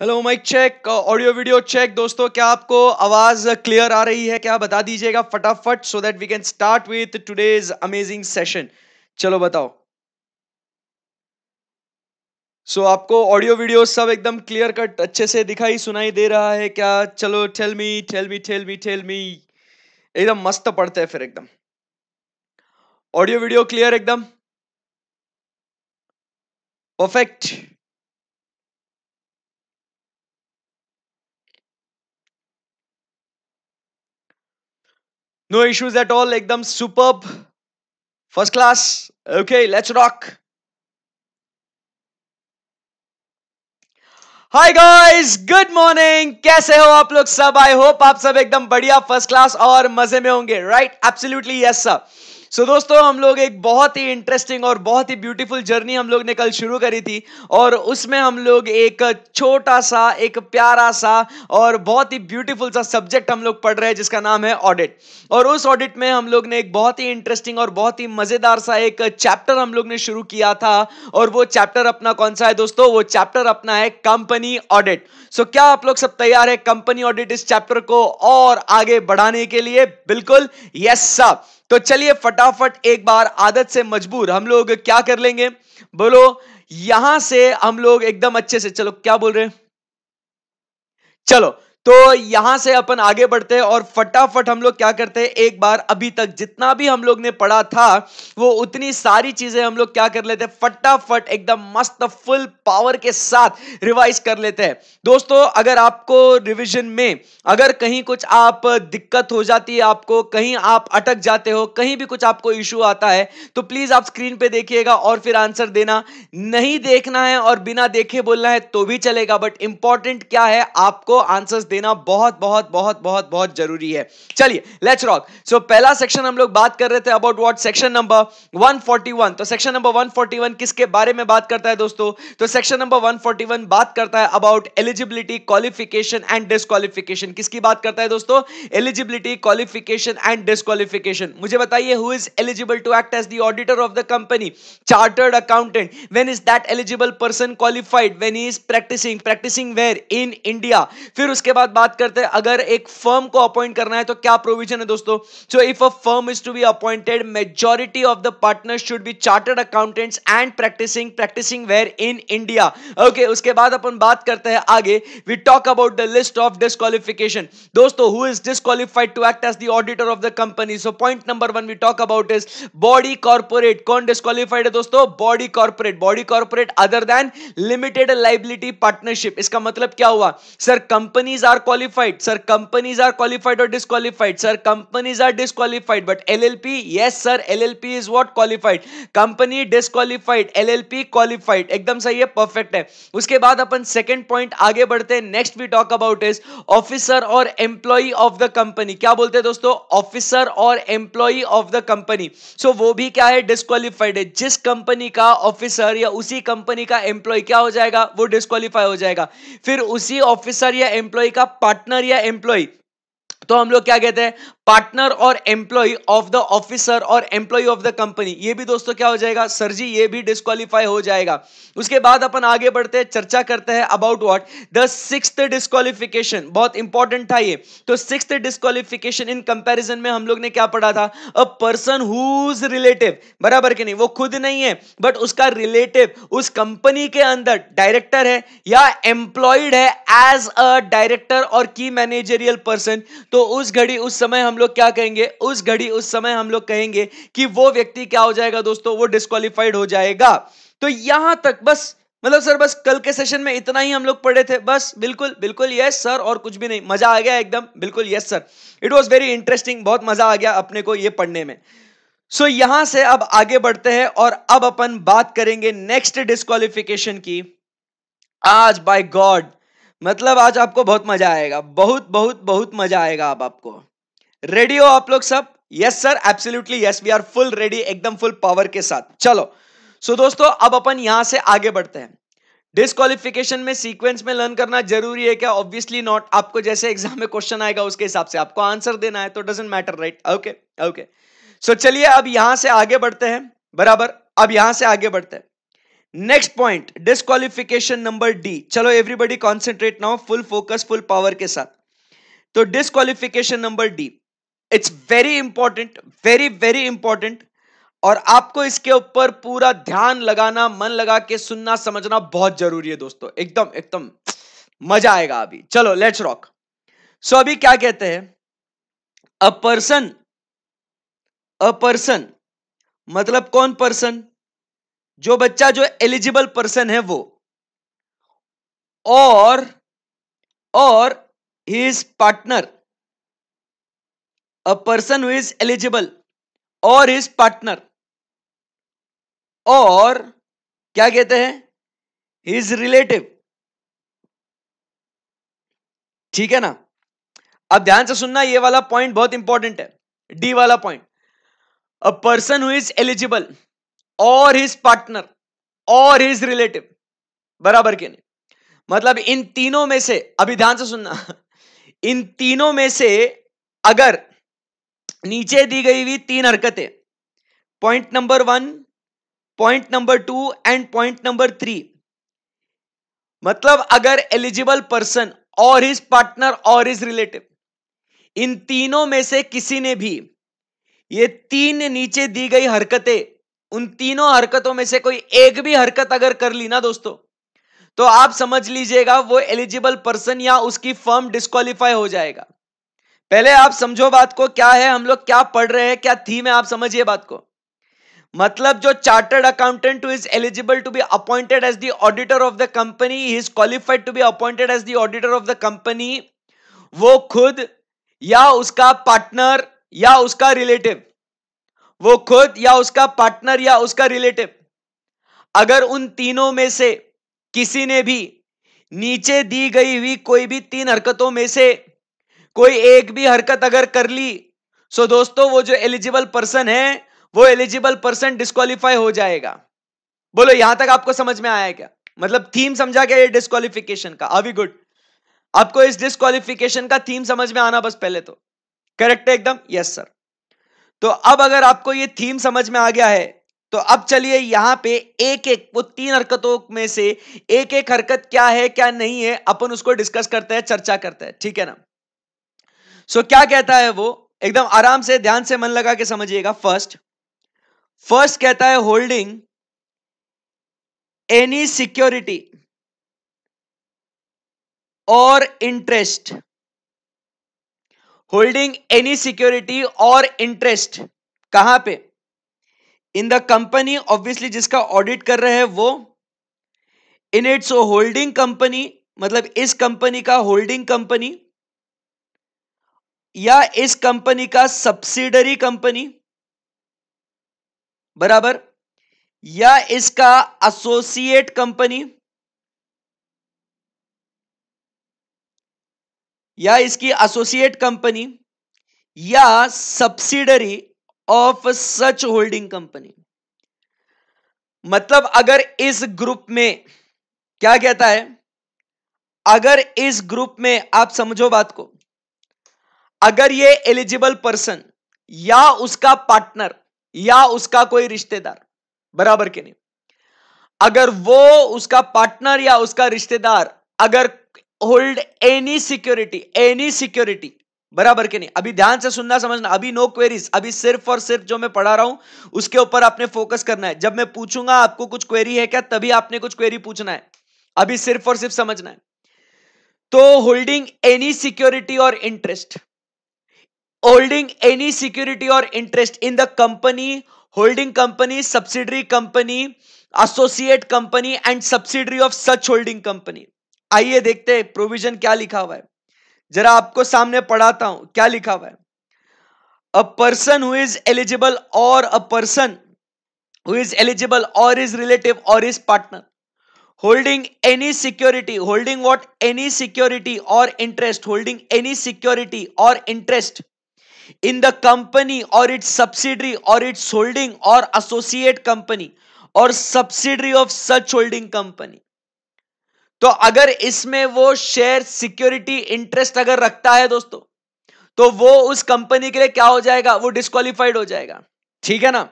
Hello mike check, audio video check. दोस्तों, क्या आपको आवाज क्लियर आ रही है? क्या बता दीजिएगा फटाफट, so that we can start with today's amazing session. चलो बताओ। आपको ऑडियो वीडियो सब एकदम क्लियर कट अच्छे से दिखाई सुनाई दे रहा है क्या? चलो tell me tell me tell me tell me. एकदम मस्त पढ़ते हैं फिर एकदम। ऑडियो वीडियो क्लियर एकदम perfect. No issues at all, एकदम superb, first class. Okay, let's rock. Hi guys, good morning. कैसे हो आप लोग सब? आई होप आप सब एकदम बढ़िया, फर्स्ट क्लास और मजे में होंगे, राइट? Absolutely yes sir. दोस्तों, हम लोग एक बहुत ही इंटरेस्टिंग और बहुत ही ब्यूटीफुल जर्नी हम लोग ने कल शुरू करी थी, और उसमें हम लोग एक छोटा सा, एक प्यारा सा और बहुत ही ब्यूटीफुल सा सब्जेक्ट हम लोग पढ़ रहे हैं जिसका नाम है ऑडिट। और उस ऑडिट में हम लोग ने एक बहुत ही इंटरेस्टिंग और बहुत ही मजेदार सा एक चैप्टर हम लोग ने शुरू किया था। और वो चैप्टर अपना कौन सा है दोस्तों? वो चैप्टर अपना है कंपनी ऑडिट। क्या आप लोग सब तैयार है कंपनी ऑडिट इस चैप्टर को और आगे बढ़ाने के लिए? बिल्कुल यस सर। चलिए फटाफट एक बार आदत से मजबूर हम लोग क्या कर लेंगे, बोलो। यहां से हम लोग एकदम अच्छे से, चलो क्या बोल रहे हैं, चलो यहां से अपन आगे बढ़ते हैं और फटाफट हम लोग क्या करते हैं, एक बार अभी तक जितना भी हम लोग ने पढ़ा था वो उतनी सारी चीजें हम लोग क्या कर लेते हैं, फटाफट एकदम मस्त फुल पावर के साथ रिवाइज कर लेते हैं। दोस्तों, अगर आपको रिवीजन में अगर कहीं कुछ आप दिक्कत हो जाती है, आपको कहीं आप अटक जाते हो, कहीं भी कुछ आपको इश्यू आता है, तो प्लीज आप स्क्रीन पे देखिएगा और फिर आंसर देना। नहीं देखना है और बिना देखे बोलना है तो भी चलेगा, बट इंपॉर्टेंट क्या है, आपको आंसर्स देना बहुत बहुत बहुत बहुत बहुत जरूरी है। चलिए लेट्स रॉक। पहला सेक्शन हम लोग बात कर रहे थे about what, section number 141। Section number 141 किसके बारे में बात करता है दोस्तों? सेक्शन नंबर 141 बात करता है about eligibility, qualification and disqualification. किसकी बात करता है दोस्तों? Eligibility, qualification and disqualification. मुझे बताइए, who is eligible to act as the auditor of the company? Chartered accountant. When is that eligible person qualified? When he is practicing where? In India. फिर उसके बाद बात करते हैं, अगर एक फर्म को अपॉइंट करना है तो क्या प्रोविजन है दोस्तों? If a firm is to be appointed, majority of the partners should be chartered accountants and practicing where? In India. Okay, उसके बाद अपन बात करते हैं आगे, we talk about the list of disqualification. दोस्तों, who is disqualified to act as the auditor of the company? Point number 1 we talk about is body corporate. कौन disqualified है दोस्तों? Body corporate other than limited liability partnership. इसका मतलब क्या हुआ? Sir companies are qualified, sir companies are qualified और disqualified? Sir companies are disqualified, but LLP, yes sir, LLP is what? Qualified. Company disqualified, LLP qualified. एकदम सही है, perfect है। उसके बाद अपन सेकंड पॉइंट आगे बढ़ते हैं। Next we talk about is officer और एम्प्लॉय ऑफ द कंपनी। क्या बोलते हैं दोस्तों? ऑफिसर और एम्प्लॉय ऑफ द कंपनी। वो भी क्या है? डिस्क्वालिफाइड है। जिस कंपनी का ऑफिसर या उसी कंपनी का एम्प्लॉय क्या हो जाएगा? वो डिस्क्वालीफाई हो जाएगा। फिर उसी ऑफिसर या एम्प्लॉय का पार्टनर या एम्प्लॉय, तो हम लोग क्या कहते हैं? पार्टनर और एम्प्लॉय ऑफ द ऑफिसर और एम्प्लॉय ऑफ द कंपनी। ये भी दोस्तों क्या हो जाएगा? सर जी ये भी डिस्क्वालीफाई हो जाएगा। उसके बाद अपन आगे बढ़ते हैं, चर्चा करते हैं about what, the sixth disqualification. बहुत इंपॉर्टेंट था ये। सिक्स्थ डिस्क्वालिफिकेशन इन कंपैरिजन में हम लोग ने क्या पढ़ा था? अ पर्सन हुज रिलेटिव, बराबर के नहीं, वो खुद नहीं है बट उसका रिलेटिव उस कंपनी के अंदर डायरेक्टर है या एम्प्लॉयड है एज अ डायरेक्टर और की मैनेजरियल पर्सन, तो उस घड़ी उस समय हम लोग क्या कहेंगे? उस घड़ी उस समय हम लोग कहेंगे कि वो व्यक्ति क्या हो जाएगा दोस्तों? वो डिस्क्वालिफाइड हो जाएगा। यहां तक बस, मतलब सर बस कल के सेशन में इतना ही हम लोग पढ़े थे बस? बिल्कुल बिल्कुल यस सर, और कुछ भी नहीं। मजा आ गया एकदम? बिल्कुल yes sir, it was very interesting, बहुत मजा आ गया अपने को ये पढ़ने में। यहां से अब आगे बढ़ते हैं और अब अपन बात करेंगे नेक्स्ट डिस्क्वालिफिकेशन की। आज बाय गॉड, मतलब आज आपको बहुत मजा आएगा, बहुत बहुत बहुत मजा आएगा। अब आपको रेडी हो आप लोग सब? Yes sir, absolutely yes, we are full ready, एकदम फुल पावर के साथ। चलो दोस्तों, अब अपन यहां से आगे बढ़ते हैं। डिस्क्वालिफिकेशन में सीक्वेंस में लर्न करना जरूरी है क्या? Obviously not. आपको जैसे एग्जाम में क्वेश्चन आएगा उसके हिसाब से आपको आंसर देना है, तो doesn't matter, right? Okay okay. चलिए अब यहां से आगे बढ़ते हैं, बराबर। अब यहां से आगे बढ़ते हैं। Next point, disqualification number D. चलो everybody concentrate now, full focus, full power के साथ। तो disqualification number D, it's very important, very very important, और आपको इसके ऊपर पूरा ध्यान लगाना, मन लगा के सुनना, समझना बहुत जरूरी है दोस्तों। एकदम एकदम मजा आएगा अभी। चलो लेट्स रॉक। सो अभी क्या कहते हैं, अ पर्सन मतलब कौन पर्सन? जो बच्चा, जो एलिजिबल पर्सन है वो, और his partner, a person who is eligible और हिज पार्टनर, और क्या कहते हैं, हिज रिलेटिव। ठीक है ना? अब ध्यान से सुनना, ये वाला पॉइंट बहुत इंपॉर्टेंट है, डी वाला point. A person who is eligible और हिज पार्टनर और हिज रिलेटिव, बराबर के नहीं? मतलब इन तीनों में से, अभी ध्यान से सुनना, इन तीनों में से अगर नीचे दी गई हुई तीन हरकतें, point number 1, point number 2 and point number 3, मतलब अगर एलिजिबल पर्सन और हिज पार्टनर और हिज रिलेटिव, इन तीनों में से किसी ने भी ये तीन नीचे दी गई हरकतें, उन तीनों हरकतों में से कोई एक भी हरकत अगर कर ली ना दोस्तों, तो आप समझ लीजिएगा वो एलिजिबल पर्सन या उसकी फर्म डिस्क्वालीफाई हो जाएगा। पहले आप समझो बात को, क्या है, हम लोग क्या पढ़ रहे हैं, क्या थीम है, आप समझिए बात को। मतलब जो chartered accountant who is eligible to be appointed as the auditor of the company, he is qualified to be appointed as the auditor of the company, वो खुद या उसका पार्टनर या उसका रिलेटिव, वो खुद या उसका पार्टनर या उसका रिलेटिव, अगर उन तीनों में से किसी ने भी नीचे दी गई हुई कोई भी तीन हरकतों में से कोई एक भी हरकत अगर कर ली, सो दोस्तों वो जो एलिजिबल पर्सन है, वो एलिजिबल पर्सन डिस्क्वालीफाई हो जाएगा। बोलो यहां तक आपको समझ में आया क्या? मतलब थीम समझा क्या ये डिस्क्वालिफिकेशन का? अभी गुड, आपको इस डिस्क्वालिफिकेशन का थीम समझ में आना बस पहले तो करेक्ट है एकदम? Yes sir. तो अब अगर आपको ये थीम समझ में आ गया है, तो अब चलिए यहां पे एक एक वो तीन हरकतों में से एक एक हरकत क्या है क्या नहीं है, अपन उसको डिस्कस करते हैं, चर्चा करते हैं, ठीक है ना? सो क्या कहता है वो, एकदम आराम से ध्यान से मन लगा के समझिएगा। फर्स्ट कहता है होल्डिंग एनी सिक्योरिटी और इंटरेस्ट, होल्डिंग एनी सिक्योरिटी और इंटरेस्ट कहां पे? इन द कंपनी, ऑब्वियसली जिसका ऑडिट कर रहे हैं वो, इन इट्स होल्डिंग कंपनी, मतलब इस कंपनी का होल्डिंग कंपनी, या इस कंपनी का सब्सिडरी कंपनी, बराबर, या इसका एसोसिएट कंपनी, या इसकी एसोसिएट कंपनी, या subsidiary of such holding company. मतलब अगर इस ग्रुप में, क्या कहता है, अगर इस ग्रुप में, आप समझो बात को, अगर ये एलिजिबल पर्सन या उसका पार्टनर या उसका कोई रिश्तेदार, बराबर के नहीं, अगर वो उसका पार्टनर या उसका रिश्तेदार अगर होल्ड एनी सिक्योरिटी, बराबर के नहीं? अभी ध्यान से सुनना, समझना, अभी नो क्वेरीज, अभी सिर्फ और सिर्फ जो मैं पढ़ा रहा हूं उसके ऊपर आपने फोकस करना है। जब मैं पूछूंगा आपको कुछ क्वेरी है क्या, तभी आपने कुछ क्वेरी पूछना है, अभी सिर्फ और सिर्फ समझना है। तो होल्डिंग एनी सिक्योरिटी और interest, holding any security or interest in the company, holding company, subsidiary company, associate company and subsidiary of such holding company। आइए देखते हैं प्रोविजन क्या लिखा हुआ है, जरा आपको सामने पढ़ाता हूं क्या लिखा हुआ है। A person who is eligible or a person who is eligible or his relative or his partner holding any security, holding what? Any security or interest, holding any security or interest in the company or its subsidiary or its holding or associate company or subsidiary of such holding company। तो अगर इसमें वो share, security, interest अगर रखता है दोस्तों, तो वो उस कंपनी के लिए क्या हो जाएगा, वो डिस्क्वालिफाइड हो जाएगा। ठीक है ना?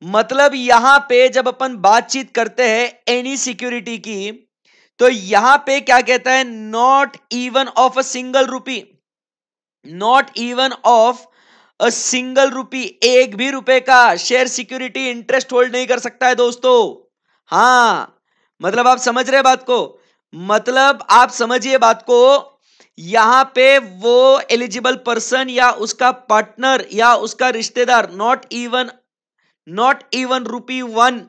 मतलब यहां पे जब अपन बातचीत करते हैं एनी सिक्योरिटी की, तो यहां पे क्या कहता है, not even of a single rupee, not even of a single rupee, एक भी रुपए का शेयर सिक्योरिटी इंटरेस्ट होल्ड नहीं कर सकता है दोस्तों। हां, मतलब आप समझ रहे बात को, मतलब आप समझिए बात को, यहां पे वो एलिजिबल पर्सन या उसका पार्टनर या उसका रिश्तेदार, नॉट इवन रुपी वन,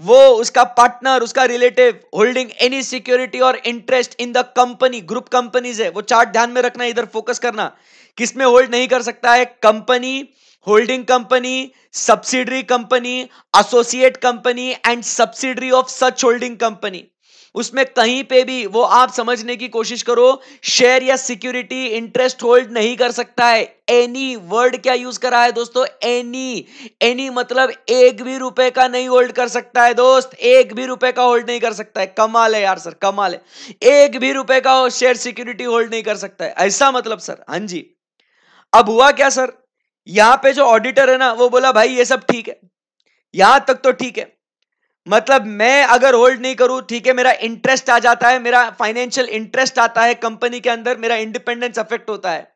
वो उसका पार्टनर, उसका रिलेटिव होल्डिंग एनी सिक्योरिटी और interest in the company, group companies है वो चार्ट ध्यान में रखना, इधर फोकस करना, किसमें होल्ड नहीं कर सकता है, company, holding company, subsidiary company, associate company and subsidiary of such holding company, उसमें कहीं पे भी वो आप समझने की कोशिश करो, शेयर या सिक्योरिटी इंटरेस्ट होल्ड नहीं कर सकता है। एनी वर्ड क्या यूज करा है दोस्तों, एनी, एनी मतलब एक भी रुपए का नहीं होल्ड कर सकता है दोस्त, एक भी रुपए का होल्ड नहीं कर सकता है। कमाल है यार सर, कमाल है, एक भी रुपए का शेयर सिक्योरिटी होल्ड नहीं कर सकता है, ऐसा मतलब सर। हाँ जी, अब हुआ क्या सर, यहां पे जो ऑडिटर है ना वो बोला भाई ये सब ठीक है, यहां तक तो ठीक है, मतलब मैं अगर होल्ड नहीं करूं ठीक है, मेरा इंटरेस्ट आ जाता है, मेरा फाइनेंशियल इंटरेस्ट आता है कंपनी के अंदर, मेरा इंडिपेंडेंस अफेक्ट होता है,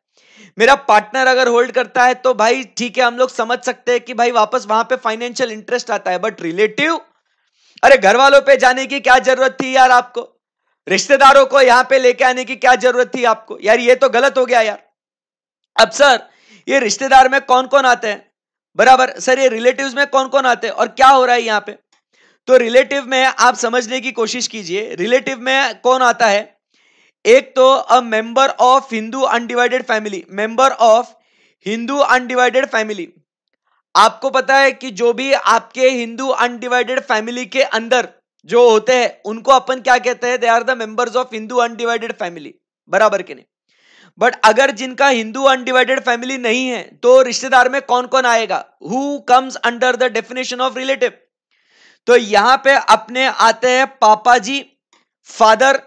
मेरा पार्टनर अगर होल्ड करता है तो भाई ठीक है, हम लोग समझ सकते हैं कि भाई वापस वहां पे फाइनेंशियल इंटरेस्ट आता है, बट रिलेटिव, अरे घर वालों पे जाने की क्या जरूरत थी यार आपको, रिश्तेदारों को यहां पे लेके आने की क्या जरूरत थी आपको यार, ये तो गलत हो गया यार। अब सर ये रिश्तेदार में कौन कौन आते हैं, बराबर सर, ये रिलेटिव्स में कौन कौन आते हैं और क्या हो रहा है यहां पे, तो रिलेटिव में आप समझने की कोशिश कीजिए, रिलेटिव में कौन आता है, एक तो a member of Hindu undivided family, member of Hindu undivided family, आपको पता है कि जो भी आपके हिंदू अनडिवाइडेड फैमिली के अंदर जो होते हैं उनको अपन क्या कहते हैं, they are the members of Hindu undivided family, बराबर के नहीं, बट अगर जिनका हिंदू अनडिवाइडेड फैमिली नहीं है तो रिश्तेदार में कौन कौन आएगा, who comes under the definition of relative, तो यहां पे अपने आते हैं पापा जी, फादर,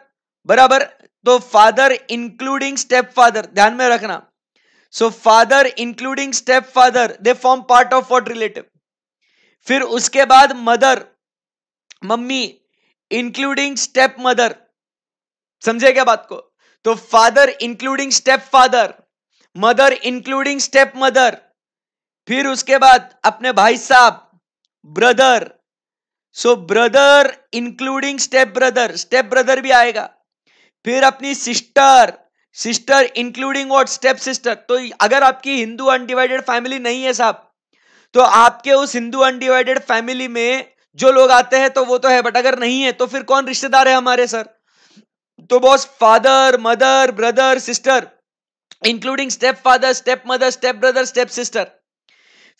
बराबर, तो फादर इंक्लूडिंग स्टेप फादर, ध्यान में रखना, सो father including step father they form part of what, relative. फिर उसके बाद mother, mummy including step mother, समझे क्या बात को, तो father including step father, mother including step mother, फिर उसके बाद अपने भाई साहब, ब्रदर, सो ब्रदर इंक्लूडिंग स्टेप ब्रदर भी आएगा, फिर अपनी sister, sister including what, step sister. तो अगर आपकी हिंदू अनडिवाइडेड फैमिली नहीं है साहब, तो आपके उस हिंदू अनडिवाइडेड फैमिली में जो लोग आते हैं तो वो तो है, बट अगर नहीं है तो फिर कौन रिश्तेदार है हमारे सर, तो boss father, mother, brother, sister including step father, step mother, step brother, step sister.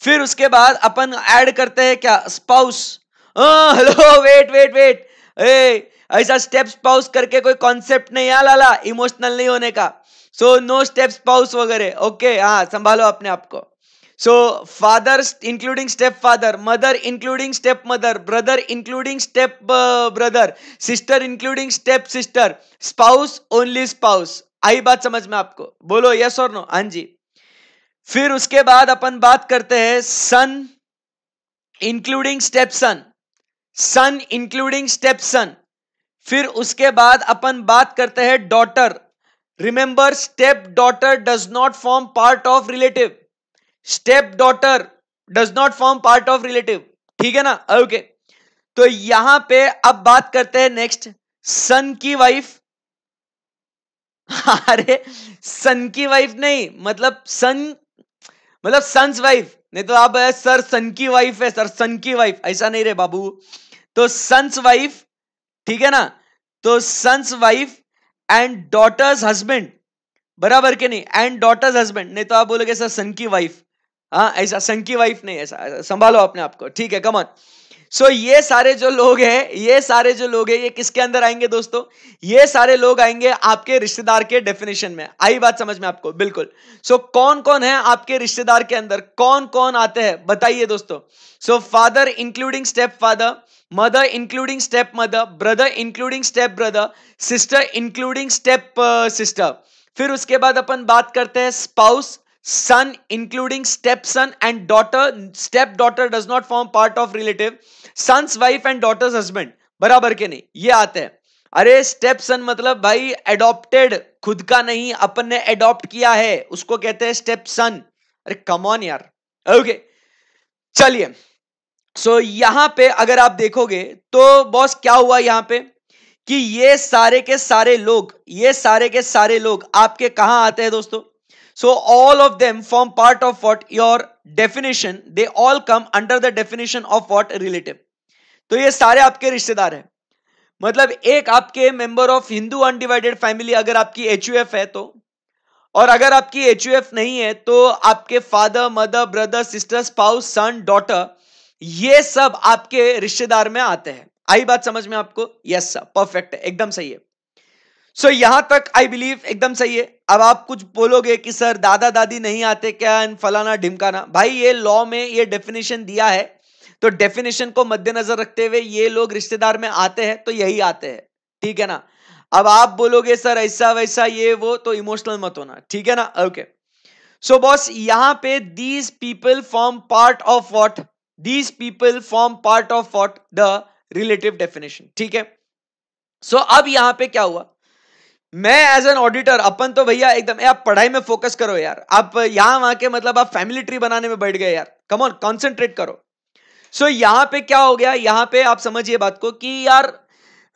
फिर उसके बाद अपन ऐड करते हैं क्या, spouse, hello wait wait wait, ए ऐसा स्टेप स्पाउस करके कोई कॉन्सेप्ट नहीं है लाला, इमोशनल नहीं होने का, सो नो स्टेप स्पाउस वगैरह, ओके, हाँ संभालो अपने आप को। So father including step father, mother including step mother, brother including step brother, sister including step sister, spouse only spouse, आई बात समझ में आपको, बोलो यस और नो, हाँ जी। फिर उसके बाद अपन बात करते हैं सन इंक्लूडिंग स्टेप सन, सन इंक्लूडिंग स्टेप सन, फिर उसके बाद अपन बात करते हैं daughter, remember step daughter does not form part of relative, step daughter does not form part of relative, ठीक है ना, ओके। तो यहां पे अब बात करते हैं नेक्स्ट, सन की वाइफ, अरे सन की वाइफ नहीं, मतलब सन, मतलब सन्स वाइफ, नहीं तो आप सर सन की वाइफ है, सर सन की वाइफ, ऐसा नहीं रे बाबू, तो सन्स वाइफ, ठीक है ना, तो son's wife and daughter's husband, बराबर के नहीं, एंड डॉटर्स हस्बैंड, नहीं तो आप बोलोगे सर सन की वाइफ, हाँ ऐसा सन की वाइफ नहीं, ऐसा संभालो अपने आप को, ठीक है, कम ऑन। सो ये सारे जो लोग हैं, ये सारे जो लोग हैं, ये किसके अंदर आएंगे दोस्तों, ये सारे लोग आएंगे आपके रिश्तेदार के डेफिनेशन में, आई बात समझ में आपको, बिल्कुल। सो कौन कौन है आपके रिश्तेदार के अंदर, कौन कौन आते हैं बताइए दोस्तों, सो father including step father, mother including step mother, brother including step brother, sister including step sister, फिर उसके बाद अपन बात करते हैं spouse, son including stepson and daughter. Stepdaughter does not form part of relative. son's wife and daughter's husband, बराबर के नहीं, ये आते हैं. अरे स्टेप सन मतलब भाई एडॉप्टेड, खुद का नहीं, अपन ने एडॉप्ट किया है, उसको कहते हैं स्टेप सन. अरे कम ऑन यार. ओके चलिए. सो यहां पे अगर आप देखोगे तो बॉस क्या हुआ यहां पे कि ये सारे के सारे लोग आपके कहां आते हैं दोस्तों. So all of them form part of what your definition, they all come under the definition of what relative. तो ये सारे आपके रिश्तेदार हैं. मतलब एक आपके member of Hindu undivided family अगर आपकी एचयूएफ है तो, और अगर आपकी एचयूएफ नहीं है तो आपके father, mother, brother, sister, spouse, son, daughter, ये सब आपके रिश्तेदार में आते हैं. आई बात समझ में आपको? यस सर, परफेक्ट है, एकदम सही है. सो यहां तक आई बिलीव एकदम सही है. अब आप कुछ बोलोगे कि सर दादा दादी नहीं आते क्या, फलाना ढिमकाना. भाई ये लॉ में ये डेफिनेशन दिया है, तो डेफिनेशन को मद्देनजर रखते हुए ये लोग रिश्तेदार में आते हैं तो यही आते हैं, ठीक है ना. अब आप बोलोगे सर ऐसा वैसा ये वो, तो इमोशनल मत होना, ठीक है ना. ओके. सो बॉस यहां पे these people form part of what, these people form part of what the relative definition, ठीक है. सो अब यहां पे क्या हुआ, मैं एज एन ऑडिटर, अपन तो भैया एकदम, आप पढ़ाई में फोकस करो यार, आप यहां वहां के मतलब आप फैमिली ट्री बनाने में बैठ गए यार. कम ऑन, कॉन्सेंट्रेट करो. सो यहां पे क्या हो गया, यहां पे आप समझिए बात को कि यार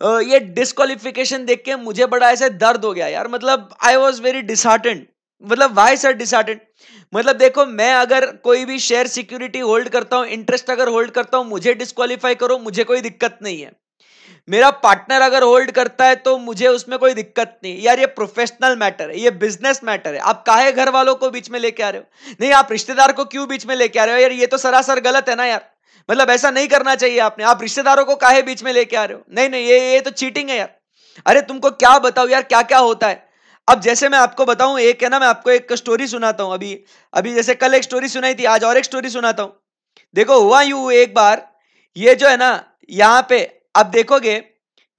ये डिस्क्वालिफिकेशन देख के मुझे बड़ा ऐसे दर्द हो गया यार. मतलब आई वॉज वेरी डिसहार्टेंड. मतलब वाई सर डिसहार्टेंड? मतलब देखो, मैं अगर कोई भी शेयर सिक्योरिटी होल्ड करता हूं, इंटरेस्ट अगर होल्ड करता हूं, मुझे डिस्क्वालीफाई करो, मुझे कोई दिक्कत नहीं है. मेरा पार्टनर अगर होल्ड करता है तो मुझे उसमें कोई दिक्कत नहीं यार. ये प्रोफेशनल मैटर है, ये बिजनेस मैटर है. आप काहे घर वालों को बीच में लेके आ रहे हो? नहीं, आप रिश्तेदार को क्यों बीच में लेके आ रहे हो यार? ये तो सरासर गलत है ना यार. मतलब ऐसा नहीं करना चाहिए आपने. आप रिश्तेदारों को काहे बीच में लेके आ रहे हो? नहीं नहीं, ये तो चीटिंग है यार. अरे तुमको क्या बताओ यार, क्या क्या होता है. अब जैसे मैं आपको बताऊं, एक है ना, मैं आपको एक स्टोरी सुनाता हूं. अभी अभी जैसे कल एक स्टोरी सुनाई थी, आज और एक स्टोरी सुनाता हूं. देखो हुआ यूं, एक बार ये जो है ना, यहां पे आप देखोगे,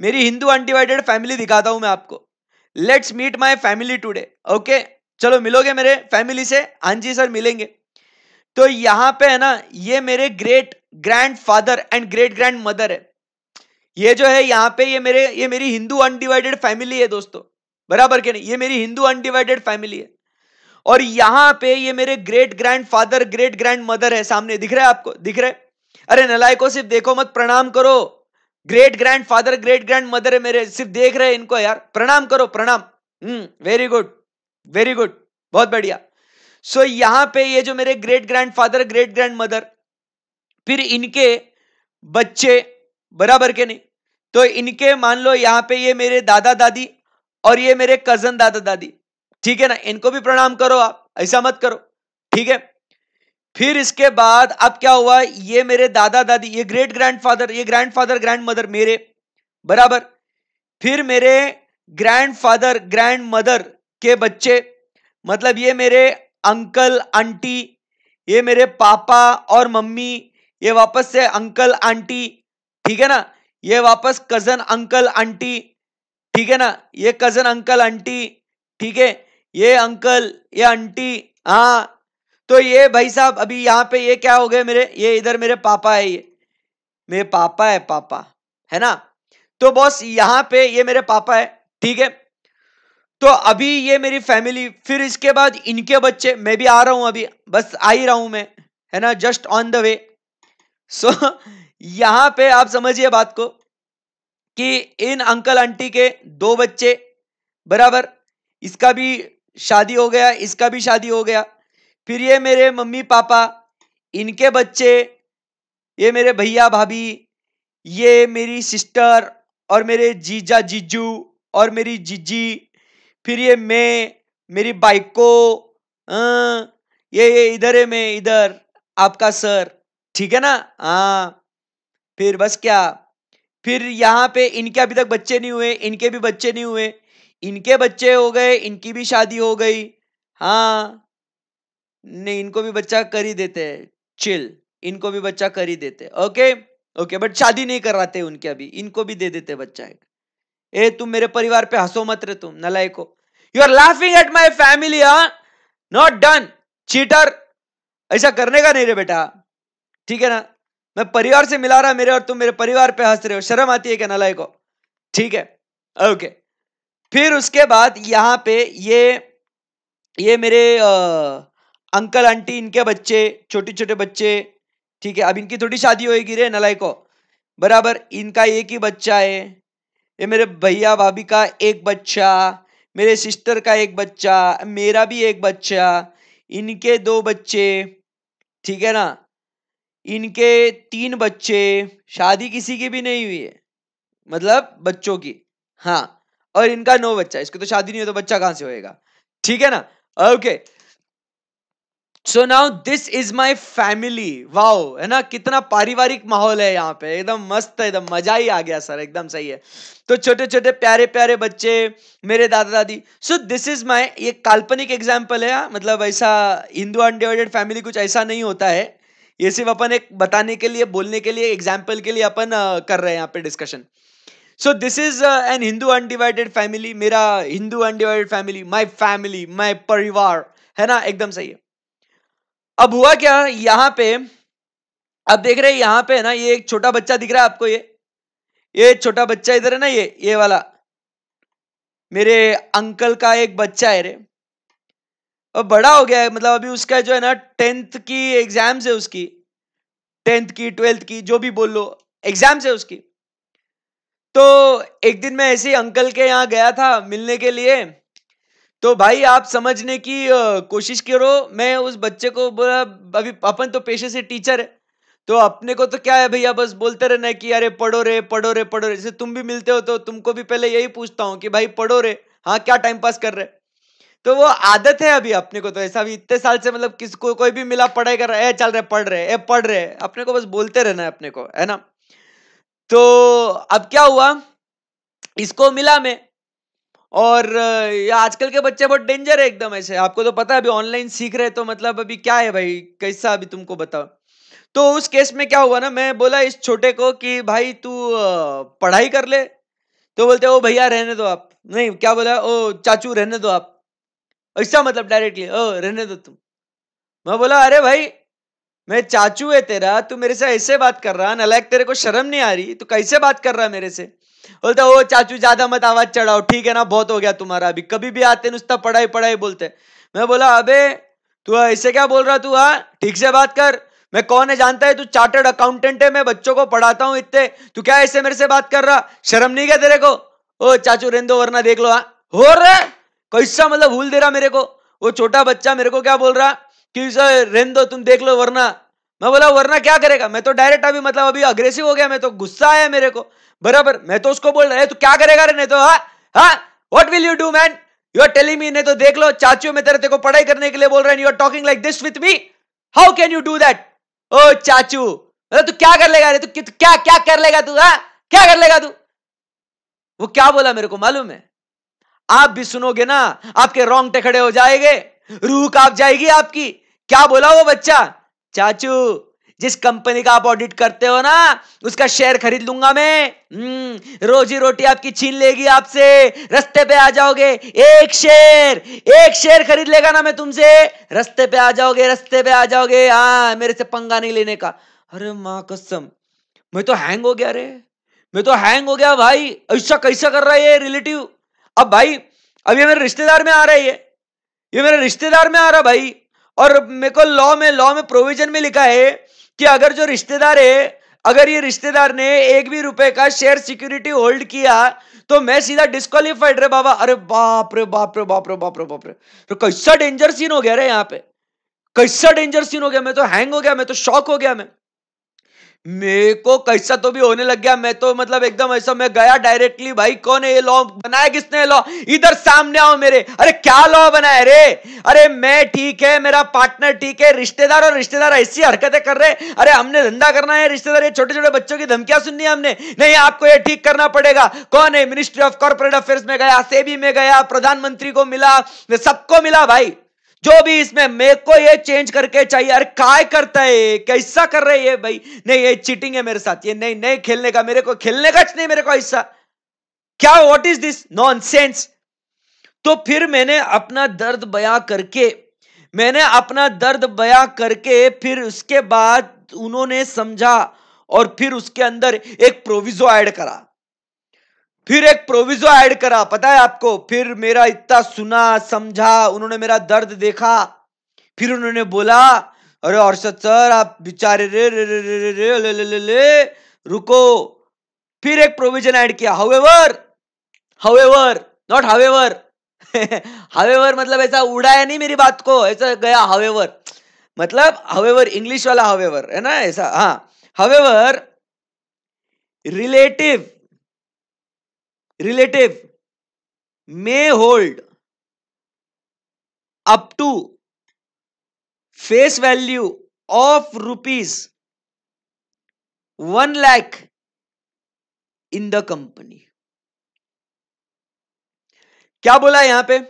मेरी हिंदू अनडिवाइडेड फैमिली दिखाता हूं मैं आपको. Let's meet my family today. Okay, चलो मिलोगे मेरे फैमिली से? हाँ जी सर मिलेंगे. तो यहां पे है ना, ये मेरे great grandfather and great grand mother है. ये जो है यहां पे, ये मेरी हिंदू अनडिवाइडेड फैमिली है दोस्तों, बराबर के नहीं, ये मेरी हिंदू अनडिवाइडेड फैमिली है. और यहां पे ये मेरे great grandfather, great grand mother है. सामने दिख रहा है आपको? दिख रहा है? अरे नलायको, सिर्फ देखो मत, प्रणाम करो. Great grandfather, great grand mother है मेरे, सिर्फ देख रहे हैं इनको यार. प्रणाम करो, प्रणाम. वेरी गुड, वेरी गुड, बहुत बढ़िया. सो यहां पे ये जो मेरे great grandfather, great grand mother, फिर इनके बच्चे, बराबर के नहीं, तो इनके मान लो यहां पे ये मेरे दादा दादी और ये मेरे कजन दादा दादी, ठीक है ना. इनको भी प्रणाम करो आप, ऐसा मत करो, ठीक है. फिर इसके बाद अब क्या हुआ, ये मेरे दादा दादी, ये ग्रेट ग्रैंडफादर, ये ग्रैंडफादर ग्रैंड मदर मेरे, बराबर. फिर मेरे ग्रैंडफादर ग्रैंड मदर के बच्चे, मतलब ये मेरे अंकल आंटी, ये मेरे पापा और मम्मी, ये वापस से अंकल आंटी, ठीक है ना. ये वापस कजन अंकल आंटी, ठीक है ना. ये कजन अंकल आंटी, ठीक है. ये अंकल, ये आंटी. हाँ, तो ये भाई साहब अभी यहां पे ये क्या हो गए मेरे, ये इधर मेरे पापा है, ये मेरे पापा है, पापा है ना. तो बॉस यहां पे ये मेरे पापा है, ठीक है. तो अभी ये मेरी फैमिली, फिर इसके बाद इनके बच्चे, मैं भी आ रहा हूं, अभी बस आ ही रहा हूं मैं, है ना, जस्ट ऑन द वे. सो यहां पे आप समझिए बात को कि इन अंकल आंटी के 2 बच्चे, बराबर, इसका भी शादी हो गया, इसका भी शादी हो गया. फिर ये मेरे मम्मी पापा, इनके बच्चे, ये मेरे भैया भाभी, ये मेरी सिस्टर और मेरे जीजा जीजू और मेरी जीजी. फिर ये मैं, मेरी बाइको, ये इधर है, मैं इधर, आपका सर, ठीक है ना. हाँ, फिर बस क्या, फिर यहां पे इनके अभी तक बच्चे नहीं हुए, इनके भी बच्चे नहीं हुए, इनके बच्चे हो गए, इनकी भी शादी हो गई. हाँ, नहीं इनको भी बच्चा कर ही देते हैं, चिल, इनको भी बच्चा कर ही देते. ओके ओके, बट शादी नहीं कराते उनके, अभी इनको भी दे देते बच्चा एक. ए तुम मेरे परिवार पे हंसो मत रे, तुम नलायको. You are laughing at my family, हाँ, नॉट डन. चीटर, ऐसा करने का नहीं रे बेटा, ठीक है ना। मैं परिवार से मिला रहा मेरे और तुम मेरे परिवार पे हंस रहे हो, शर्म आती है क्या नालायक को, ठीक है। ओके, फिर उसके बाद यहाँ पे ये मेरे अंकल आंटी, इनके बच्चे, छोटे छोटे बच्चे, ठीक है। अब इनकी थोड़ी शादी होगी रे नालायको, बराबर। इनका एक ही बच्चा है, ये मेरे भैया भाभी का एक बच्चा, मेरे सिस्टर का एक बच्चा, मेरा भी एक बच्चा, इनके 2 बच्चे, ठीक है ना। इनके 3 बच्चे, शादी किसी की भी नहीं हुई है, मतलब बच्चों की, हाँ। और इनका 9 बच्चा, इसको तो शादी नहीं हो तो बच्चा कहां से होएगा, ठीक है ना। Okay, so now this is my family, wow, है ना, कितना पारिवारिक माहौल है यहाँ पे, एकदम मस्त है, एकदम मजा ही आ गया सर, एकदम सही है। तो छोटे छोटे प्यारे प्यारे बच्चे, मेरे दादा दादी। सो दिस इज माई, ये काल्पनिक एग्जाम्पल है, मतलब ऐसा हिंदू अनडिवाइडेड फैमिली कुछ ऐसा नहीं होता है, ये सिर्फ अपन एक बताने के लिए, बोलने के लिए, एग्जाम्पल के लिए अपन कर रहे हैं यहाँ पे discussion. So this is an Hindu undivided family, मेरा हिंदू अनडिवाइडेड फैमिली, माई परिवार, है ना, एकदम सही है। अब हुआ क्या यहाँ पे, अब देख रहे हैं यहाँ पे है ना, ये एक छोटा बच्चा दिख रहा है आपको, ये छोटा बच्चा इधर है ना, ये वाला मेरे अंकल का एक बच्चा है रे, अब बड़ा हो गया है, मतलब अभी उसका जो है ना 10th की एग्जाम्स है उसकी, 10th की 12th की जो भी बोल लो, एग्जाम्स है उसकी। तो एक दिन मैं ऐसे ही अंकल के यहाँ गया था मिलने के लिए, तो भाई आप समझने की कोशिश करो, मैं उस बच्चे को बोला, अभी अपन तो पेशे से टीचर है, तो अपने को तो क्या है भैया, बस बोलते रहना है कि अरे पढ़ो रे पढ़ो रे पढ़ो रे, जैसे तुम भी मिलते हो तो तुमको भी पहले यही पूछता हूँ कि भाई पढ़ो रे, हाँ क्या टाइम पास कर रहे। तो वो आदत है अभी अपने को, तो ऐसा भी इतने साल से, मतलब किसको कोई भी मिला पढ़ाई कर रहा है, चल रहे पढ़ रहे, अपने को बस बोलते रहना है अपने को, है ना। तो अब क्या हुआ, इसको मिला मैं, और ये आजकल के बच्चे बहुत डेंजर है एकदम ऐसे, आपको तो पता है अभी ऑनलाइन सीख रहे, तो मतलब अभी क्या है भाई, कैसा अभी तुमको बताओ। तो उस केस में क्या हुआ ना, मैं बोला इस छोटे को कि भाई तू पढ़ाई कर ले, तो बोलते ओ भैया रहने दो आप, नहीं क्या बोला, ओ चाचू रहने दो आप, ऐसा मतलब डायरेक्टली, ओ रहने दो तुम। मैं बोला अरे भाई, मैं चाचू है तेरा, तू मेरे से ऐसे बात कर रहा, नालायक, तेरे को शर्म नहीं आ रही, तू कैसे बात कर रहा है मेरे से। बोलता ओ चाचू ज्यादा मत आवाज चढ़ाओ, ठीक है ना, बहुत हो गया तुम्हारा, अभी कभी भी आते नुस्ता पढ़ाई पढ़ाई बोलते। मैं बोला अबे तू ऐसे क्या बोल रहा, तू हाँ ठीक से बात कर, मैं कौन है जानता है, तू चार्टर्ड अकाउंटेंट है, मैं बच्चों को पढ़ाता हूँ इतने, तू क्या ऐसे मेरे से बात कर रहा, शर्म नहीं क्या तेरे को। ओ चाचू रहने दो वरना देख लो, हाँ हो रहा है कैसा, मतलब भूल दे रहा मेरे को, वो छोटा बच्चा मेरे को क्या बोल रहा कि सर रहने दो तुम देख लो वरना। मैं बोला वरना क्या करेगा, मैं तो डायरेक्ट अभी मतलब अभी अग्रेसिव हो गया, मैं तो गुस्सा आया मेरे को, बराबर। मैं तो उसको बोल रहा है तू क्या करेगा रे, नहीं तो हाँ हाँ what will you do man, you are telling me, नहीं तो देख लो चाचू मैं तेरे को पढ़ाई करने के लिए बोल रहा है, you are talking like this with me, how can you do that. ओ चाचू, तू क्या कर लेगा रे, तू क्या क्या कर लेगा तू, हाँ क्या कर लेगा तू। वो क्या बोला मेरे को मालूम है, आप भी सुनोगे ना आपके रोंगटे खड़े हो जाएंगे, रूह कांप जाएगी आपकी। क्या बोला वो बच्चा, चाचू जिस कंपनी का आप ऑडिट करते हो ना उसका शेयर खरीद लूंगा मैं, रोजी रोटी आपकी छीन लेगी आपसे, रास्ते पे आ जाओगे, एक शेयर खरीद लेगा ना मैं तुमसे, रास्ते पे आ जाओगे, हाँ मेरे से पंगा नहीं लेने का। अरे माँ कसम, मैं तो हैंग हो गया रे, मैं तो हैंग हो गया भाई, ऐसा कैसा कर रहा है ये रिलेटिव। अब भाई अब ये मेरे रिश्तेदार में आ रहा है, ये मेरे रिश्तेदार में आ रहा भाई, और मेरे को लॉ में प्रोविजन में लिखा है कि अगर जो रिश्तेदार है, अगर ये रिश्तेदार ने एक भी रुपए का शेयर सिक्योरिटी होल्ड किया तो मैं सीधा डिस्क्वालीफाइड रे बाबा। अरे बाप रे बाप रे बाप रे बाप रे बाप रे, तो कैसा डेंजर सीन हो गया रे यहाँ पे, कैसा डेंजर सीन हो गया, मैं तो हैंग हो गया, मैं तो शॉक हो गया, मेरे को कैसा तो भी होने लग गया, मैं तो मतलब एकदम ऐसा, मैं गया डायरेक्टली, भाई कौन है ये लॉ बनाया, किसने लॉ, इधर सामने आओ मेरे, अरे क्या लॉ बनाया रे, अरे मैं ठीक है, मेरा पार्टनर ठीक है, रिश्तेदार और रिश्तेदार ऐसी हरकतें कर रहे, अरे हमने धंधा करना है, रिश्तेदार ये छोटे छोटे बच्चों की धमकियां सुननी है हमने, नहीं आपको ये ठीक करना पड़ेगा। कौन है, मिनिस्ट्री ऑफ कॉर्पोरेट अफेयर्स में गया, सेबी में गया, प्रधानमंत्री को मिला, सबको मिला भाई, जो भी इसमें मेरे को ये चेंज करके चाहिए। अरे काय करता है, कैसा कर रहे हैं भाई, नहीं ये चीटिंग है मेरे साथ, ये नहीं नहीं खेलने का, मेरे को खेलने का नहीं, मेरे को ऐसा क्या, व्हाट इज दिस नॉनसेंस। तो फिर मैंने अपना दर्द बयां करके मैंने अपना दर्द बयां करके फिर उसके बाद उन्होंने समझा और फिर उसके अंदर एक प्रोविजो ऐड करा, फिर एक प्रोविजो ऐड करा, पता है आपको, फिर मेरा इतना सुना समझा, उन्होंने मेरा दर्द देखा, फिर उन्होंने बोला अरे अर्शद सर आप बेचारे रे रुको, फिर एक प्रोविजन ऐड किया, however, however not however however मतलब ऐसा उड़ाया नहीं मेरी बात को, ऐसा गया हाउएवर, मतलब हाउएवर इंग्लिश वाला हाउएवर है ना ऐसा, हाँ, however relative, relative may hold up to face value of rupees 1 lakh in the company. क्या बोला यहां पे,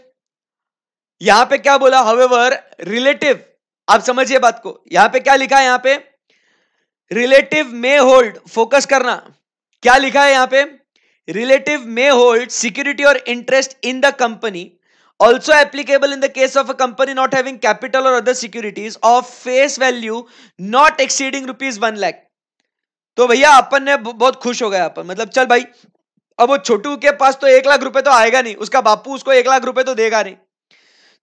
यहां पे क्या बोला, however रिलेटिव, आप समझिए बात को, यहां पे क्या लिखा है, यहां पे रिलेटिव मे होल्ड, फोकस करना, क्या लिखा है यहां पे, रिलेटिव मे होल्ड सिक्योरिटी और interest in the company, also applicable in the case of a company not having capital or other securities of face value not exceeding rupees 1 lakh. तो भैया अपन ने बहुत खुश हो गया अपन, मतलब चल भाई, अब वो छोटू के पास तो 1 लाख रुपए तो आएगा नहीं, उसका बापू उसको 1 लाख रुपए तो देगा नहीं,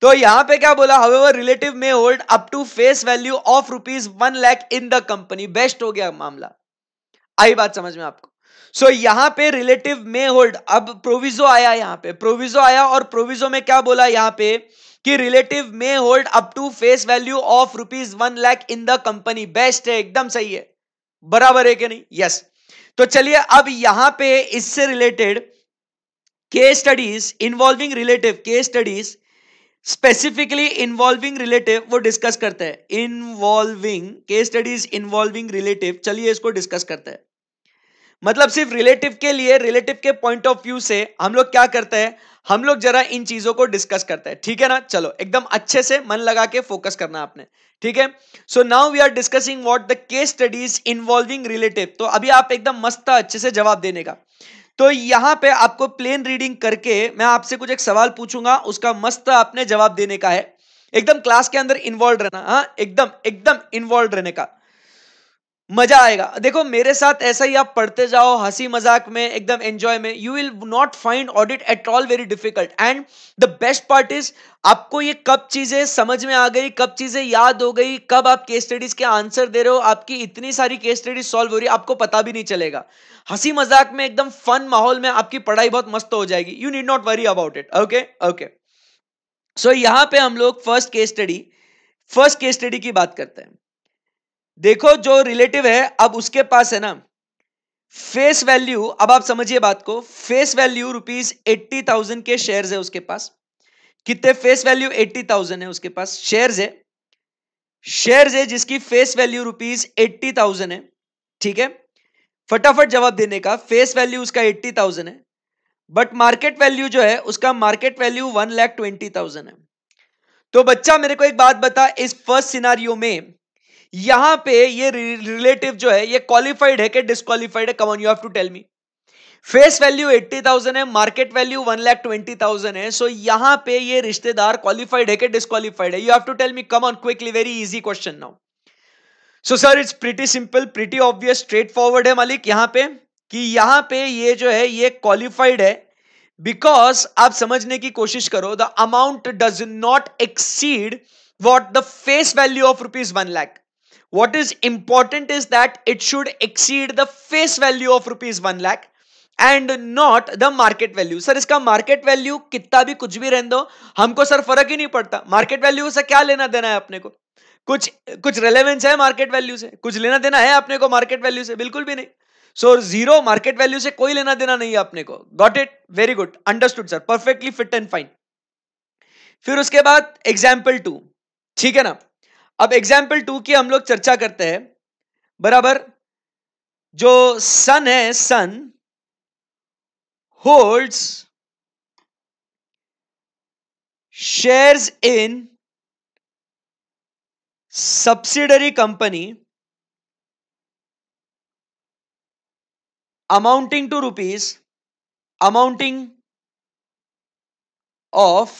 तो यहां पे क्या बोला, however relative may hold up to face value of rupees 1 lakh in the company, best हो गया मामला, आई बात समझ में आपको। सो यहां पे रिलेटिव में होल्ड, अब प्रोविजो आया, यहां पे प्रोविजो आया और प्रोविजो में क्या बोला यहां पे कि रिलेटिव में hold up to face value of rupees 1 lakh in the company, best है, एकदम सही है, बराबर है कि नहीं, यस। तो चलिए अब यहां पे इससे related case studies involving relative, case studies specifically involving relative वो डिस्कस करते हैं, involving case studies involving relative, चलिए इसको डिस्कस करते हैं। मतलब सिर्फ रिलेटिव के लिए, रिलेटिव के पॉइंट ऑफ व्यू से हम लोग क्या करते हैं, हम लोग जरा इन चीजों को डिस्कस करते हैं, ठीक है ना, चलो एकदम अच्छे से मन लगा के फोकस करना आपने, ठीक है। So now we are discussing what the case studies involving relative, तो अभी आप एकदम मस्त अच्छे से जवाब देने का, तो यहां पे आपको प्लेन रीडिंग करके मैं आपसे कुछ एक सवाल पूछूंगा, उसका मस्त आपने जवाब देने का है, एकदम क्लास के अंदर इन्वॉल्व रहना, हाँ एकदम एकदम इन्वॉल्व रहने का, मजा आएगा। देखो मेरे साथ ऐसा ही आप पढ़ते जाओ हंसी मजाक में, एकदम एंजॉय में, you will not find audit at all very difficult, and the best part is आपको ये कब चीजें समझ में आ गई, कब चीजें याद हो गई, कब आप केस स्टडीज के आंसर दे रहे हो, आपकी इतनी सारी केस स्टडीज सॉल्व हो रही है, आपको पता भी नहीं चलेगा, हंसी मजाक में एकदम फन माहौल में आपकी पढ़ाई बहुत मस्त हो जाएगी, you need not worry about it, okay okay. So यहां पे हम लोग फर्स्ट केस स्टडी की बात करते हैं। देखो जो रिलेटिव है, अब उसके पास है ना फेस वैल्यू, अब आप समझिए बात को, फेस वैल्यू रुपीज 80,000 के शेयर्स है उसके पास, कितने फेस वैल्यू 80,000 है उसके पास, शेयर्स है जिसकी फेस वैल्यू रुपीज 80,000 है, ठीक है, फटाफट जवाब देने का, फेस वैल्यू उसका 80,000 है, बट मार्केट वैल्यू जो है उसका मार्केट वैल्यू 1,20,000 है। तो बच्चा मेरे को एक बात बता, इस फर्स्ट सिनारियो में यहां पे ये रिलेटिव जो है ये क्वालिफाइड है कि डिस्क्वालिफाइड है, come on you have to tell me. Face value 80,000 है, मार्केट वैल्यू 1,20,000 है, सो यहां पे ये रिश्तेदार क्वालिफाइड है कि डिस्क्वालिफाइड है, you have to tell me, come on quickly, very easy question now. So sir it's pretty simple, pretty obvious, straightforward है मालिक, यहां पे कि यहां पे ये जो है ये क्वालिफाइड है, बिकॉज आप समझने की कोशिश करो, the amount does not exceed what the face value of rupees 1 lakh. What is important is that it should exceed the face value of rupees 1 lakh and not the market value. Sir इसका market value कितना भी कुछ भी रहने दो, हमको sir फर्क ही नहीं पड़ता, मार्केट वैल्यू से क्या लेना देना है अपने को, कुछ कुछ रेलेवेंस है मार्केट वैल्यू से, कुछ लेना देना है अपने को मार्केट वैल्यू से, बिल्कुल भी नहीं। सो जीरो, मार्केट वैल्यू से कोई लेना देना नहीं है अपने को, got it, very good, understood sir, perfectly fit and fine. फिर उसके बाद एग्जाम्पल 2, ठीक है ना, अब एग्जाम्पल 2 की हम लोग चर्चा करते हैं, बराबर। जो सन है, son holds shares in subsidiary company amounting of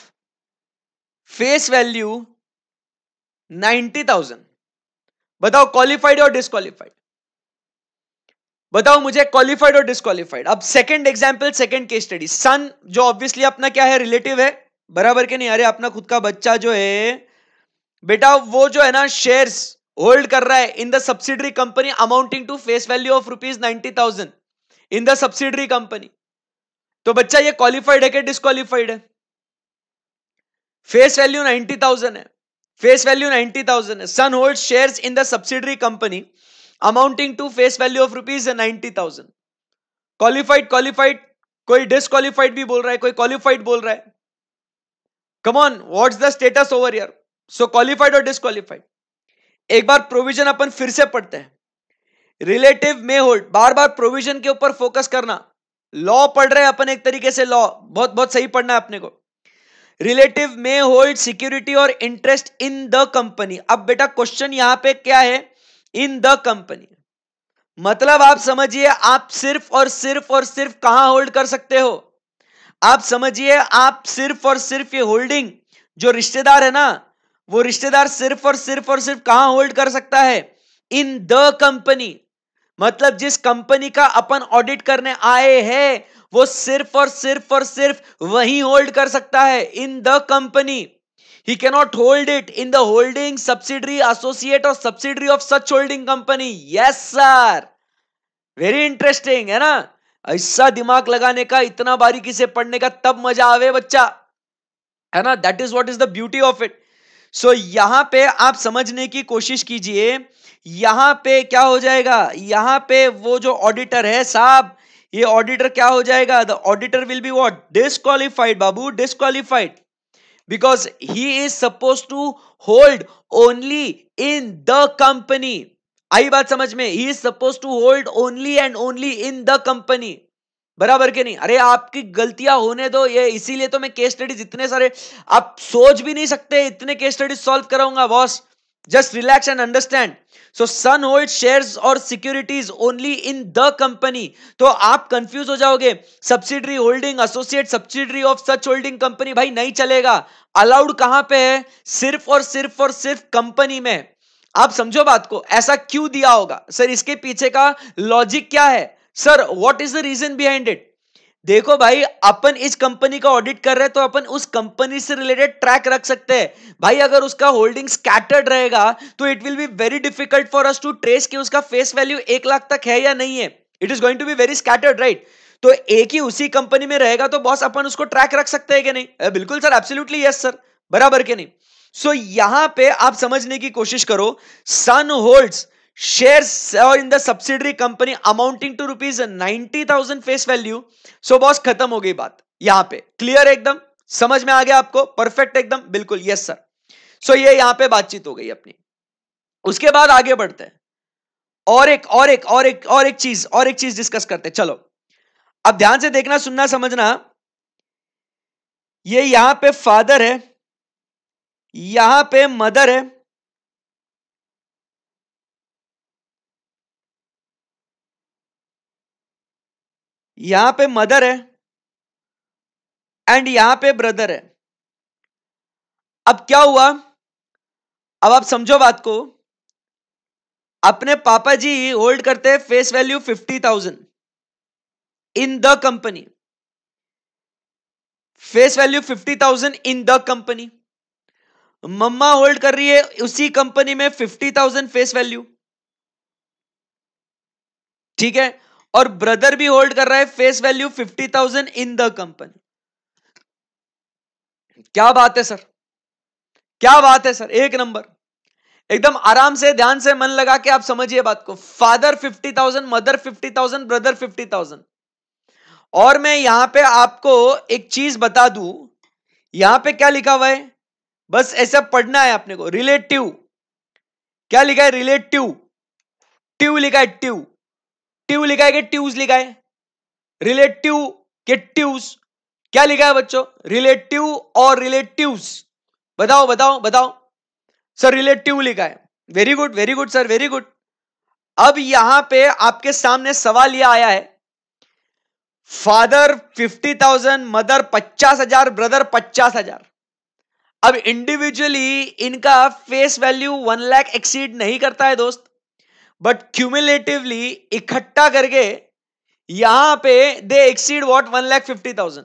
face value 90,000। बताओ क्वालिफाइड और डिस्क्वालिफाइड, बताओ मुझे क्वालिफाइड और डिस्क्वालिफाइड। अब second example, second case study, son जो ऑब्वियसली अपना क्या है, रिलेटिव है, बराबर के नहीं, अरे अपना खुद का बच्चा जो है बेटा वो जो है ना शेयर्स होल्ड कर रहा है in the subsidiary company amounting to face value of ₹90,000 in the subsidiary company. तो बच्चा ये क्वालिफाइड है कि डिस्क्वालिफाइड है? फेस वैल्यू 90,000 है, फेस वैल्यू 90,000 है। Son hold shares in the subsidiary company amounting to face value of ₹90,000। Qualified, qualified, कोई disqualified भी बोल रहा है, कोई क्वालिफाइड बोल रहा है। Come on, what's the status over here? So qualified और डिस्क्वालिफाइड। एक बार प्रोविजन अपन फिर से पढ़ते हैं। रिलेटिव में होल्ड, बार बार प्रोविजन के ऊपर फोकस करना। लॉ पढ़ रहे हैं अपन एक तरीके से, लॉ बहुत बहुत सही पढ़ना है अपने को। रिलेटिव में होल्ड सिक्योरिटी और इंटरेस्ट इन द कंपनी। अब बेटा क्वेश्चन यहां पे क्या है, इन द कंपनी, मतलब आप समझिए आप सिर्फ और सिर्फ और सिर्फ कहां होल्ड कर सकते हो? आप समझिए आप सिर्फ और सिर्फ ये होल्डिंग जो रिश्तेदार है ना, वो रिश्तेदार सिर्फ और सिर्फ और सिर्फ कहां होल्ड कर सकता है? In the company. मतलब जिस कंपनी का अपन ऑडिट करने आए हैं वो सिर्फ और सिर्फ और सिर्फ वही होल्ड कर सकता है, in the company. He can not hold it in the holding subsidiary associate और subsidiary of such holding company. Yes sir, very interesting है ना? ऐसा दिमाग लगाने का, इतना बारीकी से पढ़ने का, तब मजा आवे बच्चा, है ना? That is what is the beauty of it. So यहां पे आप समझने की कोशिश कीजिए, यहां पे क्या हो जाएगा, यहां पे वो जो ऑडिटर है साहब, ये ऑडिटर क्या हो जाएगा? The auditor will be what? Disqualified बाबू, disqualified, because he is suppose to hold only in the company. आई बात समझ में? He is suppose to hold only and only in the company, बराबर के नहीं? अरे आपकी गलतियां होने दो, ये इसीलिए तो मैं केस स्टडीज इतने सारे, आप सोच भी नहीं सकते इतने केस स्टडीज सॉल्व कराऊंगा boss. Just relax and understand. So son hold shares और securities only in the company. तो आप कंफ्यूज हो जाओगे, subsidiary holding associate subsidiary of such holding company, भाई नहीं चलेगा। अलाउड कहां पे है? सिर्फ और सिर्फ और सिर्फ कंपनी में। आप समझो बात को, ऐसा क्यों दिया होगा सर? इसके पीछे का लॉजिक क्या है sir? What is the reason behind it? देखो भाई, अपन इस कंपनी का ऑडिट कर रहे हैं तो अपन उस कंपनी से रिलेटेड ट्रैक रख सकते हैं। भाई अगर उसका होल्डिंग स्कैटर्ड रहेगा तो it will be very difficult for us to trace कि उसका फेस वैल्यू 1 लाख तक है या नहीं है। It is going to be very scattered, right? तो एक ही उसी कंपनी में रहेगा तो बॉस अपन उसको ट्रैक रख सकते हैं कि नहीं? बिल्कुल सर, एब्सोल्युटली यस सर, बराबर के नहीं? सो यहां पे आप समझने की कोशिश करो, son holds shares in the subsidiary company amounting to ₹90,000 face value. So boss खत्म हो गई बात यहां पे, क्लियर एकदम? समझ में आ गया आपको? परफेक्ट एकदम, बिल्कुल यस सर। सो ये यहां पे बातचीत हो गई अपनी। उसके बाद आगे बढ़ते हैं, और एक चीज डिस्कस करते हैं। चलो अब ध्यान से देखना, सुनना, समझना। ये यहां पे फादर है, यहां पे मदर है, यहां पे मदर है एंड यहां पे ब्रदर है। अब क्या हुआ? अब आप समझो बात को। अपने पापा जी होल्ड करते हैं face value 50,000 in the company, face value 50,000 in the company. मम्मा होल्ड कर रही है उसी कंपनी में 50,000 फेस वैल्यू, ठीक है? और ब्रदर भी होल्ड कर रहा है face value 50,000 in the company. क्या बात है सर, क्या बात है सर, एक नंबर। एकदम आराम से, ध्यान से, मन लगा के आप समझिए बात को। Father 50,000, mother 50,000, brother 50,000। और मैं यहां पे आपको एक चीज बता दूं, यहां पे क्या लिखा हुआ है, बस ऐसा पढ़ना है अपने को। रिलेटिव, क्या लिखा है? रिलेटिव, ट्यू लिखा है, ट्यू, ट्यू लिखा है कि ट्यूज लिखा है? रिलेटिव के ट्यूज, क्या लिखा है बच्चों? रिलेटिव और रिलेटिव्स। बताओ बताओ बताओ सर, रिलेटिव लिखा है। Very good, very good sir, very good. अब यहां पे आपके सामने सवाल यह आया है, फादर 50,000, मदर 50,000, ब्रदर 50,000। अब इंडिविजुअली इनका फेस वैल्यू 1 लाख एक्सीड नहीं करता है दोस्त, बट क्यूमुलेटिवली इकट्ठा करके यहां पे दे एक्सीड व्हाट 1,50,000।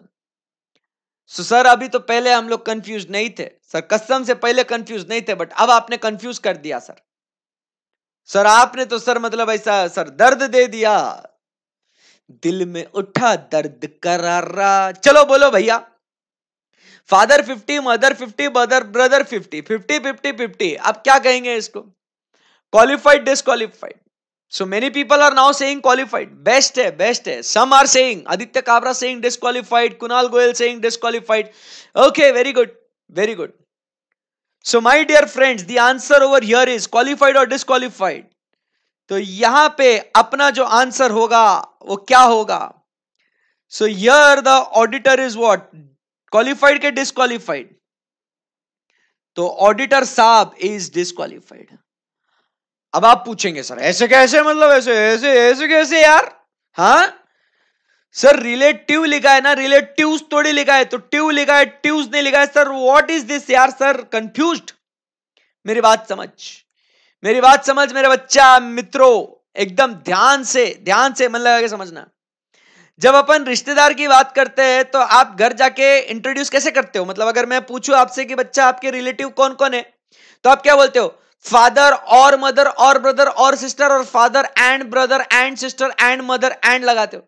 सो सर अभी तो पहले हम लोग कंफ्यूज नहीं थे सर, कसम से पहले कंफ्यूज नहीं थे, बट अब आपने कंफ्यूज कर दिया सर। सर आपने तो सर मतलब ऐसा सर दर्द दे दिया, दिल में उठा दर्द करारा। चलो बोलो भैया, फादर 50, मदर 50, ब्रदर 50, 50 50 50, अब क्या कहेंगे इसको? Qualified, disqualified? So many people are now saying qualified. Best है, best है. Some are saying, Aditya Kabra saying disqualified, Kunal Goyal saying disqualified. Okay, very good, very good. So my dear friends, the answer over here is qualified or disqualified. तो यहां पे अपना जो answer होगा वो क्या होगा? So here the auditor is what? Qualified के disqualified? तो ऑडिटर साहब इज डिसक्वालिफाइड। अब आप पूछेंगे सर ऐसे कैसे, मतलब ऐसे ऐसे ऐसे कैसे यार? हाँ सर रिलेटिव लिखा है ना, रिलेटिव्स थोड़ी लिखा है, तो ट्यू लिखा है, ट्यूज नहीं लिखा है सर। व्हाट इज दिस यार सर, कंफ्यूज्ड? मेरी बात समझ, मेरी बात समझ मेरे बच्चा मित्रों, एकदम ध्यान से मन लगा के समझना। जब अपन रिश्तेदार की बात करते हैं तो आप घर जाके इंट्रोड्यूस कैसे करते हो? मतलब अगर मैं पूछूं आपसे कि बच्चा आपके रिलेटिव कौन कौन है, तो आप क्या बोलते हो? फादर और मदर और ब्रदर और सिस्टर, और father and brother and sister and mother and लगाते हो।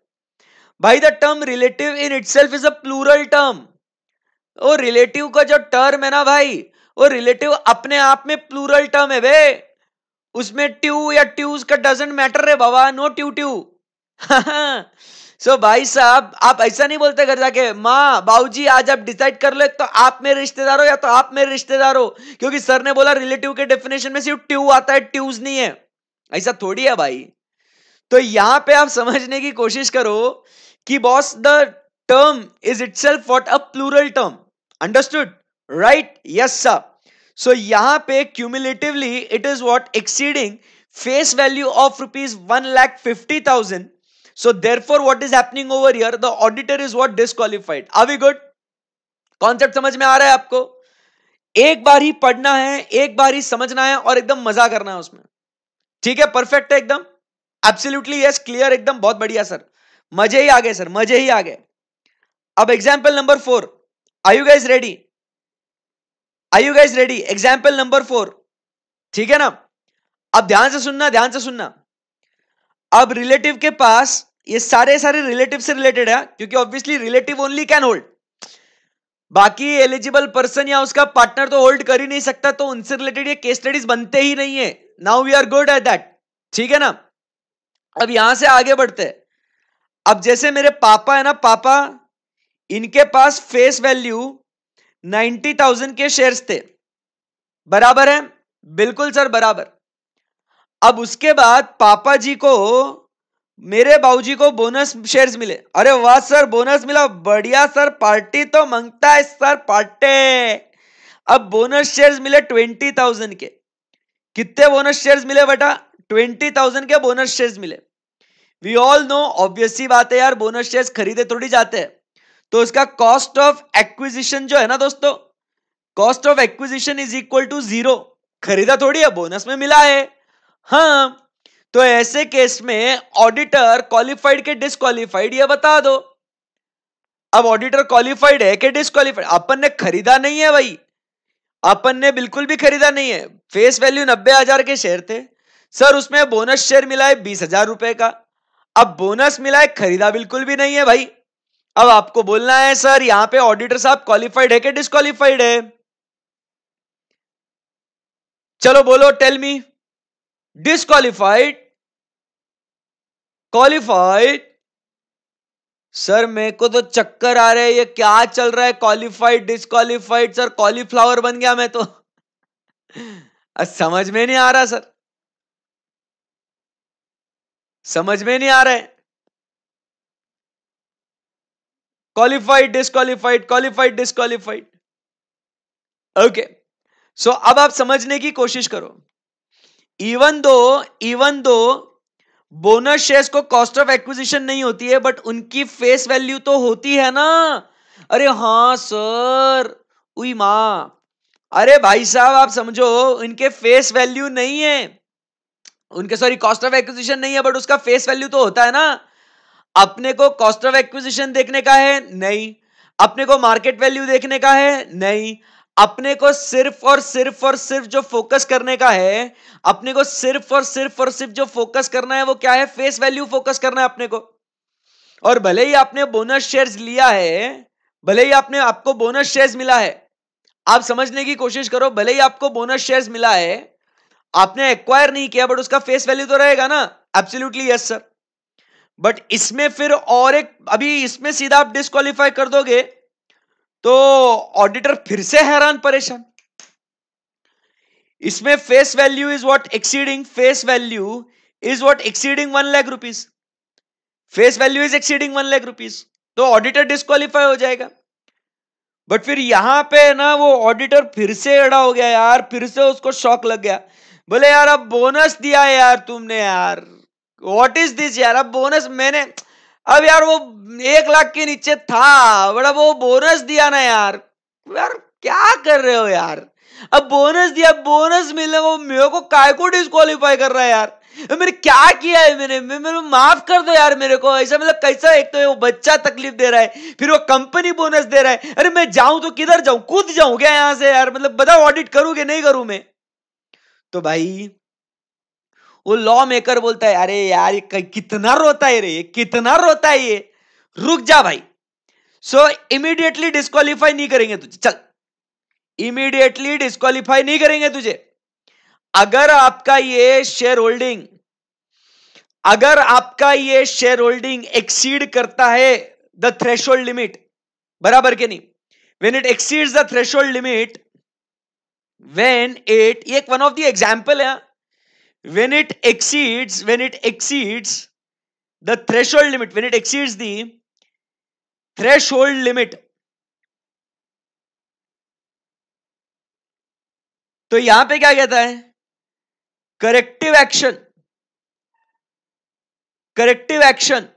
भाई the term relative in itself is a plural term. वो रिलेटिव का जो टर्म है ना भाई, वो रिलेटिव अपने आप में प्लूरल टर्म है बे, उसमें ट्यू या ट्यूज का डजंट मैटर रे बाबा, नो ट्यू ट्यू। सो भाई साहब आप ऐसा नहीं बोलते घर जाके, माँ बाबूजी आज आप डिसाइड कर लो, तो आप मेरे रिश्तेदार हो या तो आप मेरे रिश्तेदार हो, क्योंकि सर ने बोला रिलेटिव के डेफिनेशन में सिर्फ ट्यू आता है, ट्यूज नहीं है। ऐसा थोड़ी है भाई। तो यहां पे आप समझने की कोशिश करो कि boss the term is itself what a plural term. Understood right? Yes sir. So यहां पे cumulatively it is what exceeding face value of rupees 1,50,000। So therefore what is happening over here? The auditor is what? Disqualified. Are we good? Concept समझ में आ रहा है आपको? एक बार ही पढ़ना है, एक बार ही समझना है और एकदम मजा करना है उसमें। ठीक है, परफेक्ट है एकदम, एब्सोल्युटली यस, क्लियर एकदम, बहुत बढ़िया सर, मजे ही आ गए सर, मजे ही आ गए। अब example number 4, are you guys ready? Are you guys ready? Example number 4, ठीक है ना? अब ध्यान से सुनना, ध्यान से सुनना। अब रिलेटिव के पास ये सारे रिलेटिव से रिलेटेड है, क्योंकि obviously relative only can hold, बाकी एलिजिबल पर्सन या उसका पार्टनर तो होल्ड कर ही नहीं सकता, तो उनसे रिलेटेड ये केस स्टडीज बनते ही नहीं है। Now we are good at that, ठीक है ना? अब यहां से आगे बढ़ते हैं। अब जैसे मेरे पापा है ना, पापा, इनके पास फेस वैल्यू 90,000 के शेयर्स थे, बराबर है? बिल्कुल सर बराबर। अब उसके बाद पापा जी को, मेरे बाबूजी को बोनस शेयर्स मिले। अरे वाह सर, बोनस मिला, बढ़िया सर, पार्टी तो मांगता है सर, पार्टी। अब बोनस शेयर्स मिले 20,000 के। कितने बोनस शेयर्स मिले बेटा? 20,000 के बोनस शेयर्स मिले। वी ऑल नो, ऑब्वियस सी बात है यार, बोनस शेयर्स खरीदे थोड़ी जाते हैं, तो उसका कॉस्ट ऑफ एक्विजिशन जो है ना दोस्तों, cost of acquisition is equal to 0। खरीदा थोड़ी है, बोनस में मिला है। हाँ, तो ऐसे केस में ऑडिटर क्वालिफाइड के डिसक्वालिफाइड ये बता दो। अब ऑडिटर क्वालिफाइड है कि डिसक्वालिफाइड? अपन ने खरीदा नहीं है भाई, अपन ने बिल्कुल भी खरीदा नहीं है। फेस वैल्यू 90,000 के शेयर थे सर, उसमें बोनस शेयर मिला है 20,000 रुपए का। अब बोनस मिला है, खरीदा बिल्कुल भी नहीं है भाई। अब आपको बोलना है सर यहां पे ऑडिटर साहब क्वालिफाइड है कि डिसक्वालिफाइड है? चलो बोलो, tell me. Disqualified, qualified? Sir मेरे को तो चक्कर आ रहे हैं, ये क्या चल रहा है? क्वालिफाइड डिसक्वालिफाइड सर, कॉलीफ्लावर बन गया मैं तो। समझ में नहीं आ रहा सर, समझ में नहीं आ रहा है। Qualified disqualified, qualified disqualified. Okay, so अब आप समझने की कोशिश करो। इवन दो बोनस शेयर्स को कॉस्ट ऑफ एक्विजिशन नहीं होती है, बट उनकी फेस वैल्यू तो होती है ना। अरे हाँ सर, उई मां, अरे भाई साहब आप समझो, इनके फेस वैल्यू नहीं है, उनके सॉरी कॉस्ट ऑफ एक्विजिशन नहीं है, बट उसका फेस वैल्यू तो होता है ना। अपने को कॉस्ट ऑफ एक्विजिशन देखने का है नहीं, अपने को मार्केट वैल्यू देखने का है नहीं, अपने को सिर्फ और सिर्फ और सिर्फ जो फोकस करने का है, अपने को सिर्फ और सिर्फ और सिर्फ जो फोकस करना है वो क्या है, फेस वैल्यू फोकस करना है अपने को। और भले ही आपने बोनस शेयर्स लिया है, भले ही आपको बोनस शेयर्स मिला है, आप समझने की कोशिश करो, भले ही आपको बोनस शेयर्स मिला है, आपने एक्वायर नहीं किया, बट उसका फेस वैल्यू तो रहेगा ना। Absolutely yes sir. बट इसमें फिर और एक, अभी इसमें सीधा आप डिस्क्वालीफाई कर दोगे तो ऑडिटर फिर से हैरान परेशान। इसमें face value is what exceeding, face value is what exceeding 1 lakh rupees, face value is exceeding 1 lakh rupees, तो ऑडिटर डिस्क्वालीफाई हो जाएगा। बट फिर यहां पे ना वो ऑडिटर फिर से अड़ा हो गया यार, फिर से उसको शॉक लग गया, बोले यार अब बोनस दिया है यार तुमने यार, व्हाट इज दिस यार, अब बोनस मैंने, अब यार वो 1 लाख के नीचे था, बड़ा वो बोनस दिया ना यार, यार क्या कर रहे हो यार, अब बोनस दिया, बोनस मिले, वो मेरे को काय को डिस्क्वालीफाई कर रहा है यार, मैंने क्या किया है, मेरे माफ कर दो यार मेरे को, ऐसा मतलब कैसा, एक तो वो बच्चा तकलीफ दे रहा है, फिर वो कंपनी बोनस दे रहा है, अरे मैं जाऊं तो किधर जाऊं, कूद जाऊं क्या यहां से यार, मतलब बताओ ऑडिट करूं कि नहीं करूं मैं। तो भाई वो लॉ मेकर बोलता है अरे यार ये कितना रोता है रे, कितना रोता है ये, रुक जा भाई। सो इमीडिएटली डिस्क्वालीफाई नहीं करेंगे तुझे, चल इमीडिएटली डिस्क्वालीफाई नहीं करेंगे तुझे। अगर आपका ये शेयर होल्डिंग, अगर आपका ये शेयर होल्डिंग एक्सीड करता है द थ्रेशोल्ड लिमिट, बराबर के नहीं, when it exceeds the threshold limit, when it, ये वन ऑफ द एग्जांपल है, when it exceeds the threshold limit, when it exceeds the threshold limit, तो यहां पे क्या कहता है, corrective action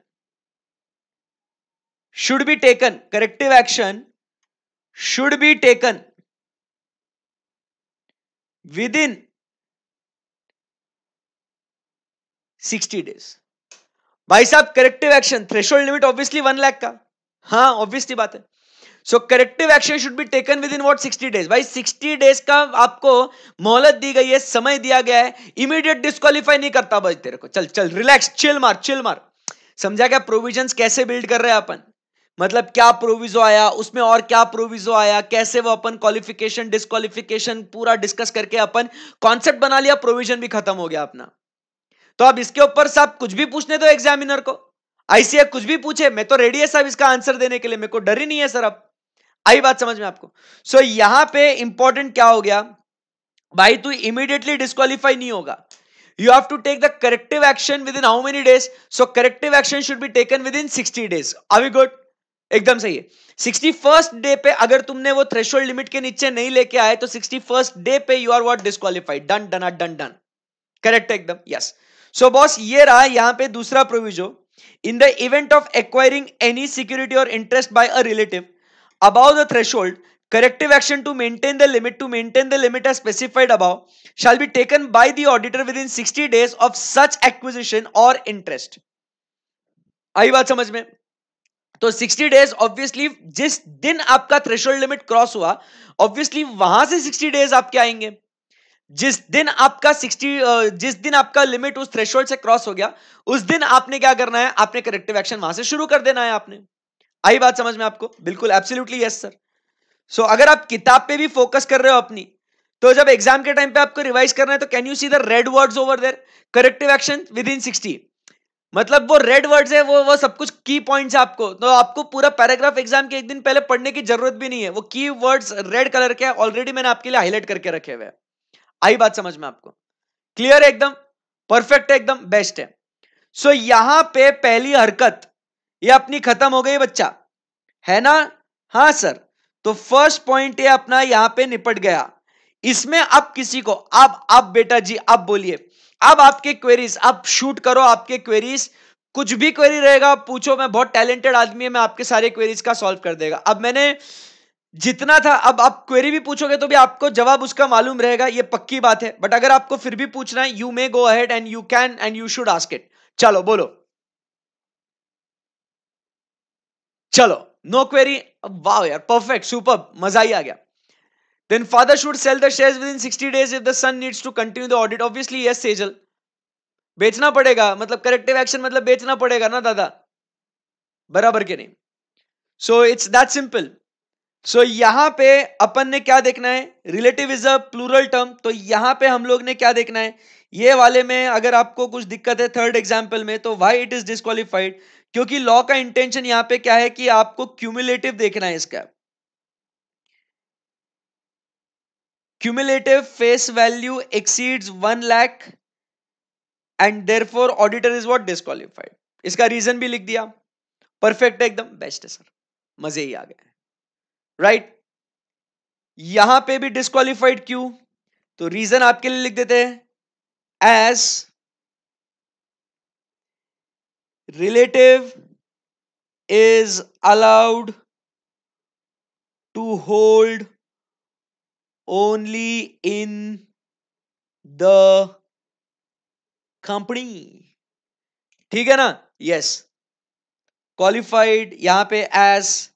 should be taken, corrective action should be taken within 60 days। भाई साहब corrective action, threshold limit obviously 1 lakh का, हाँ ऑब्वियसली बात है। So corrective action should be taken within what 60 days, भाई 60 डेज का आपको मोहलत दी गई है, समय दिया गया है, इमीडिएट डिस्क्वालीफाई नहीं करता भाई तेरे को, चल चल रिलैक्स, चिल मार। समझा क्या प्रोविजंस कैसे बिल्ड कर रहे हैं अपन, मतलब क्या प्रोविजो आया उसमें और क्या प्रोविजो आया, कैसे वो अपन क्वालिफिकेशन डिस्क्वालिफिकेशन पूरा डिस्कस करके अपन कॉन्सेप्ट बना लिया, प्रोविजन भी खत्म हो गया अपना। तो अब इसके ऊपर साहब कुछ भी पूछने दो एग्जामिनर को, आईसीएफ कुछ भी पूछे, मैं तो रेडी है साहब इसका आंसर देने के लिए, मेरे को डर ही नहीं है सर। अब आई बात समझ में आपको। सो यहां पे इंपॉर्टेंट क्या हो गया भाई, तू इमीडिएटली डिस्क्वालीफाई नहीं होगा, you have to take the corrective action within how many days, so corrective action should be taken within 60 days। are we good? एकदम सही है। 61st डे पे अगर तुमने वो थ्रेशोल्ड लिमिट के नीचे नहीं लेके आए तो 61st डे पे you are what disqualified, done done done done, correct एकदम, यस। सो बॉस ये रहा यहां पे दूसरा proviso, in the event of acquiring any security और interest by a relative above the threshold, corrective action to maintain the limit as specified above shall be taken by the auditor within 60 days of such acquisition or interest। आई बात समझ में? तो 60 days obviously जिस दिन आपका threshold limit cross हुआ, obviously वहां से 60 डेज आपके आएंगे, जिस दिन आपका लिमिट उस थ्रेशोल्ड से क्रॉस हो गया, उस दिन आपने क्या करना है, आपने करेक्टिव एक्शन वहां से शुरू कर देना है आपने। आई बात समझ में आपको? बिल्कुल एब्सोल्युटली यस सर। सो अगर आप किताब पे भी फोकस कर रहे हो अपनी, तो जब एग्जाम के टाइम पे आपको रिवाइज करना है तो can you see the red words over there, corrective action within 60, मतलब वो रेड वर्ड्स है, वो सब कुछ की पॉइंट्स है आपको, तो आपको पूरा पैराग्राफ एग्जाम के एक दिन पहले पढ़ने की जरूरत भी नहीं है, वो की वर्ड्स रेड कलर के ऑलरेडी मैंने आपके लिए हाईलाइट करके रखे हुए हैं। आई बात समझ में आपको? क्लियर है एकदम, परफेक्ट है एकदम, बेस्ट है। सो यहां पे पहली हरकत ये अपनी खत्म हो गई बच्चा, है ना? हाँ सर। तो फर्स्ट पॉइंट ये अपना यहां पे निपट गया। इसमें अब किसी को, अब बेटा जी अब बोलिए, अब आपके क्वेरीज, अब शूट करो आपके क्वेरीज, कुछ भी क्वेरी रहेगा आप पूछो, मैं बहुत टैलेंटेड आदमी है, मैं आपके सारे क्वेरीज का सॉल्व कर देगा। अब मैंने जितना था, अब आप क्वेरी भी पूछोगे तो भी आपको जवाब उसका मालूम रहेगा, ये पक्की बात है, बट अगर आपको फिर भी पूछना है, you may go ahead and you can and you should ask it. चलो बोलो, चलो, नो क्वेरी। वाह यार, परफेक्ट, सुपर, मजा ही आ गया। Then father should sell the shares within 60 days if the son needs to continue the audit. Obviously yes Sejal, बेचना पड़ेगा, मतलब करेक्टिव एक्शन मतलब बेचना पड़ेगा ना दादा, बराबर के नहीं? So it's that simple. So यहां पे अपन ने क्या देखना है, relative is a plural term, तो यहां पे हम लोग ने क्या देखना है, ये वाले में अगर आपको कुछ दिक्कत है थर्ड एग्जाम्पल में, तो व्हाई इट इज डिस्क्वालिफाइड, क्योंकि लॉ का इंटेंशन यहां पे क्या है कि आपको क्यूमुलेटिव देखना है इसका। Cumulative face value exceeds 1 lakh and therefore auditor is what disqualified. इसका रीजन भी लिख दिया, परफेक्ट है, एकदम बेस्ट है सर, मजे ही आ गए, राइट? यहां पे भी डिस्क्वालिफाइड क्यों, तो रीजन आपके लिए लिख देते हैं, as relative is allowed to hold only in the company। ठीक है ना? यस, क्वालिफाइड यहां पे as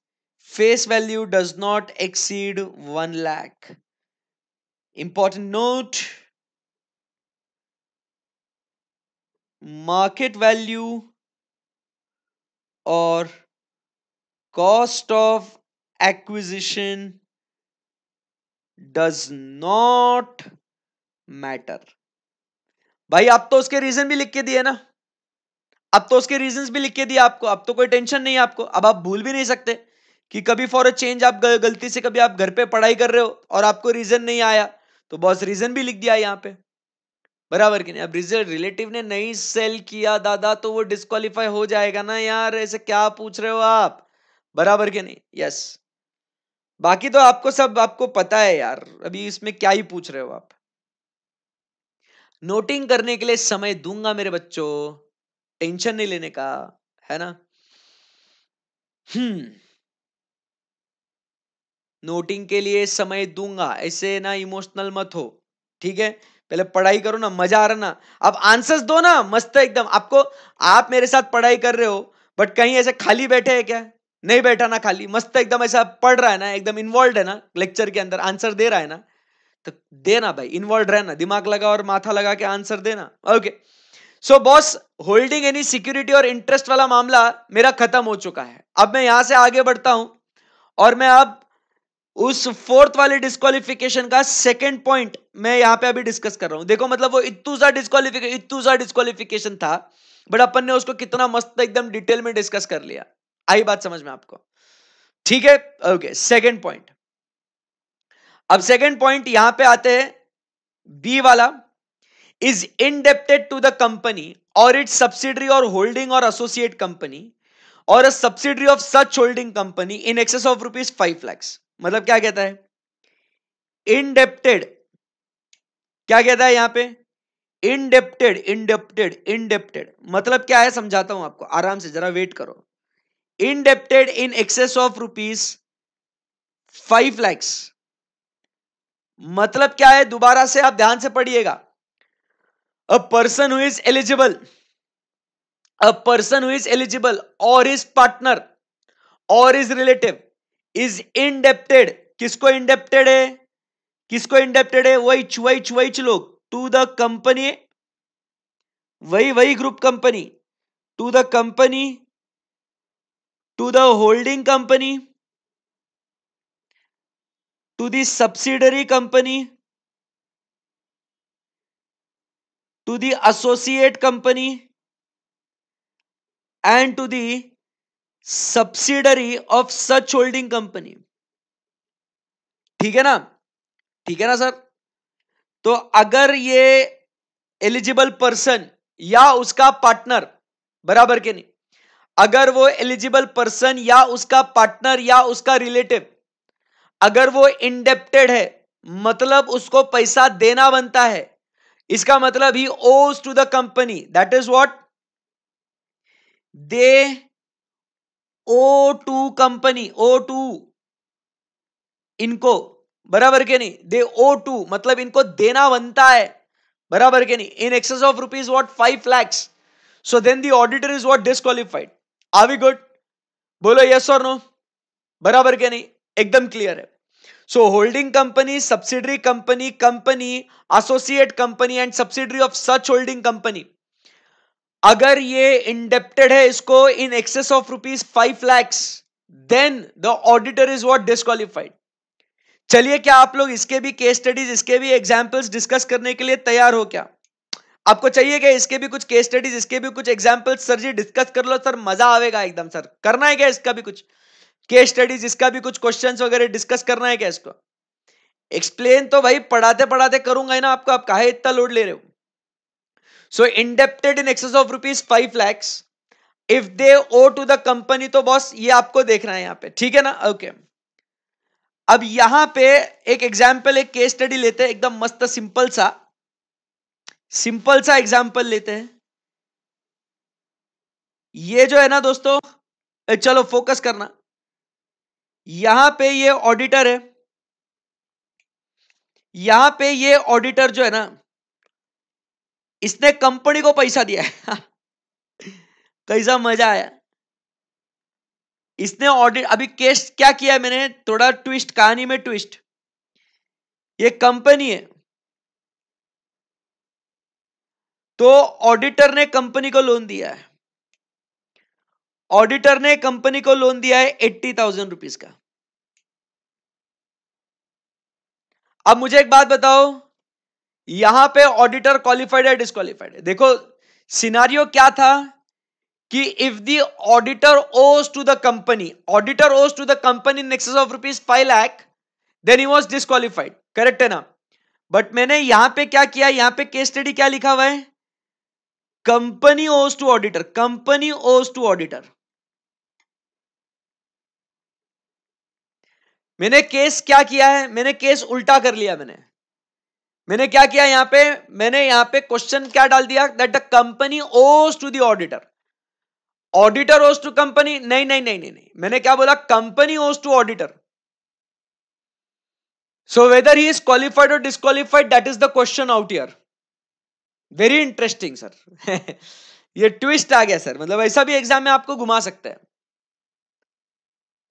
face value does not exceed 1 lakh. Important note, market value और cost of acquisition does not matter. भाई आप तो उसके रीजन भी लिख के दिए ना, अब तो उसके रीजंस भी लिख के दिए आपको, अब तो कोई टेंशन नहीं है आपको, अब आप भूल भी नहीं सकते कि कभी फॉर अ चेंज आप गलती से कभी आप घर पे पढ़ाई कर रहे हो और आपको रीजन नहीं आया, तो बॉस रीजन भी लिख दिया यहाँ पे, बराबर कि नहीं? अब रिलेटिव ने नहीं सेल किया दादा तो वो डिस्क्वालीफाई हो जाएगा ना यार, ऐसे क्या पूछ रहे हो आप, बराबर के नहीं? यस, बाकी तो आपको सब आपको पता है यार, अभी इसमें क्या ही पूछ रहे हो आप। नोटिंग करने के लिए समय दूंगा मेरे बच्चों, टेंशन नहीं लेने का, है ना? हम्म, नोटिंग के लिए समय दूंगा, ऐसे ना इमोशनल मत हो, ठीक है? पहले पढ़ाई करो ना, मजा आ रहा ना, अब आंसर्स दो ना, मस्त है एकदम आपको। आप मेरे साथ पढ़ाई कर रहे हो, बट कहीं ऐसे खाली बैठे हैं क्या? नहीं बैठा ना खाली, मस्त एकदम ऐसा पढ़ रहा है ना, एकदम इन्वॉल्व है ना लेक्चर के अंदर, आंसर दे रहा है ना, तो देना भाई, इन्वॉल्व रहना, दिमाग लगा और माथा लगा के आंसर देना। Okay, so boss, holding any security और इंटरेस्ट वाला मामला मेरा खत्म हो चुका है। अब मैं यहां से आगे बढ़ता हूं और मैं अब उस फोर्थ वाले डिस्क्वालिफिकेशन का सेकंड पॉइंट मैं यहां पे अभी डिस्कस कर रहा हूं। देखो मतलब वो इत्तू सा डिस्क्वालिफिकेशन था, बट अपन ने उसको कितना मस्त एकदम डिटेल में डिस्कस कर लिया। आई बात समझ में आपको? ठीक है, ओके, सेकंड पॉइंट। अब सेकंड पॉइंट यहां पे आते हैं, बी वाला, is indebted to the company or its subsidiary or holding or associate company or a subsidiary of such holding company in excess of rupees 5 lakhs। मतलब क्या कहता है indebted, क्या कहता है यहां पे? indebted मतलब क्या है, समझाता हूं आपको, आराम से जरा वेट करो। indebted in excess of rupees 5 lakhs मतलब क्या है, दोबारा से आप ध्यान से पढ़िएगा। अ person who is eligible, a person who is eligible or his partner or his relative is indebted, किसको indebted है, किसको indebted है, वही लोग, टू द कंपनी, वही group company, to the company, to the holding company, to the subsidiary company, to the associate company and to the subsidiary of such holding company. ठीक है ना? ठीक है ना सर? तो अगर ये एलिजिबल पर्सन या उसका पार्टनर, बराबर के नहीं, अगर वो एलिजिबल पर्सन या उसका पार्टनर या उसका रिलेटिव अगर वो इंडेप्टेड है, मतलब उसको पैसा देना बनता है, इसका मतलब he owes to the company, that is what they owe to company, owe to इनको, बराबर के नहीं, दे ओ टू मतलब इनको देना बनता है, बराबर के नहीं, in excess of rupees what 5 lakhs, so then the auditor is what disqualified. Are we good? बोलो यस और नो, बराबर के नहीं, एकदम क्लियर है। So holding company, subsidiary company, company associate company and subsidiary of such holding company, अगर ये indebted है इसको in excess of rupees 5 lakhs, then the auditor is what disqualified. चलिए, क्या आप लोग इसके भी केस स्टडीज, इसके भी एग्जांपल्स डिस्कस करने के लिए तैयार हो क्या? आपको चाहिए क्या इसके भी कुछ केस स्टडीज, इसके भी कुछ एग्जांपल्स? सर जी डिस्कस कर लो सर, मजा आएगा एकदम। सर करना है क्या इसका भी कुछ केस स्टडीज, इसका भी कुछ क्वेश्चंस वगैरह डिस्कस करना है क्या इसको? एक्सप्लेन तो भाई पढ़ाते पढ़ाते करूंगा ही ना आपको, आप काहे इतना लोड ले रहे हो? So indebted in excess of rupees 5 lakhs if they owe to the company, तो बॉस ये आपको देखना है यहां पे, ठीक है ना? ओके अब यहां पे एक एग्जाम्पल, एक केस स्टडी लेते हैं, एकदम मस्त सिंपल सा एग्जाम्पल लेते हैं। ये जो है ना दोस्तों, चलो फोकस करना, यहां पे ये ऑडिटर है, यहां पे ये ऑडिटर जो है ना, इसने कंपनी को पैसा दिया है कैसा मजा आया? इसने ऑडिट, अभी केस क्या किया है मैंने, थोड़ा ट्विस्ट, कहानी में ट्विस्ट। ये कंपनी है, तो ऑडिटर ने कंपनी को लोन दिया है, ऑडिटर ने कंपनी को लोन दिया है 80,000 रुपीज का। अब मुझे एक बात बताओ, यहां पे ऑडिटर क्वालिफाइड है डिस्क्वालिफाइड है? देखो सिनारियो क्या था कि if the auditor owes to the company, auditor owes to the company in excess of rupees 5 lakh, then he was disqualified, correct है ना? बट मैंने यहां पे क्या किया, यहां पे केस स्टडी क्या लिखा हुआ है, company owes to auditor, company owes to auditor. मैंने केस क्या किया है, मैंने केस उल्टा कर लिया। मैंने क्या किया यहां पे, मैंने यहां पे क्वेश्चन क्या डाल दिया, that the company owes to the auditor, auditor owes to company, नहीं नहीं नहीं नहीं नहीं, मैंने क्या बोला, company owes to auditor. So whether he is qualified और disqualified, that is the question out here. Very interesting sir ये ट्विस्ट आ गया सर, मतलब ऐसा भी एग्जाम में आपको घुमा सकते हैं।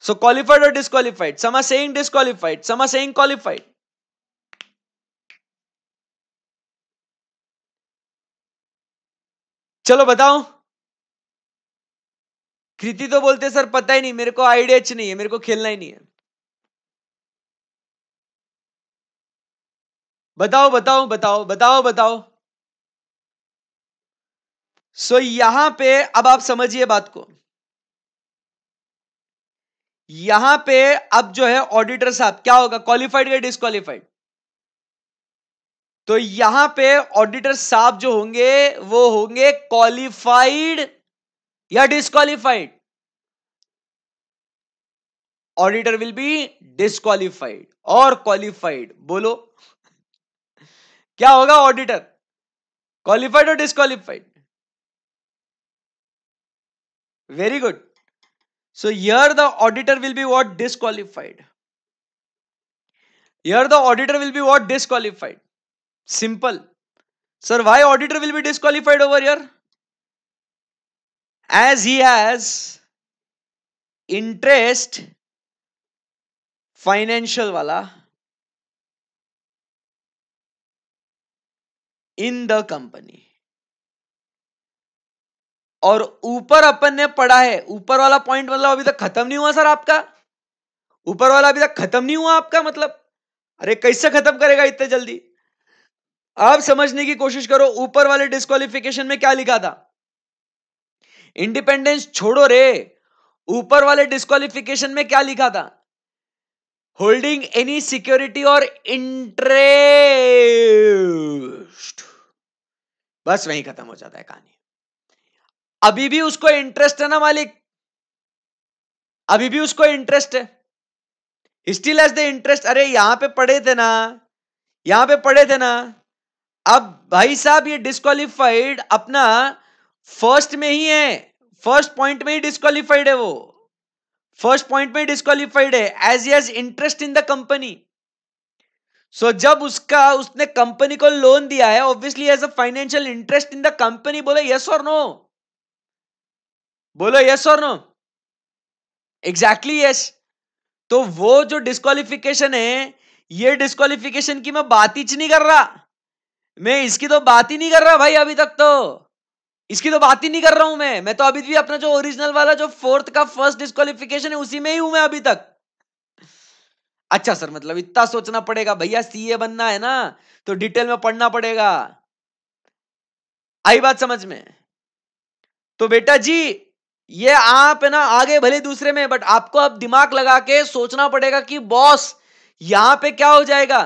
सो क्वालिफाइड और disqualified, some are saying disqualified, some are saying qualified. चलो बताओ। कृति तो बोलते सर पता ही नहीं, मेरे को आइडिया नहीं है, मेरे को खेलना ही नहीं है। बताओ बताओ बताओ बताओ बताओ। सो यहां पे अब आप समझिए बात को, यहां पे अब जो है ऑडिटर साहब क्या होगा, क्वालिफाइड या डिस्क्वालिफाइड? तो यहां पे ऑडिटर साहब जो होंगे वो होंगे क्वालिफाइड या disqualified? Auditor will B disqualified और क्वालिफाइड, बोलो क्या होगा? ऑडिटर क्वालिफाइड और disqualified? Very good. So here the auditor will be what, disqualified. Here the auditor will be what, disqualified. Simple. Sir why auditor will B disqualified over here? as he has interest financial वाला इन the company. और ऊपर अपन ने पढ़ा है, ऊपर वाला point मतलब अभी तक खत्म नहीं हुआ सर आपका, ऊपर वाला अभी तक खत्म नहीं हुआ आपका, मतलब अरे कैसे खत्म करेगा इतने जल्दी? आप समझने की कोशिश करो, ऊपर वाले डिस्क्वालिफिकेशन में क्या लिखा था? इंडिपेंडेंस छोड़ो रे, ऊपर वाले डिस्क्वालिफिकेशन में क्या लिखा था? होल्डिंग एनी सिक्योरिटी और इंटरेस्ट, बस वहीं खत्म हो जाता है कहानी। अभी भी उसको इंटरेस्ट है ना मालिक, अभी भी उसको इंटरेस्ट है, स्टिल हैज द इंटरेस्ट। अरे यहां पे पढ़े थे ना, यहां पे पढ़े थे ना। अब भाई साहब ये डिस्क्वालिफाइड अपना फर्स्ट में ही है, फर्स्ट पॉइंट में ही डिस्क्वालिफाइड है वो, फर्स्ट पॉइंट में डिस्क्वालिफाइड है as as interest in the company. So जब उसने कंपनी को लोन दिया है, obviously as a financial interest in the company. बोलो यस और नो, बोलो यस और नो। Exactly yes. तो वो जो डिस्क्वालिफिकेशन है, ये डिस्क्वालिफिकेशन की मैं बात ही नहीं कर रहा, मैं इसकी तो बात ही नहीं कर रहा भाई। अभी तक तो इसकी तो बात ही नहीं कर रहा हूं मैं तो अभी भी अपना जो ओरिजिनल वाला जो फोर्थ का फर्स्ट डिस्क्वालिफिकेशन है उसी में ही हूं मैं अभी तक। अच्छा सर, मतलब इतना सोचना पड़ेगा भैया, सीए बनना है ना तो डिटेल में पढ़ना पड़ेगा। आई बात समझ में? तो बेटा जी, ये आप है ना आगे भले दूसरे में, बट आपको अब दिमाग लगा के सोचना पड़ेगा कि बॉस यहां पे क्या हो जाएगा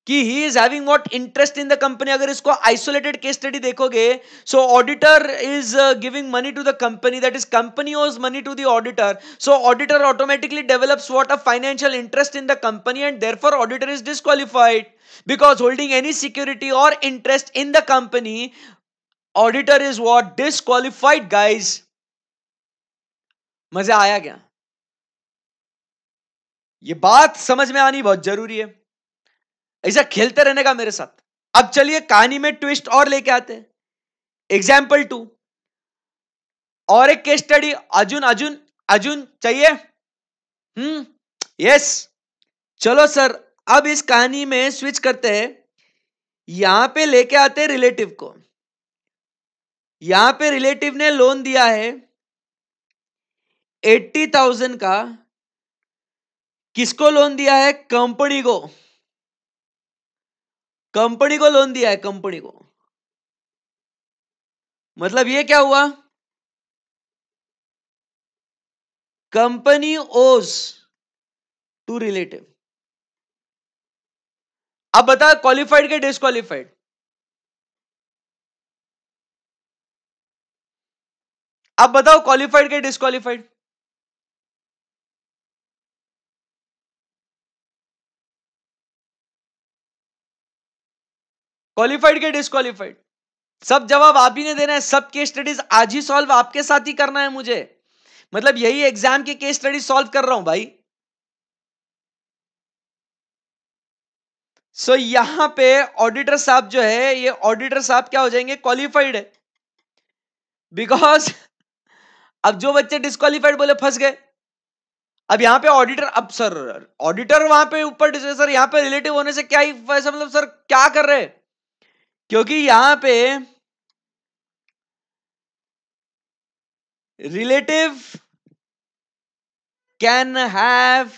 कि he is having what interest in the company. अगर इसको आइसोलेटेड केस स्टडी देखोगे, so auditor is giving money to the company, that is company owes money to the auditor, so auditor automatically develops what a financial interest in the company and therefore auditor is disqualified because holding any security or interest in the company, auditor is what disqualified guys। मजा आया क्या? ये बात समझ में आनी बहुत जरूरी है, ऐसा खेलते रहने का मेरे साथ। अब चलिए कहानी में ट्विस्ट और लेके आते हैं। एग्जाम्पल 2 और एक केस स्टडी। अर्जुन अर्जुन अर्जुन चाहिए? यस। चलो सर, अब इस कहानी में स्विच करते हैं, यहां पे लेके आते हैं रिलेटिव को। यहां पे रिलेटिव ने लोन दिया है 80,000 का। किसको लोन दिया है? कंपनी को। कंपनी को लोन दिया है, कंपनी को। मतलब ये क्या हुआ? Company owes to relative. अब बता क्वालिफाइड के डिस्क्वालिफाइड? अब बताओ क्वालिफाइड के डिस्क्वालिफाइड? क्वालिफाइड के डिस्क्वालिफाइड? सब जवाब आप ही ने देना है, सब केस स्टडीज आज ही सॉल्व आपके साथ ही करना है मुझे। मतलब यही एग्जाम की केस स्टडी सॉल्व कर रहा हूं भाई। सो यहां पे ऑडिटर साहब जो है, ये ऑडिटर साहब क्या हो जाएंगे? क्वालिफाइड है। बिकॉज अब जो बच्चे डिस्क्वालिफाइड बोले फंस गए। अब यहां पे ऑडिटर, अब सर ऑडिटर वहां पे ऊपर सर यहां पे रिलेटिव होने से क्या ही वैसा, मतलब सर क्या कर रहे? क्योंकि यहां पे relative can have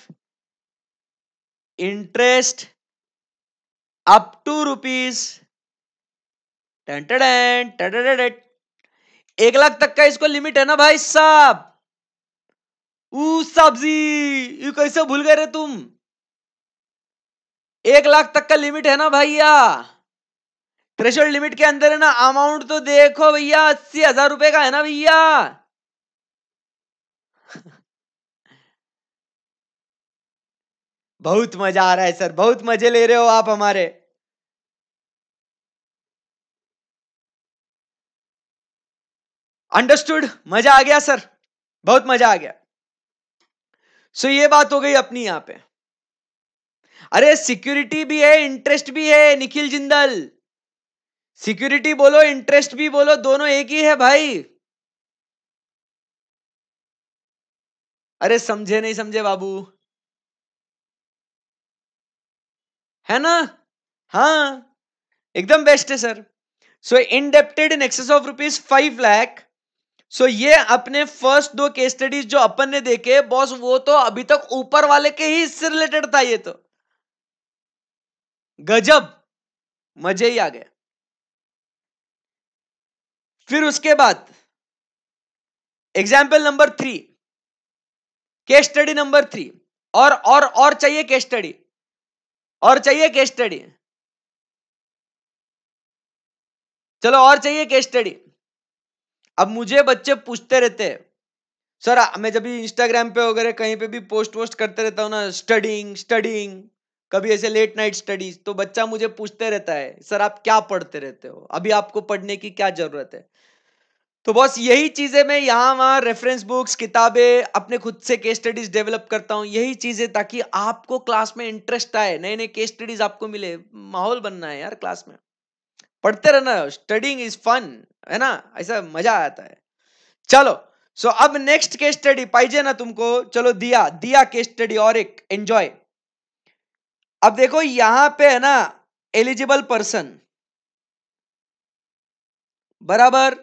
interest up to rupees 1 lakh तक का इसको लिमिट है ना भाई साहब। सब्जी, ये कैसे भूल गए रे तुम? 1 लाख तक का लिमिट है ना भैया। थ्रेशोल्ड लिमिट के अंदर है ना। अमाउंट तो देखो भैया, 80,000 रुपए का है ना भैया। बहुत मजा आ रहा है सर, बहुत मजे ले रहे हो आप हमारे। अंडरस्टूड, मजा आ गया सर, बहुत मजा आ गया। सो ये बात हो गई अपनी यहां पे। अरे सिक्योरिटी भी है, इंटरेस्ट भी है निखिल जिंदल। सिक्योरिटी बोलो, इंटरेस्ट भी बोलो, दोनों एक ही है भाई। अरे समझे नहीं समझे बाबू, है ना? हाँ, एकदम बेस्ट है sir. So indebted in excess of ₹5 lakh. So ये अपने फर्स्ट 2 केस स्टडीज जो अपन ने देखे बॉस, वो तो अभी तक ऊपर वाले के ही इससे रिलेटेड था। ये तो गजब, मजे ही आ गए। फिर उसके बाद example number 3, case study number 3। और चाहिए केस स्टडी? और चाहिए केस स्टडी? चलो और चाहिए केस स्टडी? अब मुझे बच्चे पूछते रहते हैं सर, मैं जब भी इंस्टाग्राम पे वगैरह कहीं पे भी पोस्ट वोस्ट करते रहता हूँ ना, स्टडिंग स्टडिंग, कभी ऐसे लेट नाइट स्टडीज, तो बच्चा मुझे पूछते रहता है सर आप क्या पढ़ते रहते हो, अभी आपको पढ़ने की क्या जरूरत है? तो बॉस यही चीजें मैं यहाँ वहां रेफरेंस बुक्स किताबें अपने खुद से केस स्टडीज डेवलप करता हूँ, यही चीजें ताकि आपको क्लास में इंटरेस्ट आए, नए नए केस स्टडीज आपको मिले। माहौल बनना है यार क्लास में, पढ़ते रहना, स्टडिंग इज फन, है ना, ऐसा मजा आता है। चलो, सो अब नेक्स्ट केस स्टडी पाइजे ना तुमको, चलो दिया दिया केस स्टडी और एक एंजॉय। अब देखो यहां पे है ना एलिजिबल पर्सन बराबर,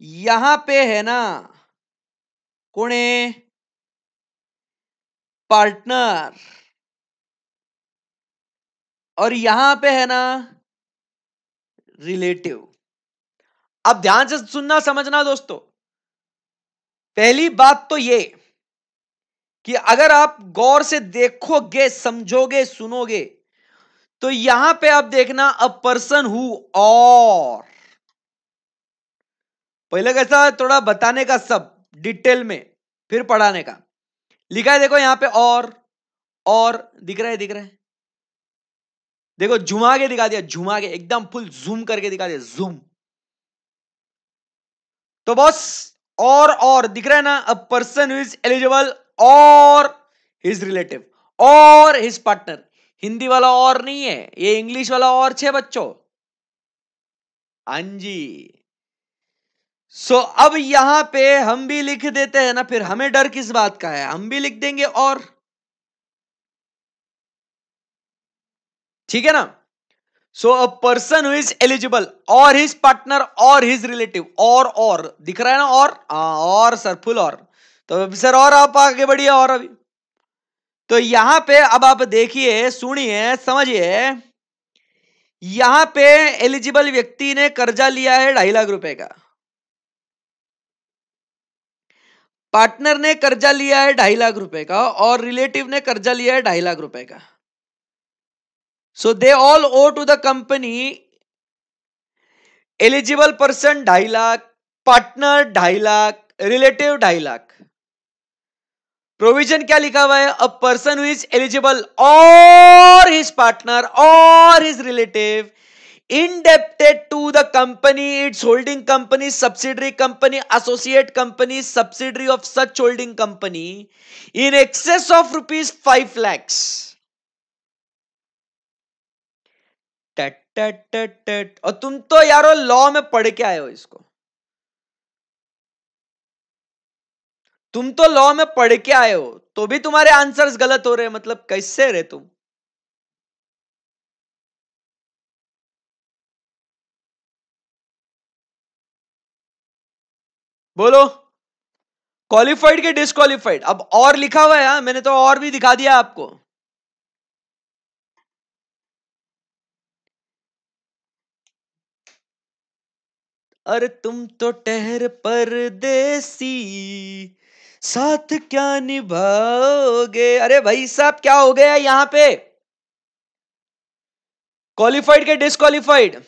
यहां पे है ना कौन है, पार्टनर, और यहां पे है ना रिलेटिव। अब ध्यान से सुनना समझना दोस्तों, पहली बात तो ये कि अगर आप गौर से देखोगे समझोगे सुनोगे तो यहां पे आप देखना अ पर्सन हु, और पहले कैसा थोड़ा बताने का सब डिटेल में, फिर पढ़ाने का। लिखा है देखो यहां पे और दिख रहा है, दिख रहा है, देखो झुमा के दिखा दिया, झुमा के एकदम फुल जूम करके दिखा दिया, जूम। तो बॉस और दिख रहा है ना, अ पर्सन हु इज एलिजिबल और हिज रिलेटिव और हिज पार्टनर। हिंदी वाला और नहीं है ये, इंग्लिश वाला और छे बच्चों। हाँ जी। अब यहां पे हम भी लिख देते हैं ना, फिर हमें डर किस बात का है, हम भी लिख देंगे और, ठीक है ना। अ पर्सन हु इज एलिजिबल और हिज पार्टनर और हिज रिलेटिव, और दिख रहा है ना, और सर फुल और, तो सर और आप आगे बढ़िए और अभी। तो यहां पे अब आप देखिए सुनिए समझिए, यहां पे एलिजिबल व्यक्ति ने कर्जा लिया है 2.5 लाख रुपए का, पार्टनर ने कर्जा लिया है 2.5 लाख रुपए का, और रिलेटिव ने कर्जा लिया है 2.5 लाख रुपए का। So they all owe to the company, eligible person 2.5 lakh, partner 2.5 lakh, relative 2.5 lakh. Provision क्या लिखा हुआ है, a person who is eligible और हिज पार्टनर और his relative indebted to the company, its holding company, subsidiary company, associate company, subsidiary of such holding company in excess of rupees 5 lakhs। टट टट टट टट। और तुम तो यारो लॉ में पढ़ के आए हो इसको, तुम तो लॉ में पढ़ के आए हो तो भी तुम्हारे आंसर्स गलत हो रहे हैं, मतलब कैसे रहे तुम। बोलो, क्वालिफाइड के डिसक्वालिफाइड, अब और लिखा हुआ है, मैंने तो और भी दिखा दिया आपको। अरे तुम तो ठहर परदेसी, साथ क्या निभाओगे। अरे भाई साहब क्या हो गया यहां पे, क्वालिफाइड के disqualified.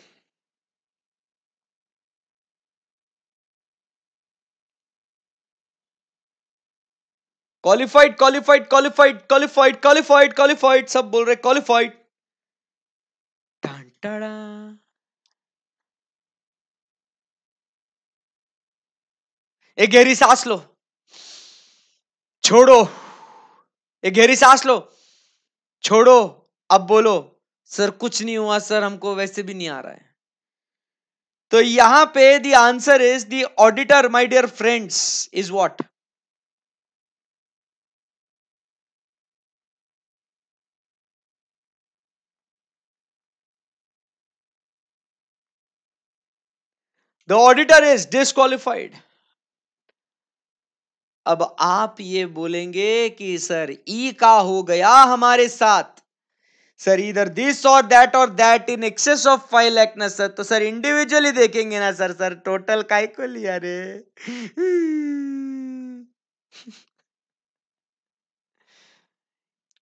Qualified qualified qualified qualified qualified qualified सब बोल रहे क्वालिफाइड। एक गहरी सांस लो, छोड़ो, एक गहरी सांस लो, छोड़ो, अब बोलो, सर कुछ नहीं हुआ सर, हमको वैसे भी नहीं आ रहा है। तो यहां पे the answer is the auditor my dear friends is what, the auditor is disqualified. अब आप ये बोलेंगे कि सर ई का हो गया हमारे साथ, सर इधर दिस और that in excess of 5 lakh ना सर, तो सर इंडिविजुअली देखेंगे ना सर, सर टोटल काय को लिया रे।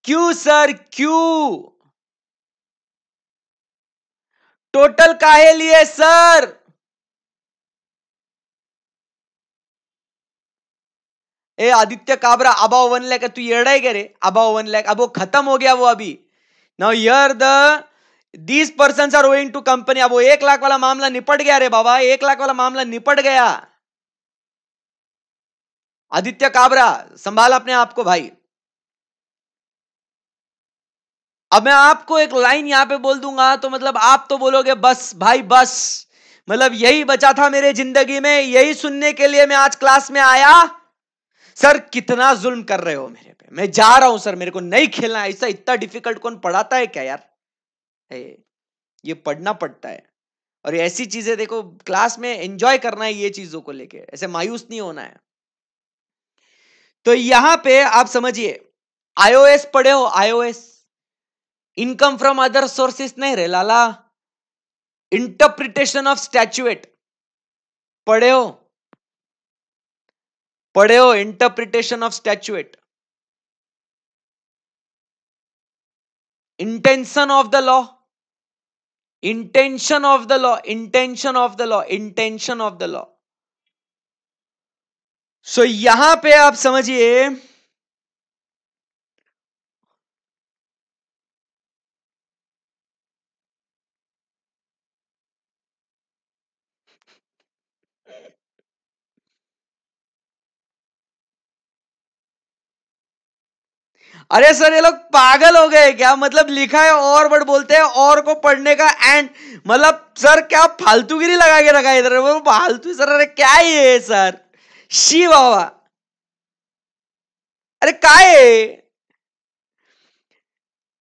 क्यों सर क्यों, टोटल काहे लिए सर। ए आदित्य काबरा, अबाव 1 लाख, तू येड़ा है क्या रे, अबाव 1 लाख, अब वो खत्म हो गया वो अभी। Now here the these person are owing to company. अब वो 1 लाख वाला मामला निपट गया रे बाबा, 1 लाख वाला मामला निपट गया। आदित्य काबरा, संभाल अपने आप को भाई। अब मैं आपको एक लाइन यहां पे बोल दूंगा तो मतलब आप तो बोलोगे बस भाई बस, मतलब यही बचा था मेरे जिंदगी में, यही सुनने के लिए मैं आज क्लास में आया। सर कितना जुल्म कर रहे हो मेरे पे, मैं जा रहा हूं सर, मेरे को नहीं खेलना। ऐसा इतना डिफिकल्ट कौन पढ़ाता है क्या यार? ये पढ़ना पड़ता है। और ऐसी चीजें देखो, क्लास में एंजॉय करना है ये चीजों को लेके, ऐसे मायूस नहीं होना है। तो यहां पे आप समझिए, आईओएस पढ़े हो? IOS, income from other sources नहीं रे लाला, इंटरप्रिटेशन ऑफ स्टैच्यूएट पढ़े हो? पढ़े हो interpretation of statute? Intention of the law, intention of the law, intention of the law, intention of the law. So यहां पे आप समझिए, अरे सर ये लोग पागल हो गए क्या? मतलब लिखा है और वर्ड बोलते हैं, और को पढ़ने का एंड, मतलब सर क्या फालतूगिरी लगा के रखा है इधर, वो फालतू सर, अरे क्या ये सर, शी बाबा, अरे क्या है?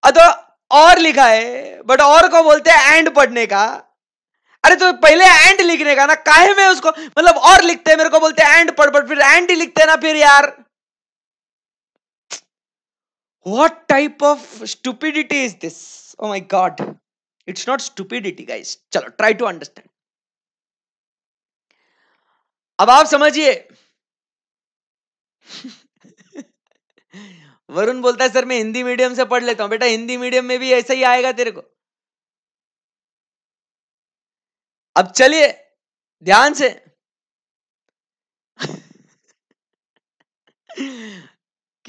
तो और लिखा है बट और को बोलते हैं एंड पढ़ने का। अरे तो पहले एंड लिखने का ना, काहे में उसको मतलब और लिखते हैं, मेरे को बोलते हैं एंड पढ़, बट फिर एंड ही लिखते हैं ना फिर यार। What type of stupidity is this? Oh my god. It's not stupidity guys. चलो try to understand. अब आप समझिए। वरुण बोलता है सर मैं हिंदी मीडियम से पढ़ लेता हूं। बेटा हिंदी मीडियम में भी ऐसा ही आएगा तेरे को। अब चलिए ध्यान से।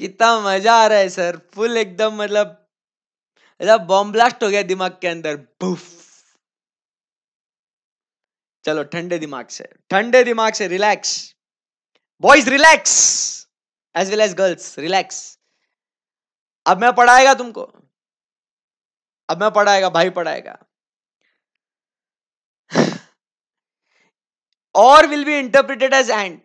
कितना मजा आ रहा है सर, फुल एकदम मतलब बॉम्ब ब्लास्ट हो गया दिमाग के अंदर, बुफ। चलो ठंडे दिमाग से, ठंडे दिमाग से, relax boys, relax as well as girls, relax. अब मैं पढ़ाएगा तुमको, अब मैं पढ़ाएगा भाई, पढ़ाएगा। और will be interpreted as and,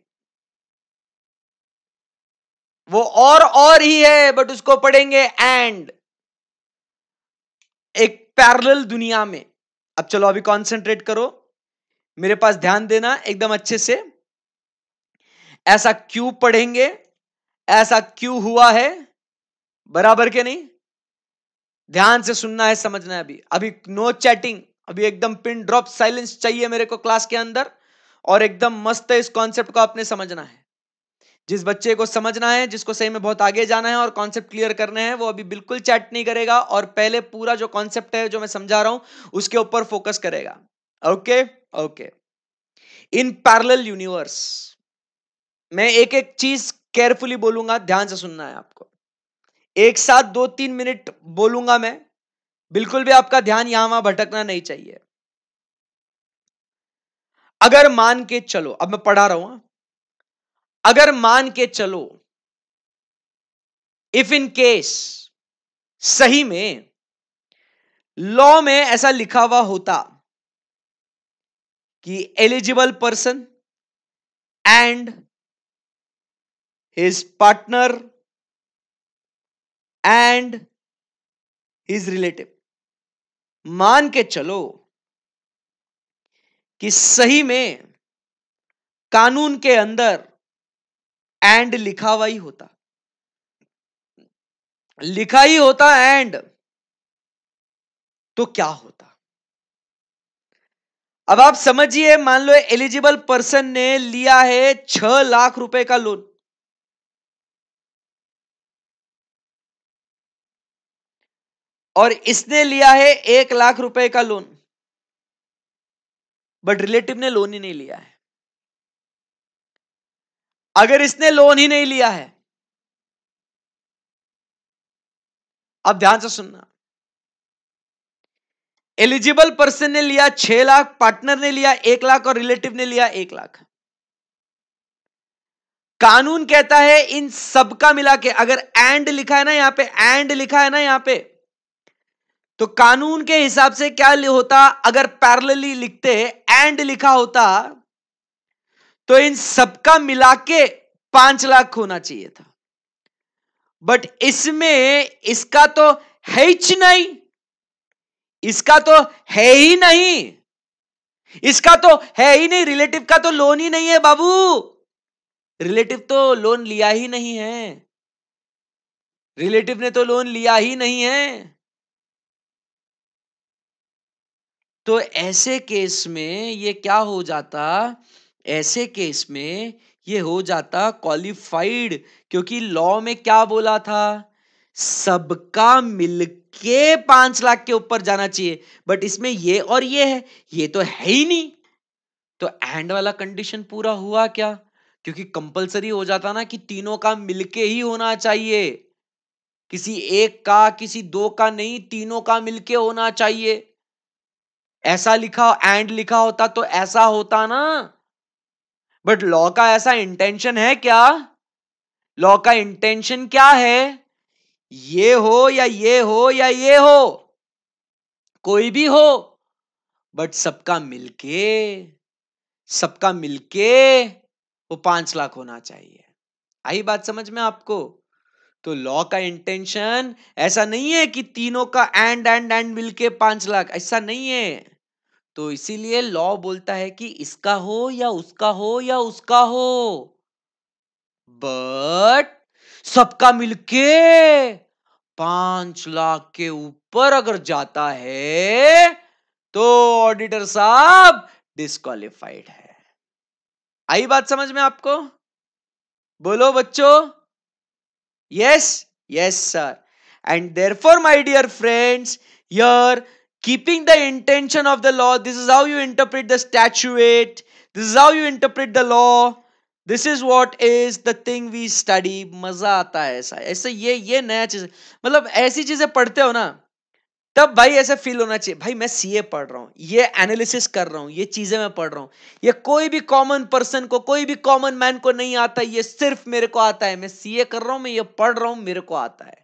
वो और ही है बट उसको पढ़ेंगे एंड, एक पैरेलल दुनिया में। अब चलो अभी कंसंट्रेट करो, मेरे पास ध्यान देना एकदम अच्छे से। ऐसा क्यों पढ़ेंगे, ऐसा क्यों हुआ है, बराबर के नहीं? ध्यान से सुनना है, समझना है। अभी नो चैटिंग, अभी एकदम पिन ड्रॉप साइलेंस चाहिए मेरे को क्लास के अंदर, और एकदम मस्त है, इस कॉन्सेप्ट को आपने समझना है। जिस बच्चे को समझना है, जिसको सही में बहुत आगे जाना है और कॉन्सेप्ट क्लियर करने हैं, वो अभी बिल्कुल चैट नहीं करेगा और पहले पूरा जो कॉन्सेप्ट है जो मैं समझा रहा हूं उसके ऊपर फोकस करेगा। Okay okay. In parallel universe, मैं एक एक चीज केयरफुली बोलूंगा, ध्यान से सुनना है आपको। एक साथ 2-3 मिनट बोलूंगा मैं, बिल्कुल भी आपका ध्यान यहां वहां भटकना नहीं चाहिए। अगर मान के चलो, अब मैं पढ़ा रहा हूं, अगर मान के चलो, इफ इन केस सही में लॉ में ऐसा लिखा हुआ होता कि eligible person and his partner and his relative, मान के चलो कि सही में कानून के अंदर एंड लिखा हुआ ही होता, लिखा ही होता एंड, तो क्या होता? अब आप समझिए, मान लो एलिजिबल पर्सन ने लिया है 6 लाख रुपए का लोन, और इसने लिया है 1 लाख रुपए का लोन, बट रिलेटिव ने लोन ही नहीं लिया है। अगर इसने लोन ही नहीं लिया है, अब ध्यान से सुनना, एलिजिबल पर्सन ने लिया 6 लाख, पार्टनर ने लिया 1 लाख और रिलेटिव ने लिया 1 लाख। कानून कहता है इन सबका मिला के, अगर एंड लिखा है ना यहां पे, एंड लिखा है ना यहां पे, तो कानून के हिसाब से क्या होता, अगर पैरेलली लिखते एंड लिखा होता तो इन सबका मिला के 5 लाख होना चाहिए था। बट इसमें इसका तो है ही नहीं, इसका तो है ही नहीं, इसका तो है ही नहीं, रिलेटिव का तो लोन ही नहीं है बाबू, रिलेटिव तो लोन लिया ही नहीं है, रिलेटिव ने तो लोन लिया ही नहीं है। तो ऐसे केस में ये क्या हो जाता, ऐसे केस में ये हो जाता क्वालिफाइड, क्योंकि लॉ में क्या बोला था, सबका मिलके 5 लाख के ऊपर जाना चाहिए, बट इसमें ये और ये है, ये तो है ही नहीं। तो एंड वाला कंडीशन पूरा हुआ क्या, क्योंकि कंपलसरी हो जाता ना कि तीनों का मिलके ही होना चाहिए, किसी एक का किसी दो का नहीं, तीनों का मिलके होना चाहिए। ऐसा लिखा एंड लिखा होता तो ऐसा होता ना, बट लॉ का ऐसा इंटेंशन है क्या, लॉ का इंटेंशन क्या है, ये हो या ये हो या ये हो, कोई भी हो, बट सबका मिलके, सबका मिलके वो 5 लाख होना चाहिए। आई बात समझ में आपको। तो लॉ का इंटेंशन ऐसा नहीं है कि तीनों का एंड एंड एंड मिलके 5 लाख, ऐसा नहीं है। तो इसीलिए लॉ बोलता है कि इसका हो या उसका हो या उसका हो, बट सबका मिलके 5 लाख के ऊपर अगर जाता है तो ऑडिटर साहब डिस्क्वालिफाइड है। आई बात समझ में आपको, बोलो बच्चों, yes yes sir. And therefore my dear friends, here keeping the intention of the law, this is how you interpret the statute, this is how you interpret the law, this is what is the thing we study। मजा आता है ऐसा, ऐसे ये नया चीज, मतलब ऐसी चीजें पढ़ते हो ना तब भाई ऐसा फील होना चाहिए, भाई मैं सीए पढ़ रहा हूं, ये एनालिसिस कर रहा हूं, ये चीजें मैं पढ़ रहा हूं, ये कोई भी कॉमन पर्सन को, कोई भी कॉमन मैन को नहीं आता, ये सिर्फ मेरे को आता है, मैं सीए कर रहा हूं, मैं ये पढ़ रहा हूं, मेरे को आता है।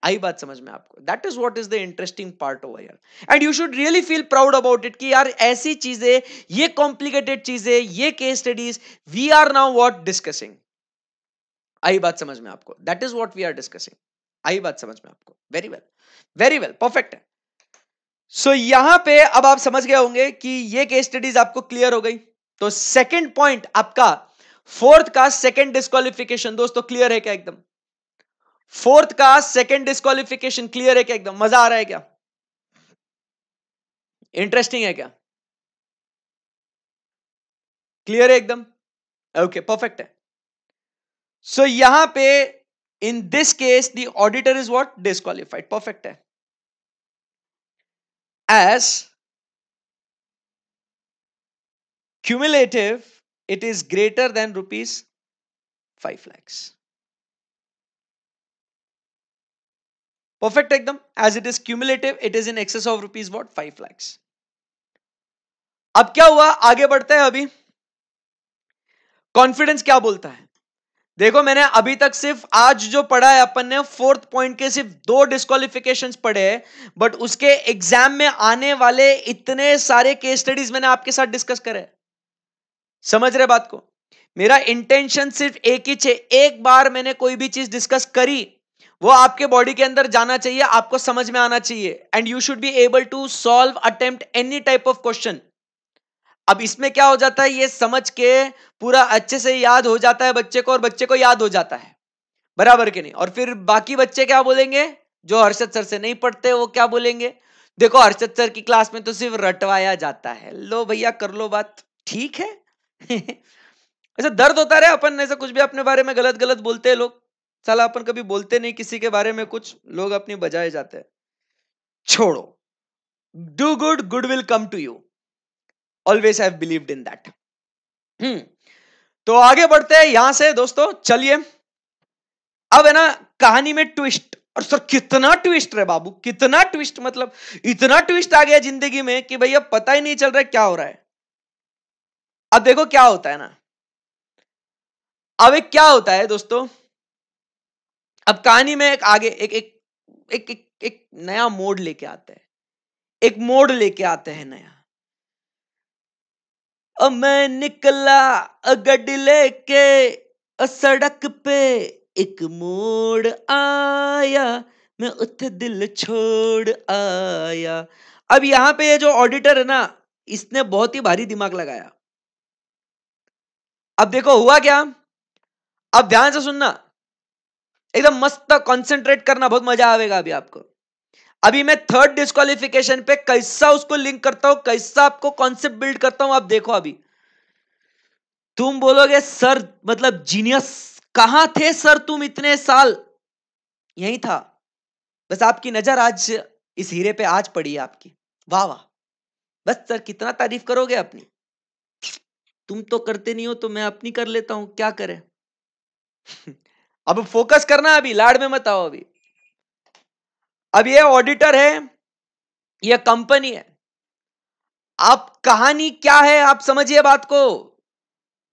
आई बात समझ में आपको, that is what is the interesting part over here, and you should really feel proud about it कि यार ऐसी चीजें, ये कॉम्प्लिकेटेड चीजें, ये case studies we are now what discussing. आई बात समझ में आपको, that is what we are discussing. आई बात समझ में आपको, very well, very well, perfect है। सो यहां पे अब आप समझ गए होंगे कि ये केस स्टडीज आपको क्लियर हो गई। तो सेकंड पॉइंट आपका फोर्थ का सेकंड डिस्क्वालिफिकेशन दोस्तों क्लियर है क्या एकदम, फोर्थ का सेकंड डिस्क्वालिफिकेशन क्लियर है क्या एकदम, मजा आ रहा है क्या, इंटरेस्टिंग है क्या, क्लियर है एकदम, ओके परफेक्ट है। सो यहां पे in this case the auditor is what disqualified, perfect है, as cumulative it is greater than rupees 5 lakhs, perfect एकदम, as it is cumulative it is in excess of rupees what 5 lakhs। अब क्या हुआ, आगे बढ़ते हैं। अभी कॉन्फिडेंस क्या बोलता है, देखो मैंने अभी तक सिर्फ आज जो पढ़ा है अपन ने फोर्थ पॉइंट के सिर्फ 2 डिस्क्वालिफिकेशंस पढ़े हैं, बट उसके एग्जाम में आने वाले इतने सारे केस स्टडीज मैंने आपके साथ डिस्कस करे, समझ रहे बात को। मेरा इंटेंशन सिर्फ एक ही है, एक बार मैंने कोई भी चीज डिस्कस करी वो आपके बॉडी के अंदर जाना चाहिए, आपको समझ में आना चाहिए, and you should be able to solve attempt any type of question. अब इसमें क्या हो जाता है, ये समझ के पूरा अच्छे से याद हो जाता है बच्चे को, और बच्चे को याद हो जाता है बराबर के नहीं। और फिर बाकी बच्चे क्या बोलेंगे, जो हर्षद सर से नहीं पढ़ते वो क्या बोलेंगे, देखो हर्षद सर की क्लास में तो सिर्फ रटवाया जाता है, लो भैया कर लो बात, ठीक है। ऐसा दर्द होता रहे, अपन ऐसा कुछ भी अपने बारे में गलत गलत बोलते हैं लोग, साला अपन कभी बोलते नहीं किसी के बारे में कुछ, लोग अपनी बजाए जाते हैं, छोड़ो, do good, good will come to you, always have believed in that. तो आगे बढ़ते हैं यहां से दोस्तों, चलिए अब है ना कहानी में ट्विस्ट, और सर कितना ट्विस्ट है बाबू, कितना ट्विस्ट, मतलब इतना ट्विस्ट आ गया जिंदगी में कि भैया पता ही नहीं चल रहा है क्या हो रहा है। अब देखो क्या होता है ना, अब एक क्या होता है दोस्तों, अब कहानी में एक आगे एक एक एक एक, एक नया मोड़ लेके आते हैं, एक मोड़ लेके आते हैं नया। अब मैं निकला गड्डी लेके सड़क पे, एक मोड़ आया, मैं उठ दिल छोड़ आया। अब यहां पे ये जो ऑडिटर है ना, इसने बहुत ही भारी दिमाग लगाया। अब देखो हुआ क्या, अब ध्यान से सुनना, एकदम मस्त कंसंट्रेट करना, बहुत मजा आएगा अभी आपको। अभी मैं थर्ड डिस्क्वालिफिकेशन पे कैसा उसको लिंक करता हूं, कैसा आपको कॉन्सेप्ट बिल्ड करता हूं, आप देखो। अभी तुम बोलोगे सर मतलब जीनियस, कहां थे सर तुम इतने साल? यही था, बस आपकी नजर आज इस हीरे पे आज पड़ी है आपकी। वाह वाह, बस सर कितना तारीफ करोगे अपनी, तुम तो करते नहीं हो तो मैं अपनी कर लेता हूं, क्या करें। अब फोकस करना, अभी लाड़ में मत आओ। अभी अब ये ऑडिटर है, ये कंपनी है। अब कहानी क्या है आप समझिए बात को।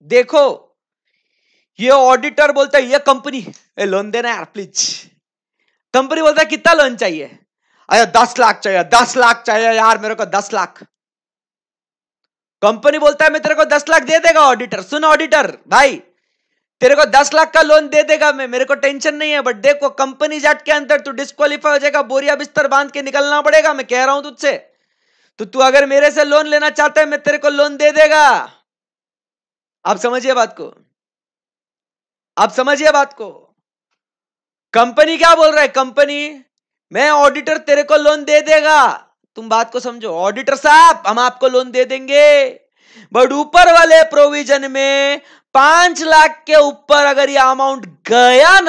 देखो ये ऑडिटर बोलता है ये कंपनी लोन देना यार प्लीज। कंपनी बोलता है कितना लोन चाहिए? अरे 10 लाख चाहिए, 10 लाख चाहिए यार मेरे को 10 लाख। कंपनी बोलता है मैं तेरे को 10 लाख दे देगा ऑडिटर। सुन ऑडिटर भाई, तेरे को 10 लाख का लोन दे देगा मैं, मेरे को टेंशन नहीं है, बट देखो कंपनी एक्ट के अंदर तू डिस्क्वालीफाई हो जाएगा, बोरिया बिस्तर बांध के निकलना पड़ेगा, मैं कह रहा हूं तुझसे। तो तू अगर मेरे से लोन लेना चाहता है मैं तेरे को लोन दे देगा। आप समझिए बात को, आप समझिए बात को। कंपनी क्या बोल रहा है, कंपनी मैं ऑडिटर तेरे को लोन दे देगा। तुम बात को समझो, ऑडिटर साहब हम आपको लोन दे देंगे, बट ऊपर वाले प्रोविजन में 5 लाख के ऊपर अगर ये अमाउंट गया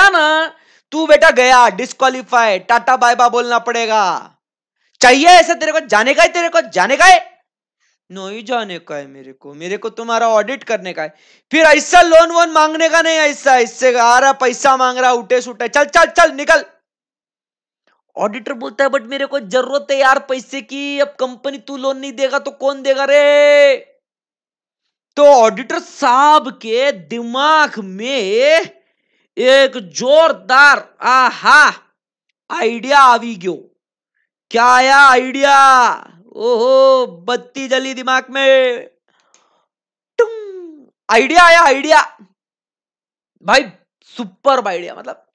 ना तू बेटा गया, डिस्क्वालीफाई, टाटा बाय बाय बोलना पड़ेगा। चाहिए ऐसा तेरे को जाने का है, तेरे को जाने का है? नहीं जाने का है मेरे को तुम्हारा ऑडिट करने का है। फिर ऐसा लोन वोन मांगने का नहीं, ऐसा इससे आ रहा पैसा मांग रहा उठे सुटे, चल चल चल निकल। ऑडिटर बोलता है बट मेरे को जरूरत है यार पैसे की, अब कंपनी तू लोन नहीं देगा तो कौन देगा रे? तो ऑडिटर साहब के दिमाग में एक जोरदार आहा आइडिया आवी गयो। क्या आया आइडिया? ओहो बत्ती जली दिमाग में, आइडिया आया, आइडिया भाई सुपर आइडिया, मतलब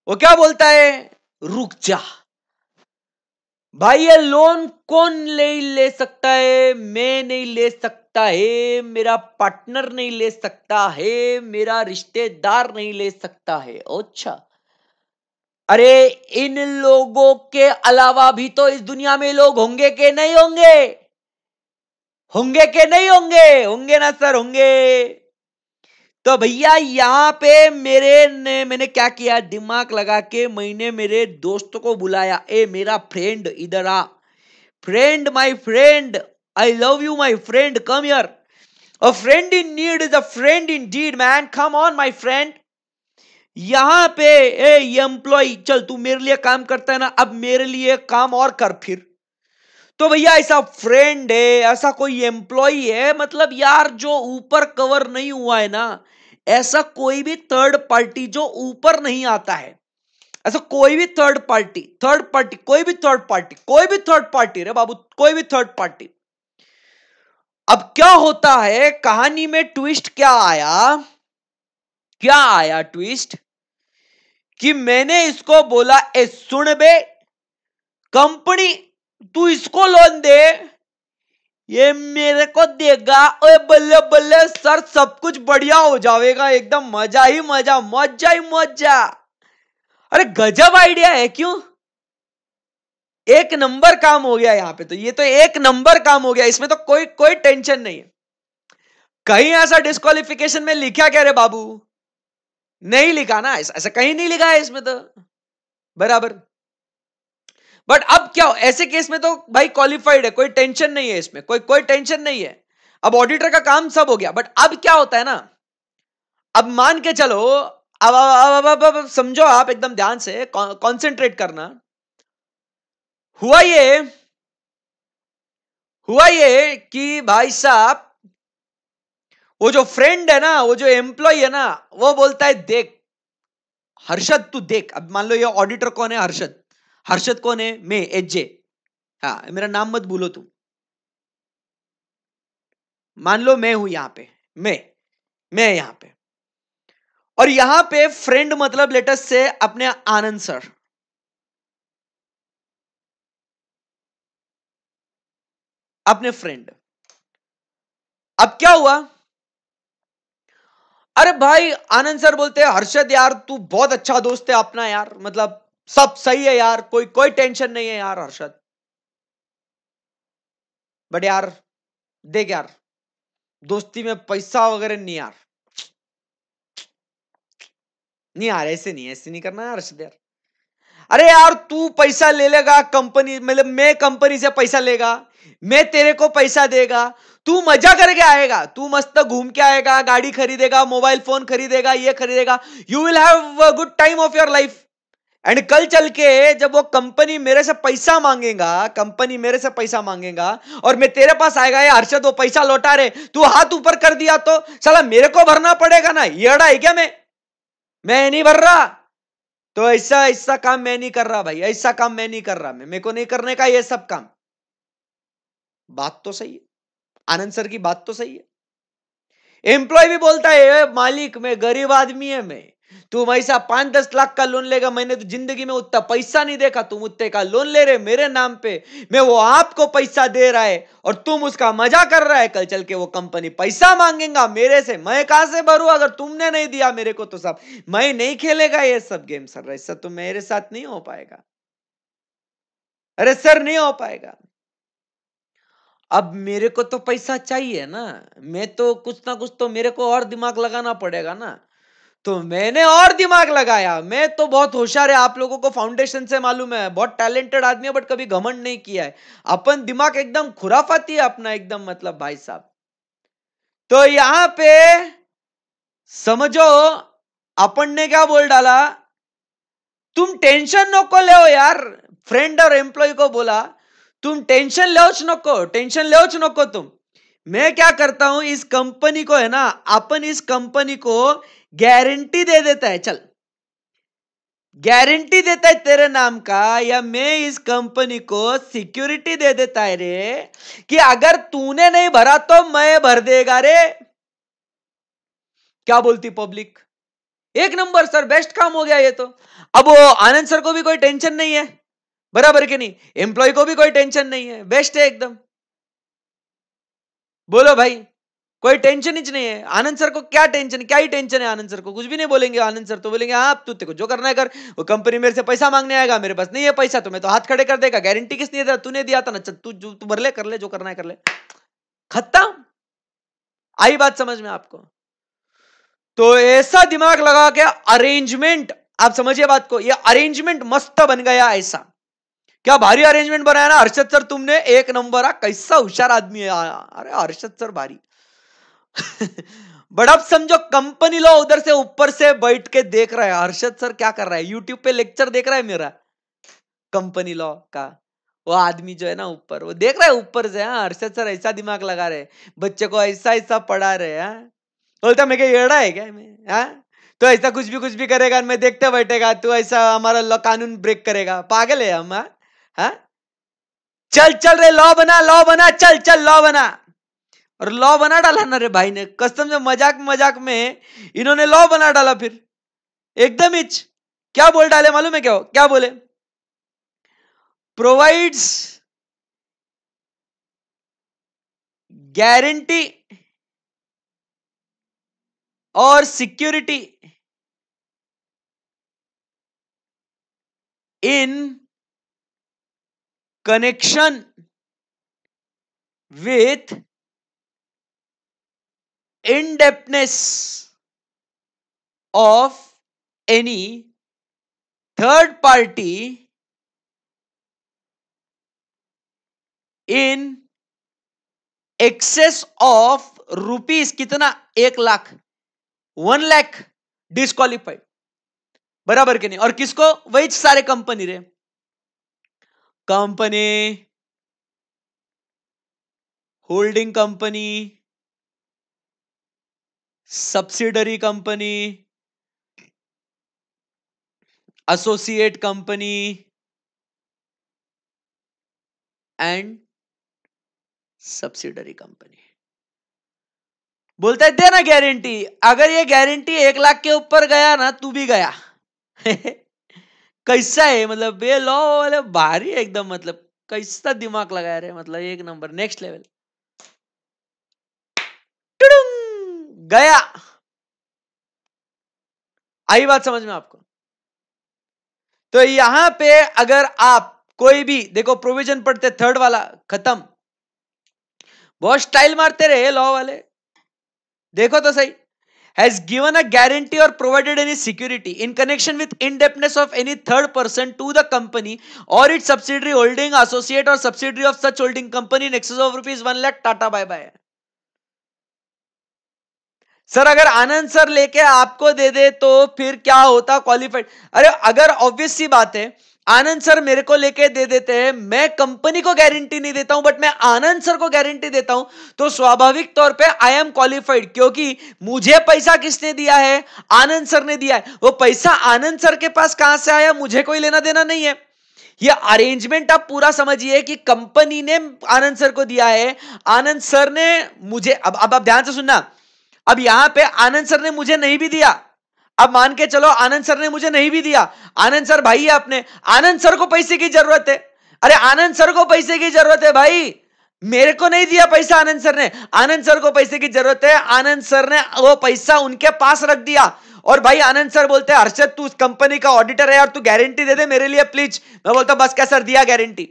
वो क्या बोलता है, रुक जा भाई, ये लोन कौन ले सकता है? मैं नहीं ले सकता है, मेरा पार्टनर नहीं ले सकता है, मेरा रिश्तेदार नहीं ले सकता है। अच्छा अरे इन लोगों के अलावा भी तो इस दुनिया में लोग होंगे कि नहीं होंगे? होंगे कि नहीं होंगे? होंगे ना सर, होंगे। तो भैया यहां पे मैंने क्या किया, दिमाग लगा के मैंने मेरे दोस्तों को बुलाया, ए मेरा फ्रेंड इधर आ, friend my friend, I love you my friend, come here, a friend in need is a friend indeed man, come on my friend. यहां पे ए एम्प्लॉय, चल तू मेरे लिए काम करता है ना, अब मेरे लिए काम और कर फिर। तो भैया ऐसा फ्रेंड है, ऐसा कोई एम्प्लॉय है, मतलब यार जो ऊपर कवर नहीं हुआ है ना, ऐसा कोई भी थर्ड पार्टी जो ऊपर नहीं आता है, ऐसा कोई भी थर्ड पार्टी कोई भी थर्ड पार्टी रे बाबू, कोई भी थर्ड पार्टी। अब क्या होता है कहानी में, ट्विस्ट क्या आया ट्विस्ट, कि मैंने इसको बोला ए सुन बे कंपनी, तू इसको लोन दे, ये मेरे को देगा, ओए बल्ले बल्ले सर सब कुछ बढ़िया हो जाएगा, एकदम मजा ही मजा, मजा ही मजा। अरे गजब आइडिया है, क्यों? एक नंबर काम हो गया यहाँ पे, तो ये तो एक नंबर काम हो गया, इसमें तो कोई टेंशन नहीं है। कहीं ऐसा डिस्क्वालिफिकेशन में लिखा क्या रे बाबू? नहीं लिखा ना, ऐसा कहीं नहीं लिखा है इसमें तो बराबर। बट अब क्या हो, ऐसे केस में तो भाई क्वालिफाइड है, कोई टेंशन नहीं है इसमें, कोई टेंशन नहीं है। अब ऑडिटर का काम सब हो गया, बट अब क्या होता है ना, अब मान के चलो अब समझो आप एकदम ध्यान से, कॉन्सेंट्रेट करना। हुआ ये कि भाई साहब, वो जो फ्रेंड है ना, वो जो एम्प्लॉय है ना, वो बोलता है देख हर्षद, तू देख। अब मान लो ये ऑडिटर कौन है? हर्षद। हर्षद कौन है? मैं, एच जे। हाँ, मेरा नाम मत भूलो तुम। मान लो मैं हूं यहां पे, मैं यहां पे, और यहां पे फ्रेंड मतलब लेटेस्ट से अपने आनंद सर। अपने फ्रेंड। अब क्या हुआ? अरे भाई आनंद सर बोलते हैं हर्षद यार तू बहुत अच्छा दोस्त है अपना यार, मतलब सब सही है यार, कोई कोई टेंशन नहीं है यार हर्षद। बट यार देख यार, दोस्ती में पैसा वगैरह नहीं यार, नहीं यार, ऐसे नहीं करना यार हर्षद यार। अरे यार तू पैसा ले लेगा कंपनी, मतलब मैं कंपनी से पैसा लेगा, मैं तेरे को पैसा देगा, तू मजा करके आएगा, तू मस्त घूम के आएगा, गाड़ी खरीदेगा, मोबाइल फोन खरीदेगा, ये खरीदेगा, you will have a good time of your life. And कल चल के जब वो कंपनी मेरे से पैसा मांगेगा, कंपनी मेरे से पैसा मांगेगा और मैं तेरे पास आएगा, ये हर्षद वो पैसा लौटा रहे, तू हाथ ऊपर कर दिया तो साला मेरे को भरना पड़ेगा ना, येड़ा है क्या मैं नहीं भर रहा। तो ऐसा ऐसा काम मैं नहीं कर रहा भाई, ऐसा काम मैं नहीं कर रहा, मैं मेरे को नहीं करने का ये सब काम। बात तो सही है, आनंद सर की बात तो सही है। एम्प्लॉय भी बोलता है मालिक मैं गरीब आदमी है, मैं तुम ऐसा 5-10 लाख का लोन लेगा, मैंने तो जिंदगी में उतना पैसा नहीं देखा, तुम उतने का लोन ले रहे मेरे नाम पे, मैं वो आपको पैसा दे रहा है और तुम उसका मजा कर रहा है, कल चल के वो कंपनी पैसा मांगेगा मेरे से, मैं कहां से भरूं अगर तुमने नहीं दिया मेरे को तो सब, मैं नहीं खेलेगा ये सब गेम सर, ऐसा तो मेरे साथ नहीं हो पाएगा। अरे सर नहीं हो पाएगा। अब मेरे को तो पैसा चाहिए ना, मैं तो कुछ ना कुछ तो मेरे को और दिमाग लगाना पड़ेगा ना, तो मैंने और दिमाग लगाया। मैं तो बहुत होशियार है, आप लोगों को फाउंडेशन से मालूम है, बहुत टैलेंटेड आदमी है, बट कभी घमंड नहीं किया है। अपन दिमाग एकदम खुराफाती है अपना, एकदम मतलब भाई साहब। तो यहां पे समझो अपन ने क्या बोल डाला, तुम टेंशन नको ले यार। फ्रेंड और एम्प्लॉय को बोला तुम टेंशन लेच नको, टेंशन लेच नको तुम। मैं क्या करता हूं, इस कंपनी को है ना, अपन इस कंपनी को गारंटी दे देता है, चल गारंटी देता है तेरे नाम का, या मैं इस कंपनी को सिक्योरिटी दे देता है रे, कि अगर तूने नहीं भरा तो मैं भर देगा रे। क्या बोलती पब्लिक? एक नंबर सर, बेस्ट काम हो गया ये तो। अब वो आनंद सर को भी कोई टेंशन नहीं है, बराबर के नहीं, एम्प्लॉय को भी कोई टेंशन नहीं है, बेस्ट है एकदम। बोलो भाई, कोई टेंशन ही नहीं है। आनंद सर को क्या टेंशन, क्या ही टेंशन है आनंद सर को, कुछ भी नहीं बोलेंगे आनंद सर, तो बोलेंगे हाँ तू तेरे को जो करना है कर, वो कंपनी मेरे से पैसा मांगने आएगा, मेरे पास नहीं है पैसा तो मैं तो हाथ खड़े कर देगा, गारंटी किसने दिया? तूने दिया था ना, चल तू भर ले, कर ले जो करना है कर ले, खत्म। आई बात समझ में आपको? तो ऐसा दिमाग लगा के अरेंजमेंट, आप समझिए बात को, ये अरेंजमेंट मस्त बन गया ऐसा। क्या भारी अरेंजमेंट बनाया ना हर्षद सर तुमने, एक नंबर। कैसा होशियार आदमी है, अरे हर्षद सर भारी। बट अब समझो कंपनी लो उधर से ऊपर से बैठ के देख रहा है हर्षद सर क्या कर रहा है, यूट्यूब पे लेक्चर देख रहा है मेरा कंपनी लॉ का। वो आदमी जो है ना ऊपर, वो देख रहा है ऊपर से, हाँ हर्षद सर ऐसा दिमाग लगा रहे, बच्चे को ऐसा ऐसा पढ़ा रहे। हाँ बोलता मैं क्या येड़ा है क्या मैं? हाँ तो ऐसा कुछ भी करेगा, मैं देखते बैठेगा, तू ऐसा हमारा लॉ कानून ब्रेक करेगा, पागल है हम? हाँ चल चल रे, लॉ बना, चल चल लॉ बना। और लॉ बना डाला ना रे भाई ने, कसम से मजाक मजाक में इन्होंने लॉ बना डाला फिर एकदम ही। क्या बोल डाले मालूम है क्या? क्या बोले? प्रोवाइड्स गारंटी और security in connection with indebtedness of any third party in excess of rupees कितना, 1 लाख, 1 लाख डिस्क्वालिफाइड। बराबर के नहीं? और किसको? वही सारे कंपनी रे, company, holding company, subsidiary company, associate company and subsidiary company. बोलता है देना गारंटी। अगर ये गारंटी 1 लाख के ऊपर गया ना, तू भी गया। कैसा है मतलब ये लॉ वाले भारी एकदम, मतलब कैसा दिमाग लगाया रहे, मतलब एक नंबर, नेक्स्ट लेवल। गया। आई बात समझ में आपको? तो यहां पे अगर आप कोई भी देखो प्रोविजन पढ़ते, थर्ड वाला खत्म, बहुत स्टाइल मारते रहे लॉ वाले। देखो तो सही, has given a guarantee or provided any security in connection with indebtedness of any third person to the company or its subsidiary holding associate or subsidiary of such holding company in excess of rupees 1 lakh, tata bye bye. Sir अगर Anand sir लेके आपको दे दे तो फिर क्या होता qualified? अरे अगर obvious सी बात है, आनंद सर मेरे को लेके दे देते हैं, मैं कंपनी को गारंटी नहीं देता हूं बट मैं आनंद सर को गारंटी देता हूं, तो स्वाभाविक तौर पे आई एम क्वालिफाइड, क्योंकि मुझे पैसा किसने दिया है? आनंद सर ने दिया है। वो पैसा आनंद सर के पास कहां से आया, मुझे कोई लेना देना नहीं है। ये अरेंजमेंट आप पूरा समझिए कि कंपनी ने आनंद सर को दिया है, आनंद सर ने मुझे, अब आप ध्यान से सुनना, अब यहां पे आनंद सर ने मुझे नहीं भी दिया, अब मान के चलो आनंद सर ने मुझे नहीं भी दिया, आनंद सर भाई है अपने, आनंद सर को पैसे की जरूरत है, अरे आनंद सर को पैसे की जरूरत है भाई, मेरे को नहीं दिया पैसा आनंद सर ने, आनंद सर को पैसे की जरूरत है, आनंद सर ने वो पैसा उनके पास रख दिया, और भाई आनंद सर बोलते हैं हर्षद तू उस कंपनी का ऑडिटर है यार, तू गारंटी दे दे मेरे लिए प्लीज। मैं बोलता बस क्या सर, दिया गारंटी।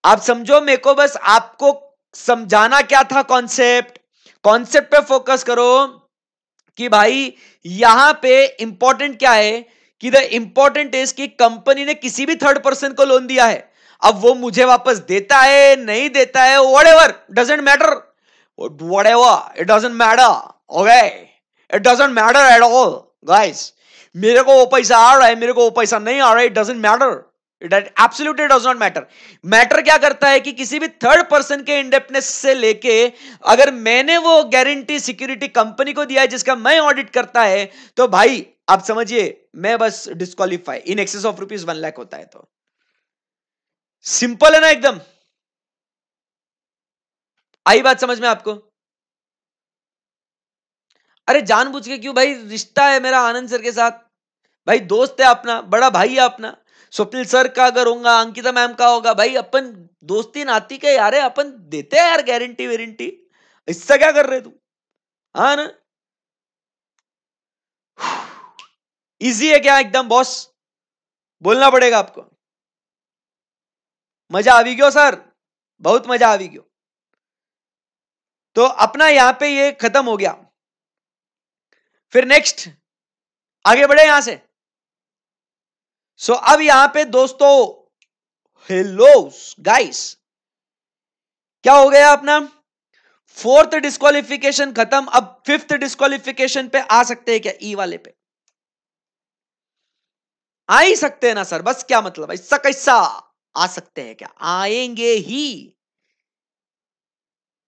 आप समझो, मेरे को बस आपको समझाना क्या था, कॉन्सेप्ट, कॉन्सेप्ट पे फोकस करो कि भाई यहां पे इंपॉर्टेंट क्या है, कि द इंपॉर्टेंट इज कि कंपनी ने किसी भी थर्ड पर्सन को लोन दिया है, अब वो मुझे वापस देता है नहीं देता है, whatever, doesn't matter, whatever, it doesn't matter, okay, it doesn't matter at all guys. मेरे को वो पैसा आ रहा है, मेरे को वो पैसा नहीं आ रहा है, it doesn't matter, it absolutely does not matter. Matter क्या करता है कि किसी भी थर्ड पर्सन के इंडेप्टनेस से लेके, अगर मैंने वो गारंटी सिक्योरिटी कंपनी को दिया है जिसका मैं ऑडिट करता है, तो भाई आप समझिए मैं बस disqualify in excess of rupees 1 lakh होता है। तो सिंपल है ना एकदम, आई बात समझ में आपको? अरे जानबूझ के क्यों भाई, रिश्ता है मेरा आनंद सर के साथ, भाई दोस्त है अपना, बड़ा भाई है अपना, स्वप्निल सर का अगर होगा, अंकिता मैम का होगा, भाई अपन दोस्ती नाती के यार है, अपन देते हैं यार गारंटी वारंटी, इससे क्या कर रहे तू? हाँ ना, इजी है क्या एकदम बॉस? बोलना पड़ेगा आपको। मजा आ भी गयो सर, बहुत मजा आ भी गयो। तो अपना यहां पे ये खत्म हो गया, फिर नेक्स्ट आगे बढ़े यहां से। सो अब यहां पे दोस्तों, हेलो गाइस, क्या हो गया अपना, फोर्थ डिस्क्वालिफिकेशन खत्म, अब फिफ्थ डिस्क्वालिफिकेशन पे आ सकते हैं क्या? ई वाले पे आ ही सकते हैं ना सर, बस क्या मतलब है इसका, कैसा आ सकते हैं क्या? आएंगे ही,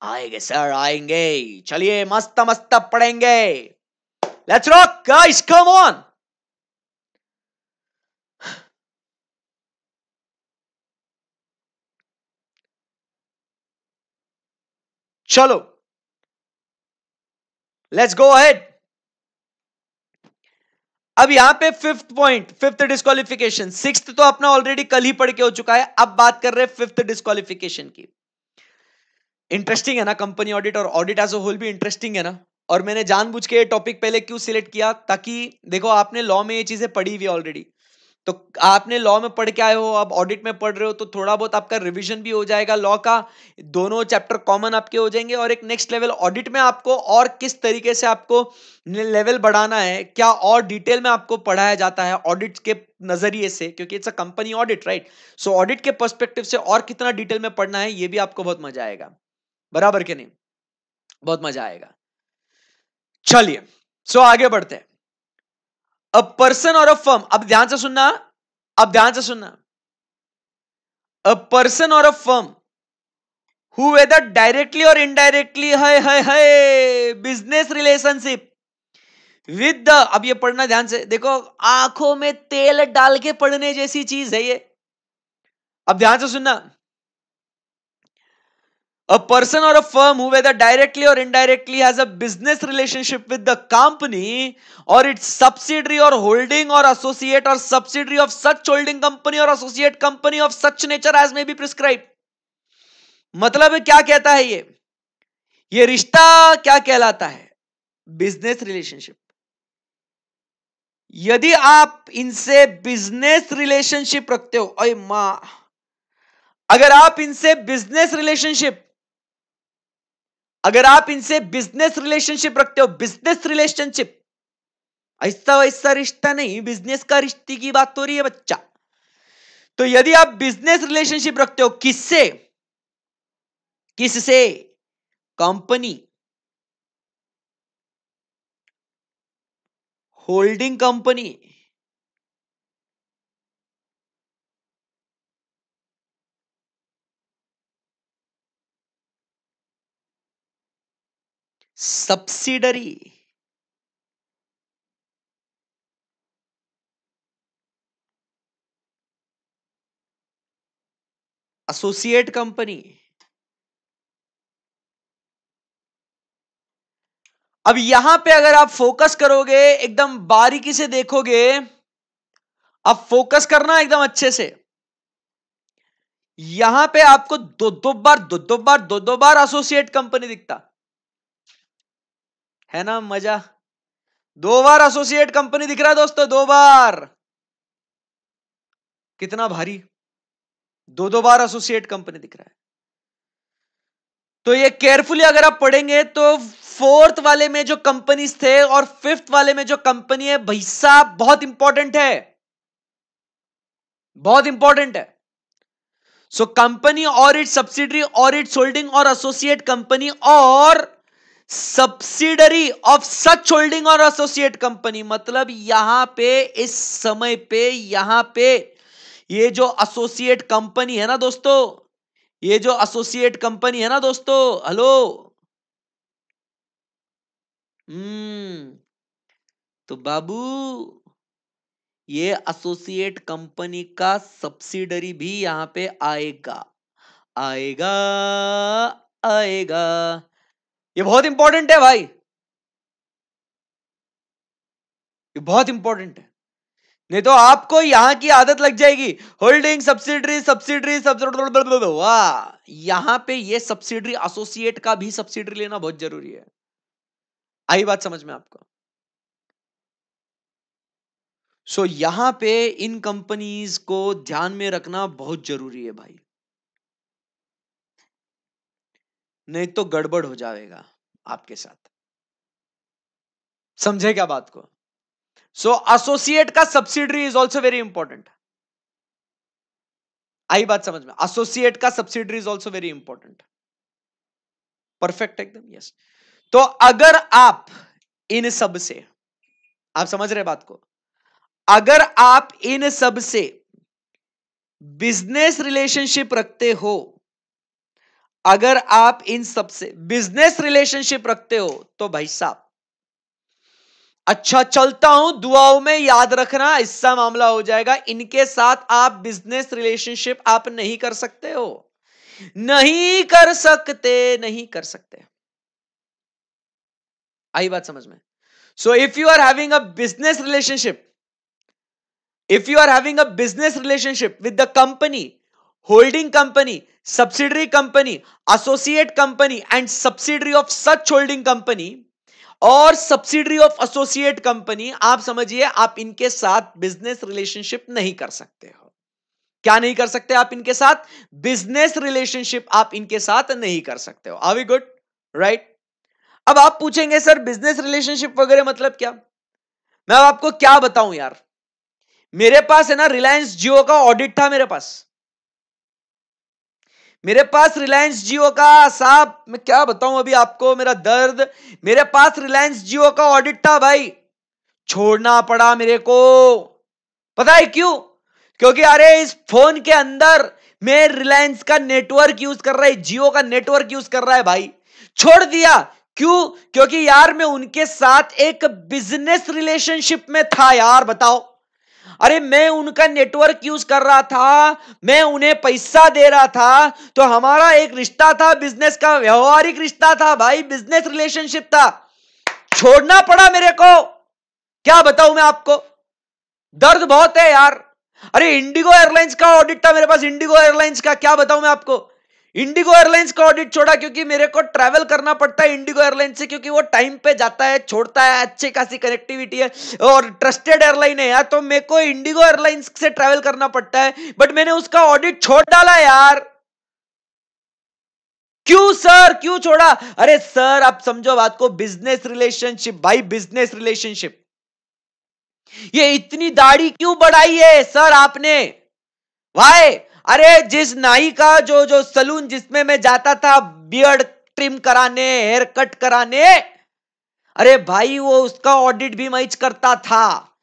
आएंगे सर आएंगे, चलिए मस्त मस्त पढ़ेंगे, let's rock guys, come on. चलो लेट्स गो अहेड। अब यहां पे fifth point, fifth disqualification, sixth तो अपना ऑलरेडी कल ही पढ़ के हो चुका है, अब बात कर रहे हैं फिफ्थ डिस्क्वालिफिकेशन की। इंटरेस्टिंग है ना, कंपनी ऑडिट और ऑडिट एज अ होल भी इंटरेस्टिंग है ना। और मैंने जानबूझ के ये टॉपिक पहले क्यों सिलेक्ट किया, ताकि देखो आपने लॉ में ये चीजें पढ़ी हुई ऑलरेडी, तो आपने लॉ में पढ़ के आए हो, अब ऑडिट में पढ़ रहे हो, तो थोड़ा बहुत आपका रिवीजन भी हो जाएगा लॉ का, दोनों चैप्टर कॉमन आपके हो जाएंगे, और एक नेक्स्ट लेवल ऑडिट में आपको और किस तरीके से आपको लेवल बढ़ाना है, क्या और डिटेल में आपको पढ़ाया जाता है ऑडिट के नजरिए से, क्योंकि it's a company audit right. So audit के पर्सपेक्टिव से और कितना डिटेल में पढ़ना है, ये भी आपको बहुत मजा आएगा, बराबर के नहीं? बहुत मजा आएगा। चलिए सो आगे बढ़ते हैं। अ पर्सन और अ फर्म, अब ध्यान से सुनना, अब ध्यान से सुनना, a person or a firm who whether directly or indirectly है बिजनेस रिलेशनशिप विद द, अब ये पढ़ना ध्यान से देखो, आंखों में तेल डाल के पढ़ने जैसी चीज है ये, अब ध्यान से सुनना, a person or a firm who whether directly or indirectly has a business relationship with the company or its subsidiary or holding or associate or subsidiary of such holding company or associate company of such nature as may be prescribed, मतलब क्या कहता है ये रिश्ता क्या कहलाता है? Business relationship. यदि आप इनसे बिजनेस रिलेशनशिप रखते हो, अरे मां, अगर आप इनसे बिजनेस रिलेशनशिप, अगर आप इनसे बिजनेस रिलेशनशिप रखते हो, बिजनेस रिलेशनशिप, ऐसा वैसा रिश्ता नहीं, बिजनेस का रिश्ते की बात हो रही है बच्चा। तो यदि आप बिजनेस रिलेशनशिप रखते हो किससे, किससे? Company, holding company, subsidiary, associate company. अब यहां पे अगर आप फोकस करोगे, एकदम बारीकी से देखोगे, अब फोकस करना एकदम अच्छे से, यहां पे आपको दो बार एसोसिएट कंपनी दिखता है ना, मजा, 2 बार एसोसिएट कंपनी दिख रहा है दोस्तों, 2 बार, कितना भारी, 2 बार एसोसिएट कंपनी दिख रहा है। तो ये केयरफुली अगर आप पढ़ेंगे तो फोर्थ वाले में जो कंपनीज थे और फिफ्थ वाले में जो कंपनी है, भाई साहब बहुत इंपॉर्टेंट है, बहुत इंपॉर्टेंट है। सो कंपनी और इट्स सब्सिडरी और इट्स होल्डिंग और एसोसिएट कंपनी और सब्सिडरी ऑफ सच होल्डिंग और एसोसिएट कंपनी, मतलब यहां पे इस समय पे यहां पे ये जो एसोसिएट कंपनी है ना दोस्तों, ये जो एसोसिएट कंपनी है ना दोस्तों, हेलो, तो बाबू ये एसोसिएट कंपनी का सब्सिडरी भी यहां पे आएगा, आएगा, आएगा। ये बहुत इंपॉर्टेंट है भाई, ये बहुत इंपॉर्टेंट है, नहीं तो आपको यहां की आदत लग जाएगी, होल्डिंग सब्सिडरी सब्सिडरी सब्सिडरी, वाह, यहां पे ये सब्सिडरी एसोसिएट का भी सब्सिडरी लेना बहुत जरूरी है। आई बात समझ में आपको? सो यहां पे इन कंपनीज को ध्यान में रखना बहुत जरूरी है भाई, नहीं तो गड़बड़ हो जाएगा आपके साथ। समझे क्या बात को? सो एसोसिएट का subsidiary is also very important. आई बात समझ में? एसोसिएट का subsidiary is also very important. Perfect एकदम, यस। तो अगर आप इन सब से, आप समझ रहे बात को, अगर आप इन सब से बिजनेस रिलेशनशिप रखते हो, अगर आप इन सब से बिजनेस रिलेशनशिप रखते हो, तो भाई साहब अच्छा चलता हूं, दुआओं में याद रखना, ऐसा मामला हो जाएगा, इनके साथ आप बिजनेस रिलेशनशिप आप नहीं कर सकते हो, नहीं कर सकते, नहीं कर सकते। आई बात समझ में? So if you are having a business relationship, if you are having a business relationship with the company, holding company, subsidiary company, associate company and subsidiary of such holding company और सब्सिडरी ऑफ एसोसिएट कंपनी, आप समझिए आप इनके साथ business relationship नहीं कर सकते हो। क्या नहीं कर सकते आप इनके साथ? बिजनेस रिलेशनशिप आप इनके साथ नहीं कर सकते हो। Are we good? राइट। अब आप पूछेंगे सर बिजनेस रिलेशनशिप वगैरह मतलब क्या? मैं आपको क्या बताऊं यार, मेरे पास है ना रिलायंस जियो का ऑडिट था, मेरे पास रिलायंस जियो का, साहब मैं क्या बताऊं अभी आपको मेरा दर्द, मेरे पास रिलायंस जियो का ऑडिट था भाई, छोड़ना पड़ा मेरे को। पता है क्यों? क्योंकि अरे इस फोन के अंदर मैं रिलायंस का नेटवर्क यूज कर रहा है, जियो का नेटवर्क यूज कर रहा है भाई। छोड़ दिया क्यों? क्योंकि यार मैं उनके साथ एक बिजनेस रिलेशनशिप में था यार, बताओ। अरे मैं उनका नेटवर्क यूज कर रहा था, मैं उन्हें पैसा दे रहा था, तो हमारा एक रिश्ता था, बिजनेस का व्यवहारिक रिश्ता था भाई, बिजनेस रिलेशनशिप था। छोड़ना पड़ा मेरे को, क्या बताऊं मैं आपको, दर्द बहुत है यार। अरे इंडिगो एयरलाइंस का ऑडिट था मेरे पास, इंडिगो एयरलाइंस का, क्या बताऊं मैं आपको। इंडिगो एयरलाइंस का ऑडिट छोड़ा क्योंकि मेरे को ट्रैवल करना पड़ता है इंडिगो एयरलाइंस से, क्योंकि वो टाइम पे जाता है, छोड़ता है, अच्छी खासी कनेक्टिविटी है और ट्रस्टेड एयरलाइन है यार, तो मेरे को इंडिगो एयरलाइंस से ट्रैवल करना पड़ता है, बट मैंने उसका ऑडिट छोड़ डाला यार। क्यों सर, क्यों छोड़ा? अरे सर आप समझो बात को, बिजनेस रिलेशनशिप भाई, बिजनेस रिलेशनशिप। ये इतनी दाढ़ी क्यों बढ़ाई है सर आपने? वाई? अरे जिस नाई का जो जो सलून जिसमें मैं जाता था बियर्ड ट्रिम कराने, हेयर कट कराने, अरे भाई वो उसका ऑडिट भी मैं करता था।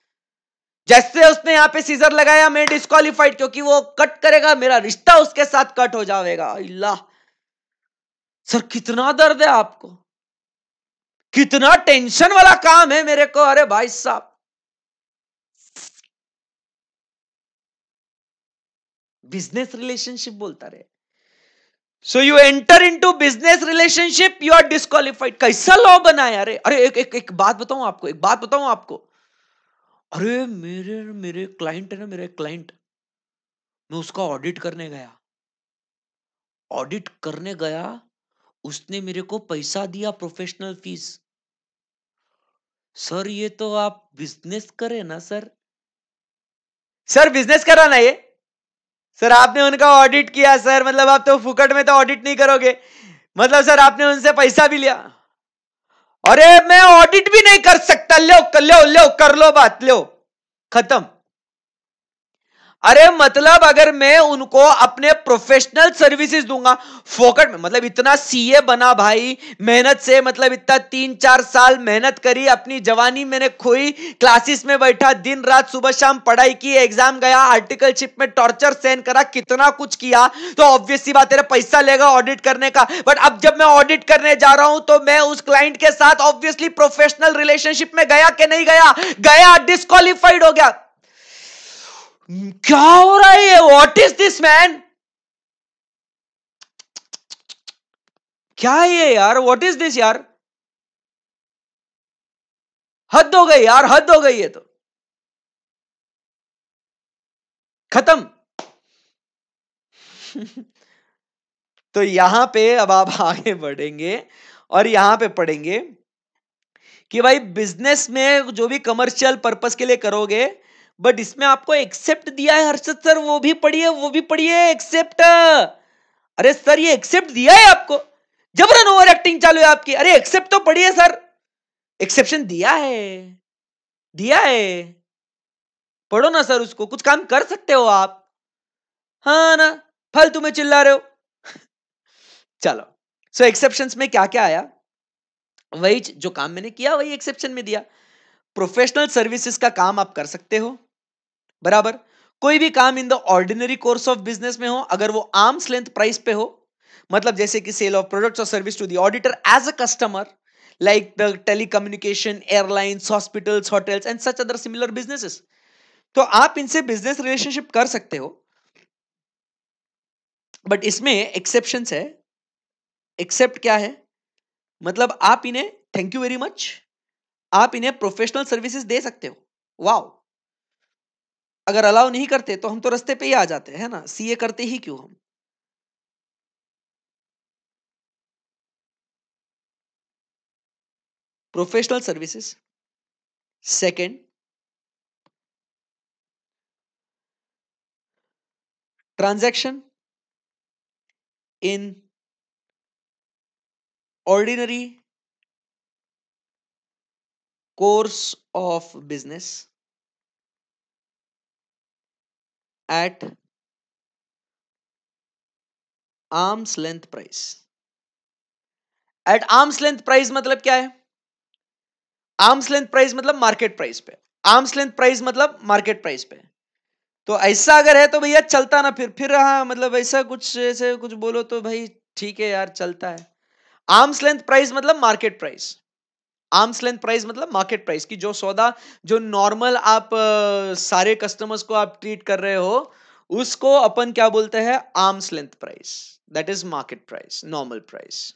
जैसे उसने यहां पे सीजर लगाया मैं डिस्क्वालिफाइड, क्योंकि वो कट करेगा, मेरा रिश्ता उसके साथ कट हो जाएगा। अल्लाह सर, कितना दर्द है आपको, कितना टेंशन वाला काम है मेरे को। अरे भाई साहब, बिजनेस रिलेशनशिप बोलता रहे। So you enter into business relationship, you are disqualified. कैसा लॉ बना है? अरे एक बात बताऊं आपको, एक बात बताऊं आपको। अरे मेरे मेरे क्लाइंट है ना, मेरे क्लाइंट, मैं उसका ऑडिट करने गया, ऑडिट करने गया, उसने मेरे को पैसा दिया, प्रोफेशनल फीस। सर ये तो आप बिजनेस करे ना सर, सर बिजनेस करा ना ये। सर आपने उनका ऑडिट किया सर, मतलब आप तो फुकट में तो ऑडिट नहीं करोगे, मतलब सर आपने उनसे पैसा भी लिया। अरे मैं ऑडिट भी नहीं कर सकता, लो लो लो कर लो बात, लो खत्म। अरे मतलब अगर मैं उनको अपने प्रोफेशनल सर्विसेज दूंगा फोकट में, मतलब इतना सीए बना भाई मेहनत से, मतलब इतना 3-4 साल मेहनत करी, अपनी जवानी मैंने खोई, क्लासेस में बैठा दिन रात सुबह शाम पढ़ाई की, एग्जाम गया, आर्टिकलशिप में टॉर्चर सहन करा, कितना कुछ किया, तो ऑब्वियस सी बात है पैसा लेगा ऑडिट करने का। बट अब जब मैं ऑडिट करने जा रहा हूं तो मैं उस क्लाइंट के साथ ऑब्वियसली प्रोफेशनल रिलेशनशिप में गया कि नहीं गया? गया, डिस्क्वालिफाइड हो गया। क्या हो रहा है ये? What is this man? क्या है ये यार? व्हाट इज दिस यार? हद हो गई यार, हद हो गई है तो। खत्म। तो यहां पे अब आप आगे बढ़ेंगे और यहां पे पढ़ेंगे कि भाई बिजनेस में जो भी कमर्शियल पर्पस के लिए करोगे, बट इसमें आपको एक्सेप्ट दिया है हर्षद सर, वो भी पढ़िए, वो भी पढ़िए एक्सेप्ट। अरे सर ये एक्सेप्ट दिया है आपको, जबरन ओवर एक्टिंग चालू है आपकी। अरे एक्सेप्ट तो पढ़िए सर, एक्सेप्शन दिया है, दिया है, पढ़ो ना सर उसको, कुछ काम कर सकते हो आप। हाँ ना, फालतू में चिल्ला रहे हो। चलो, सो एक्सेप्शंस में क्या क्या आया, वही जो काम मैंने किया वही एक्सेप्शन में दिया। प्रोफेशनल सर्विसेज का काम आप कर सकते हो, बराबर। कोई भी काम in the ordinary course of business में हो, अगर वो आर्म्स लेंथ प्राइस पे हो, मतलब जैसे कि sale of products or service to the auditor as a customer, like the telecommunication, airlines, hospitals, hotels and such other similar businesses, तो आप इनसे बिजनेस रिलेशनशिप कर सकते हो। बट इसमें एक्सेप्शंस है। एक्सेप्ट क्या है? मतलब आप इन्हें, थैंक यू वेरी मच, आप इन्हें प्रोफेशनल सर्विसेज दे सकते हो, वाओ। अगर अलाउ नहीं करते तो हम तो रास्ते पे ही आ जाते हैं ना, सीए करते ही क्यों हम। Professional services. Second, transaction in ordinary course of business at arms length price. At arms length price मतलब क्या है? आर्म्स लेंथ प्राइस मतलब मार्केट प्राइस पे, आर्म्स लेंथ प्राइस मतलब मार्केट प्राइस पे। तो ऐसा अगर है तो भैया चलता ना, फिर हाँ मतलब ऐसा कुछ ऐसे कुछ बोलो तो भाई ठीक है यार चलता है। आर्म्स लेंथ प्राइस मतलब market price, arms length price मतलब मार्केट प्राइस की जो सौदा जो नॉर्मल आप सारे कस्टमर्स को आप ट्रीट कर रहे हो उसको अपन क्या बोलते हैं, arms length price, that is market price, normal price.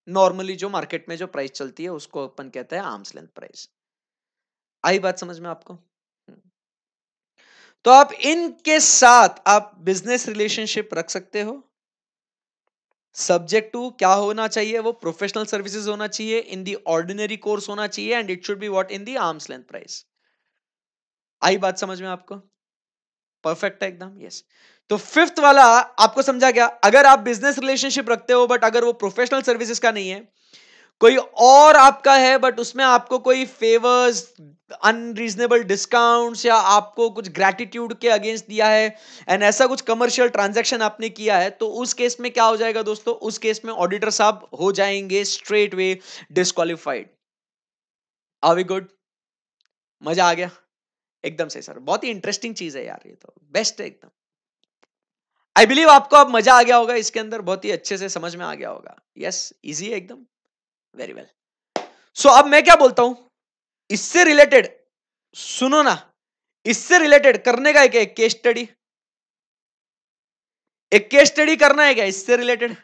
Normally जो मार्केट में जो प्राइस चलती है उसको अपन कहते हैं आर्म्स लेंथ प्राइस। आई बात समझ में आपको? तो आप इनके साथ आप बिजनेस रिलेशनशिप रख सकते हो। सब्जेक्ट टू क्या होना चाहिए, वो प्रोफेशनल सर्विसेज होना चाहिए, इन दी ऑर्डिनरी कोर्स होना चाहिए, and it should be what, in the arm's length price. आई बात समझ में आपको? परफेक्ट है एकदम, यस। तो फिफ्थ वाला आपको समझा गया, अगर आप बिजनेस रिलेशनशिप रखते हो बट अगर वो प्रोफेशनल सर्विसेज का नहीं है, कोई और आपका है बट उसमें आपको कोई फेवर्स, अनरीजनेबल डिस्काउंट्स या आपको कुछ ग्रैटिट्यूड के अगेंस्ट दिया है एंड ऐसा कुछ कमर्शियल ट्रांजैक्शन आपने किया है, तो उस केस में क्या हो जाएगा दोस्तों, उस केस में ऑडिटर साहब हो जाएंगे straight way disqualified. Are we good? मजा आ गया? एकदम से सर, बहुत ही इंटरेस्टिंग चीज है यार, ये तो बेस्ट है एकदम। आई बिलीव आपको अब मजा आ गया होगा इसके अंदर, बहुत ही अच्छे से समझ में आ गया होगा। यस, इजी है एकदम, वेरी वेल। सो अब मैं क्या बोलता हूं इससे रिलेटेड, सुनो ना, इससे रिलेटेड करने का एक केस स्टडी, एक केस स्टडी करना है क्या इससे रिलेटेड?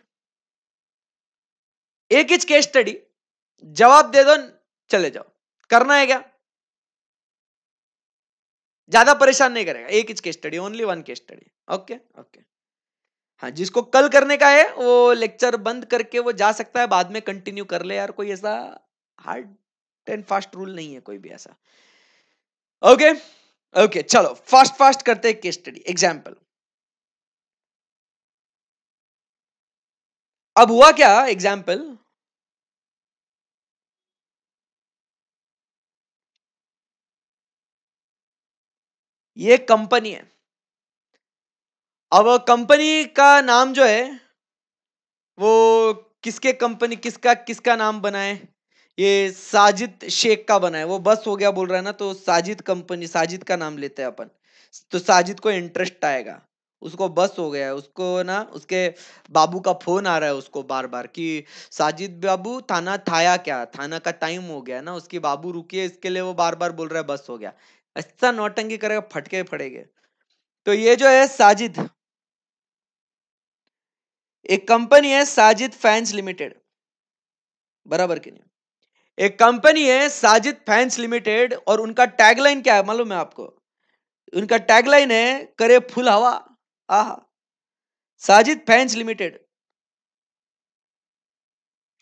एक ही केस स्टडी, जवाब दे दो, चले जाओ। करना है क्या? ज्यादा परेशान नहीं करेगा, एक ही case study, only one case study. Okay okay. हाँ, जिसको कल करने का है वो लेक्चर बंद करके वो जा सकता है, बाद में कंटिन्यू कर ले यार, कोई ऐसा हार्ड एंड फास्ट रूल नहीं है कोई भी ऐसा। ओके ओके, चलो फास्ट फास्ट करते हैं केस स्टडी एग्जांपल। अब हुआ क्या एग्जांपल, ये कंपनी है। अब कंपनी का नाम जो है वो किसके कंपनी, किसका किसका नाम बना है, ये साजिद शेख का बना है। वो बस हो गया बोल रहा है ना, तो साजिद कंपनी, साजिद का नाम लेते हैं अपन, तो साजिद को इंटरेस्ट आएगा, उसको बस हो गया है, उसको ना उसके बाबू का फोन आ रहा है उसको बार बार कि साजिद बाबू थाना थाया क्या, थाना का टाइम हो गया ना, उसकी बाबू रुकिए, इसके लिए वो बार बार बोल रहा है बस हो गया। ऐसा नौटंकी करेगा फटके पड़ेंगे। तो ये जो है साजिद, एक कंपनी है साजिद फैंस लिमिटेड, बराबर की नहीं? एक कंपनी है साजिद फैंस लिमिटेड और उनका टैगलाइन क्या है मालूम है आपको? उनका टैगलाइन है करे फुल हवा। आहा, साजिद फैंस लिमिटेड,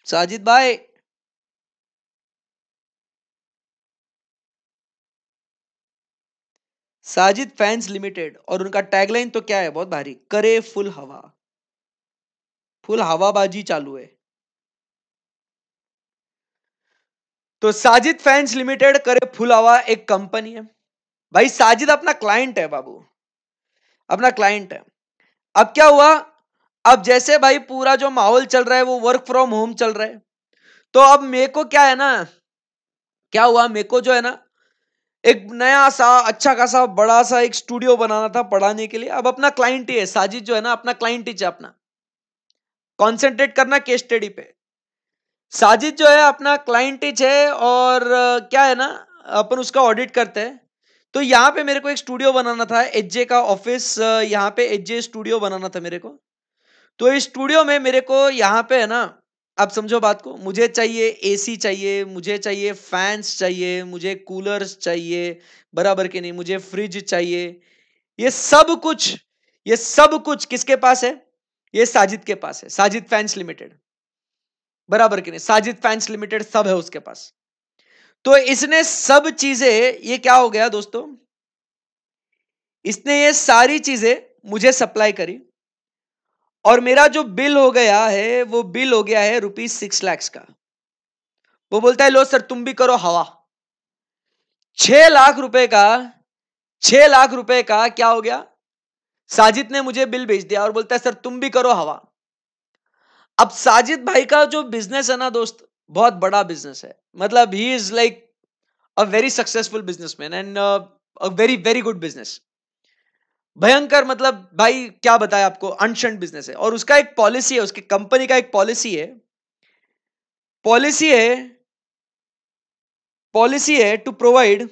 साजिद भाई, साजिद फैंस लिमिटेड और उनका टैगलाइन तो क्या है, बहुत भारी, करे फुल हवा, फुल हवाबाजी चालू है। तो साजिद फैंस लिमिटेड करे फुल हवा एक कंपनी है। भाई साजिद अपना क्लाइंट है बाबू, अपना क्लाइंट है। अब क्या हुआ, अब जैसे भाई पूरा जो माहौल चल रहा है वो वर्क फ्रॉम होम चल रहा है, तो अब मेरे को क्या है ना, क्या हुआ मेरे को जो है ना एक नया सा अच्छा खासा बड़ा सा एक स्टूडियो बनाना था पढ़ाने के लिए। अब अपना क्लाइंट ही है साजिद जो है ना, अपना क्लाइंट ही है अपना, कॉन्सेंट्रेट करना केस स्टडी पे। साजिद जो है अपना क्लाइंट ही है और क्या है ना, अपन उसका ऑडिट करते हैं। तो यहाँ पे मेरे को एक स्टूडियो बनाना था, एचजे का ऑफिस, यहाँ पे एचजे स्टूडियो बनाना था मेरे को। तो इस स्टूडियो में मेरे को यहाँ पे है ना, आप समझो बात को, मुझे चाहिए एसी चाहिए, मुझे चाहिए फैंस चाहिए, मुझे कूलर्स चाहिए, बराबर के नहीं, मुझे फ्रिज चाहिए। ये सब कुछ, ये सब कुछ किसके पास है, ये साजिद के पास है, साजिद फैंस लिमिटेड, बराबर के नहीं, साजिद फैंस लिमिटेड सब है उसके पास। तो इसने सब चीजें, ये क्या हो गया दोस्तों, इसने ये सारी चीजें मुझे सप्लाई करी और मेरा जो बिल हो गया है वो बिल हो गया है ₹6 लाख का। वो बोलता है लो सर तुम भी करो हवा। 6 लाख रुपए का, 6 लाख रुपए का क्या हो गया, साजिद ने मुझे बिल भेज दिया और बोलता है सर तुम भी करो हवा। अब साजिद भाई का जो बिजनेस है ना दोस्त, बहुत बड़ा बिजनेस है, मतलब he is like a very successful businessman and a very very good business, भयंकर, मतलब भाई क्या बताया आपको, अनशंट बिजनेस है। और उसका एक पॉलिसी है, उसकी कंपनी का एक पॉलिसी है टू प्रोवाइड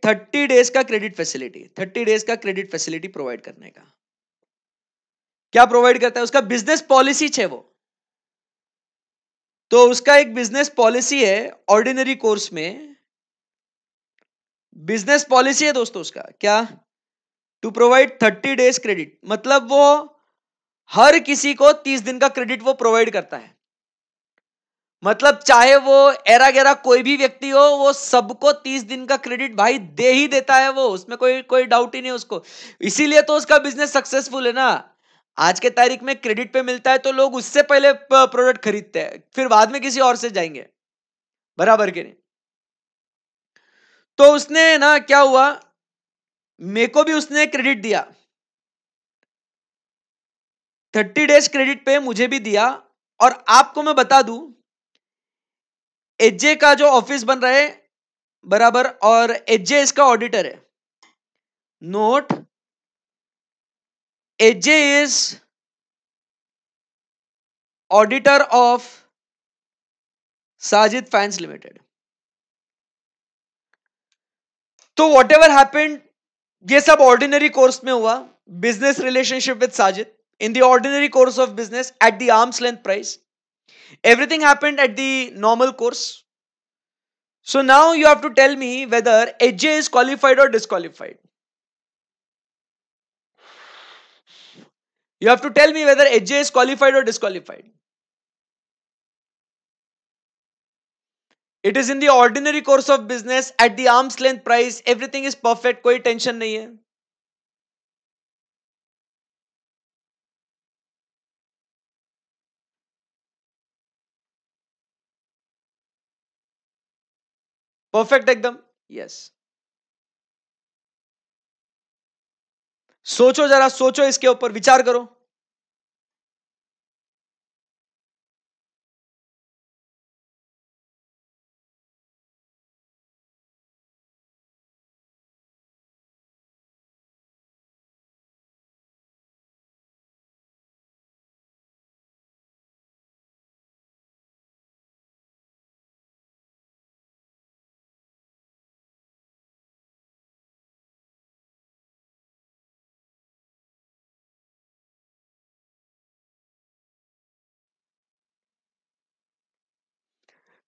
30 डेज का क्रेडिट फैसिलिटी, 30 डेज का क्रेडिट फैसिलिटी प्रोवाइड करने का। क्या प्रोवाइड करता है, उसका बिजनेस पॉलिसी है वो। तो उसका एक बिजनेस पॉलिसी है, ऑर्डिनरी कोर्स में बिजनेस पॉलिसी है दोस्तों उसका, क्या, टू प्रोवाइड 30 डेज क्रेडिट, मतलब वो हर किसी को 30 दिन का क्रेडिट वो प्रोवाइड करता है। मतलब चाहे वो एरा गेरा कोई भी व्यक्ति हो, वो सबको 30 दिन का क्रेडिट भाई दे ही देता है वो, उसमें कोई कोई डाउट ही नहीं उसको। इसीलिए तो उसका बिजनेस सक्सेसफुल है ना। आज के तारीख में क्रेडिट पे मिलता है तो लोग उससे पहले प्रोडक्ट खरीदते हैं, फिर बाद में किसी और से जाएंगे, बराबर के नहीं। तो उसने ना क्या हुआ, मेरे को भी उसने क्रेडिट दिया, 30 डेज क्रेडिट पे मुझे भी दिया। और आपको मैं बता दूं, एचजे का जो ऑफिस बन रहा है, बराबर, और एचजे इसका ऑडिटर है। Note, HJ is auditor of Sajid fans limited. तो वॉट एवर हैपेंड, ये सब ऑर्डिनरी कोर्स में हुआ, business relationship with Sajid in the ordinary course of business at the arms length price, everything happened at the normal course. So now you have to tell me whether HJ is qualified or disqualified. You have to tell me whether HJ is qualified or disqualified. It is in the ordinary course of business at the arm's length price. Everything is perfect. कोई tension नहीं है. Perfect एकदम. Yes. सोचो जरा, सोचो, इसके ऊपर विचार करो.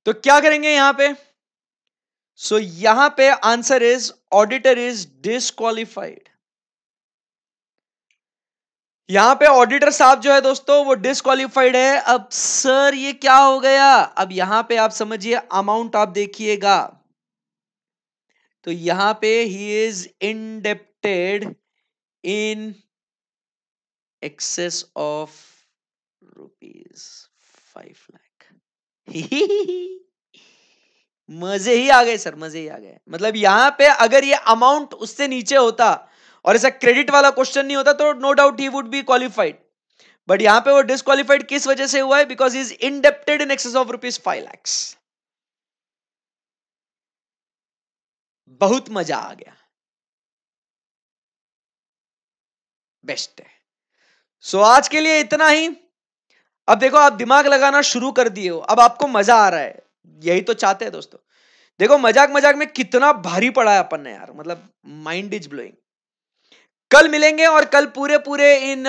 तो क्या करेंगे यहां पे? सो यहां पे answer is auditor is disqualified. यहां पे ऑडिटर साहब जो है दोस्तों वो डिस्क्वालिफाइड है. अब सर ये क्या हो गया? अब यहां पे आप समझिए, अमाउंट आप देखिएगा, तो यहां पे he is indebted in excess of ₹5 lakh. मजे ही आ गए सर, मजे ही आ गए. मतलब यहां पे अगर ये अमाउंट उससे नीचे होता और ऐसा क्रेडिट वाला क्वेश्चन नहीं होता तो no doubt he would be qualified. But यहां पे वो डिस्क्वालिफाइड किस वजह से हुआ है? Because is indebted in excess of ₹5 lakh. बहुत मजा आ गया. बेस्ट है. सो आज के लिए इतना ही. अब देखो, आप दिमाग लगाना शुरू कर दिए हो, अब आपको मजा आ रहा है. यही तो चाहते हैं दोस्तों. देखो, मजाक मजाक में कितना भारी पड़ा है अपन ने यार, मतलब माइंड इज ब्लोइंग. कल मिलेंगे और कल पूरे पूरे इन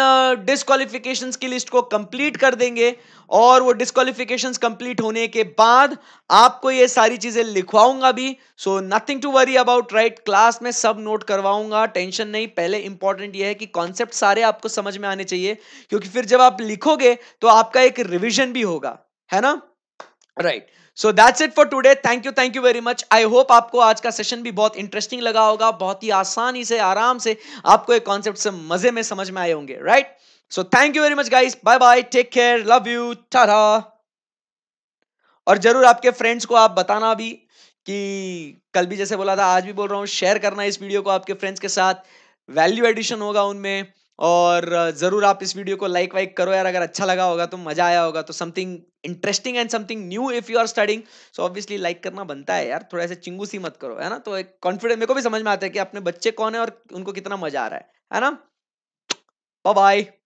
डिस्क्वालिफिकेशंस की लिस्ट को कंप्लीट कर देंगे. और वो डिस्क्वालिफिकेशंस कंप्लीट होने के बाद आपको ये सारी चीजें लिखवाऊंगा भी. So nothing to worry about, right. Class में सब नोट करवाऊंगा, टेंशन नहीं. पहले इंपॉर्टेंट ये है कि कॉन्सेप्ट सारे आपको समझ में आने चाहिए, क्योंकि फिर जब आप लिखोगे तो आपका एक रिविजन भी होगा, है ना, right. So that's it for today. Thank you very much. I hope आपको आज का सेशन भी बहुत इंटरेस्टिंग लगा होगा. बहुत ही आसानी से, आराम से आपको एक कॉन्सेप्ट से मजे में समझ में आए होंगे, right. So thank you very much guys. Bye bye, take care, love you, tata. और जरूर आपके फ्रेंड्स को आप बताना भी, कि कल भी जैसे बोला था आज भी बोल रहा हूं, शेयर करना इस वीडियो को आपके फ्रेंड्स के साथ. वैल्यू एडिशन होगा उनमें. और जरूर आप इस वीडियो को लाइक वाइक करो यार, अगर अच्छा लगा होगा तो, मजा आया होगा तो, something interesting and something new if you are studying, so obviously like करना बनता है यार, थोड़ा ऐसे चिंगू सी मत करो, है ना। तो एक कॉन्फिडेंस मेरे को भी समझ में आता है कि अपने बच्चे कौन है और उनको कितना मजा आ रहा है ना। Bye bye.